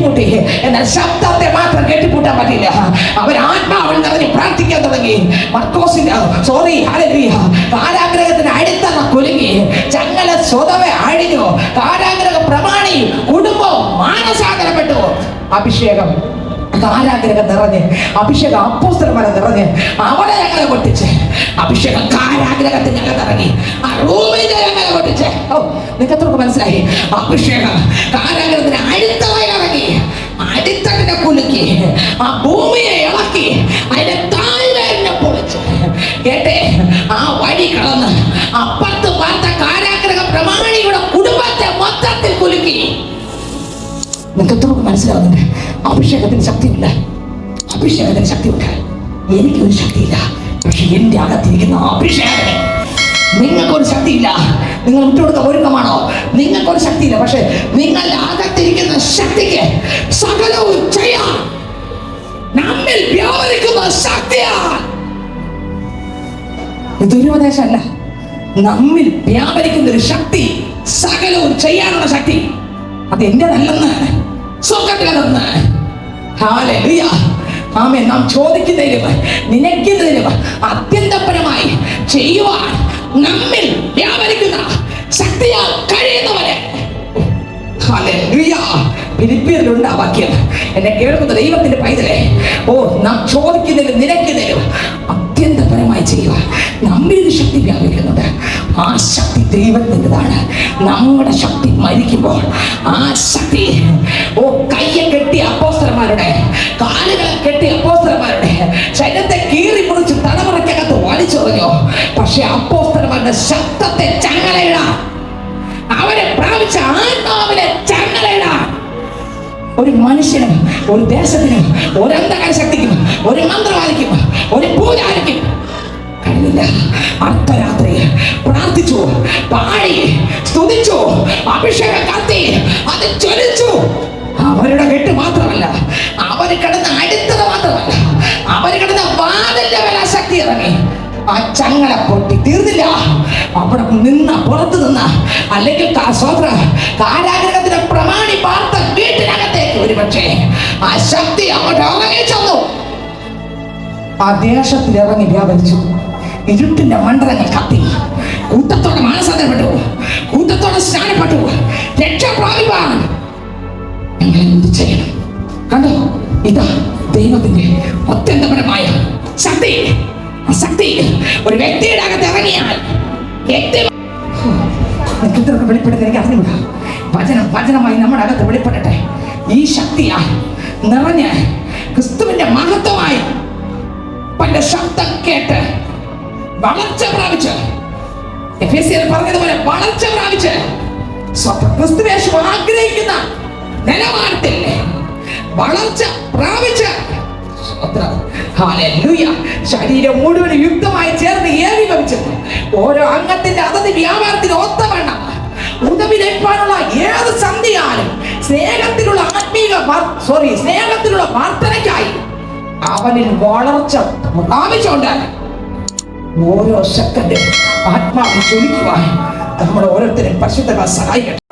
ശബ്ദത്തെ മാത്രം കെട്ടിപ്പൂട്ടാൻ പറ്റില്ല. അവർ ആത്മാവിൽ നിറഞ്ഞ് പ്രാർത്ഥിക്കാൻ തുടങ്ങി. കാരാഗ്രഹത്തിന് അടിത്തറ കുലുങ്ങി, ചങ്ങല സ്വതവേ അഴിഞ്ഞു, കാരാഗ്രഹ പ്രമാണി കുടുംബം മാനസാന്തരപ്പെട്ടു. അഭിഷേകം കാരാഗ്രഹം നിറഞ്ഞ്, അഭിഷേകം അപ്പോസ്തലന്മാരെ നിറഞ്ഞ് അവിടെ ഞങ്ങളെ പൊട്ടിച്ച്, അഭിഷേകം കാരാഗ്രഹത്തിന് ഞങ്ങൾ ഇറങ്ങി, ആ റൂമിന്റെ ഞങ്ങളെ പൊട്ടിച്ച്. നിങ്ങൾക്ക് എത്ര മനസ്സിലായി? അഭിഷേകം കാരാഗ്രഹത്തിന് അടിത്തറയിൽ ഇറങ്ങി, അടിത്തട്ടിനെ കുലുക്കി, ആ ഭൂമിയെ ഇളക്കി, അതിന്റെ താഴ്വേരിനെ പൊളിച്ച്. കേട്ടെ, ആ വഴി കടന്ന് അപ്പുറത്ത് പാർത്ത കാരാഗ്രഹ പ്രമാണിയുടെ കുടുംബത്തെ മൊത്തത്തിൽ കുലുക്കി. നിങ്ങൾക്ക് എത്ര മനസ്സിലാവുന്നുണ്ട്? അഭിഷേകത്തിന് ശക്തിയില്ല, അഭിഷേകത്തിന് ശക്തിയുണ്ട്. എനിക്കൊരു ശക്തിയില്ല, പക്ഷെ എന്റെ അകത്തിരിക്കുന്ന അഭിഷേകത്തിന്. നിങ്ങൾക്കൊരു ശക്തിയില്ല, നിങ്ങൾ വിട്ടുകൊടുക്കാൻ ഒരുക്കമാണോ? നിങ്ങൾക്കൊരു ശക്തിയില്ല, പക്ഷെ നിങ്ങളുടെ അകത്തിരിക്കുന്ന ശക്തിക്ക് സകലവും ചെയ്യാൻ നമ്മിൽ വ്യാപരിക്കുന്ന ശക്തിയാണ്. ഇതൊരു ഉപദേശമല്ല, നമ്മിൽ വ്യാപരിക്കുന്ന ഒരു ശക്തി, സകലവും ചെയ്യാനുള്ള ശക്തി. അത് എന്റേതല്ലെന്ന്, സ്വർഗ്ഗത്തിലതെന്ന്. ഹല്ലേലൂയ, ആമേൻ. നാം ചോദിക്കുന്നതിലും നിനയ്ക്കുന്നതിലും അത്യന്തപരമായി ചെയ്യുവാൻ നമ്മിൽ വ്യാപരിക്കുന്ന ശക്തിയാൽ കഴിയുന്നവരെ. ഹല്ലേലൂയ. ഫിലിപ്പിയരിലുണ്ട് ആ വാക്യം. എന്നെ കേൾക്കുന്ന ദൈവത്തിന്റെ പൈതലേ, നാം ചോദിക്കുന്നതിലും നിനയ്ക്കുന്നതിലും അത്യന്തപരമായി ചെയ്യുക നമ്മിൽ ശക്തി വ്യാപിക്കുന്നുണ്ട്. ആ ശക്തി ദൈവത്തിൻ്റെതാണ്. നമ്മുടെ ശക്തി മരിക്കുമ്പോൾ ആ ശക്തി കയ്യെ കെട്ടിയ അപ്പോസ്തലന്മാരുടെ, കാലുകളെ കെട്ടിയ അപ്പോസ്തലന്മാരുടെ ശരീരത്തെ കീറി മുറിച്ച് തലമുറയ്ക്കകത്ത് വലിച്ചെറിഞ്ഞു. പക്ഷെ അപ്പോസ്തലന്മാരുടെ ശബ്ദത്തെ ചങ്ങലയിടാൻ, അവരെ പ്രാപിച്ച ആത്മാവിനെ ചങ്ങലയിടാൻ ഒരു മനുഷ്യനും, ഒരു ദേശത്തിനും, ഒരു അന്ധകാര ശക്തിക്കും, ഒരു മന്ത്രവാദിക്കും, ഒരു പൂജാരിക്കും കഴിയില്ല. അർദ്ധരാത്രി പ്രാർത്ഥിച്ചു, പാടി, സ്തുതിച്ചു, അഭിഷേകം കത്തി, അത് ജ്വലിച്ചു. അവരുടെ കെട്ട് മാത്രമല്ല, അവർ കിടന്ന അടിത്തറ മാത്രമല്ല, അവർ കിടന്ന വാതിന്റെ മേൽ ആ ശക്തി ഇറങ്ങി. ആ ചങ്ങല പൊട്ടി തീർന്നില്ല. അവിടെ നിന്ന, പുറത്തു നിന്ന, അല്ലെങ്കിൽ കാരാഗ്രഹത്തിന്റെ പ്രമാണി പാർത്ത വീട്ടിനകത്തേക്ക് ഒരുപക്ഷെ ആ ശക്തി അങ്ങോട്ട് ഇറങ്ങി ചെന്നു. ആ ദേശത്തിൽ ഇറങ്ങി വ്യാപരിച്ചു. ഇരുട്ടിന്റെ മണ്ഡലങ്ങൾ കത്തി. കൂട്ടത്തോടെ മാനസാന്തരപ്പെട്ടു, കൂട്ടത്തോടെ സ്നാനപ്പെട്ടു. രക്ഷ പ്രാപിപ്പാൻ ഞങ്ങൾ എന്ത് ചെയ്യണം? കണ്ടോ, ഇതാ ദൈവത്തിന്റെ അത്യന്തപരമായ ശക്തി. ആ ശക്തി ഒരു വ്യക്തിയുടെ അകത്ത് ഇറങ്ങിയാൽ വെളിപ്പെടുത്തി എനിക്ക് അറിഞ്ഞുകൂടാ. വചനമായി നമ്മുടെ അകത്ത് വെളിപ്പെടട്ടെ. ഈ ശക്തിയാൽ നിറഞ്ഞ് ക്രിസ്തുവിന്റെ മഹത്വമായി പല ശബ്ദം കേട്ട് വളർച്ച പ്രാപിച്ച്, എഫേസ്യരിൽ പറഞ്ഞതുപോലെ വളർച്ച പ്രാപിച്ച് ക്രിസ്തുവേശു ആഗ്രഹിക്കുന്ന നിലവാരത്തിൽ വളർച്ച പ്രാപിച്ച്, ഹല്ലേലൂയ, ശരീരം മുഴുവൻ യുക്തമായി ചേർന്ന് ഏകീഭവിച്ച് ഓരോ അംഗത്തിന്റെ അതത് വ്യാപാരത്തിന് ഒത്തവണ്ണം ഉദവി ലഭിക്കാനുള്ള ഏത് സന്ധിയാലും സ്നേഹത്തിലുള്ള സ്നേഹത്തിലുള്ള പ്രാർത്ഥനയ്ക്കായി അവനിൽ വളർച്ച പ്രാപിച്ചുകൊണ്ട് ഓരോ സെക്കൻഡും ആത്മാവിൽ ചൊലിക്കുവാൻ നമ്മൾ ഓരോരുത്തരും പരിശുദ്ധ സഹായിക്കട്ടെ.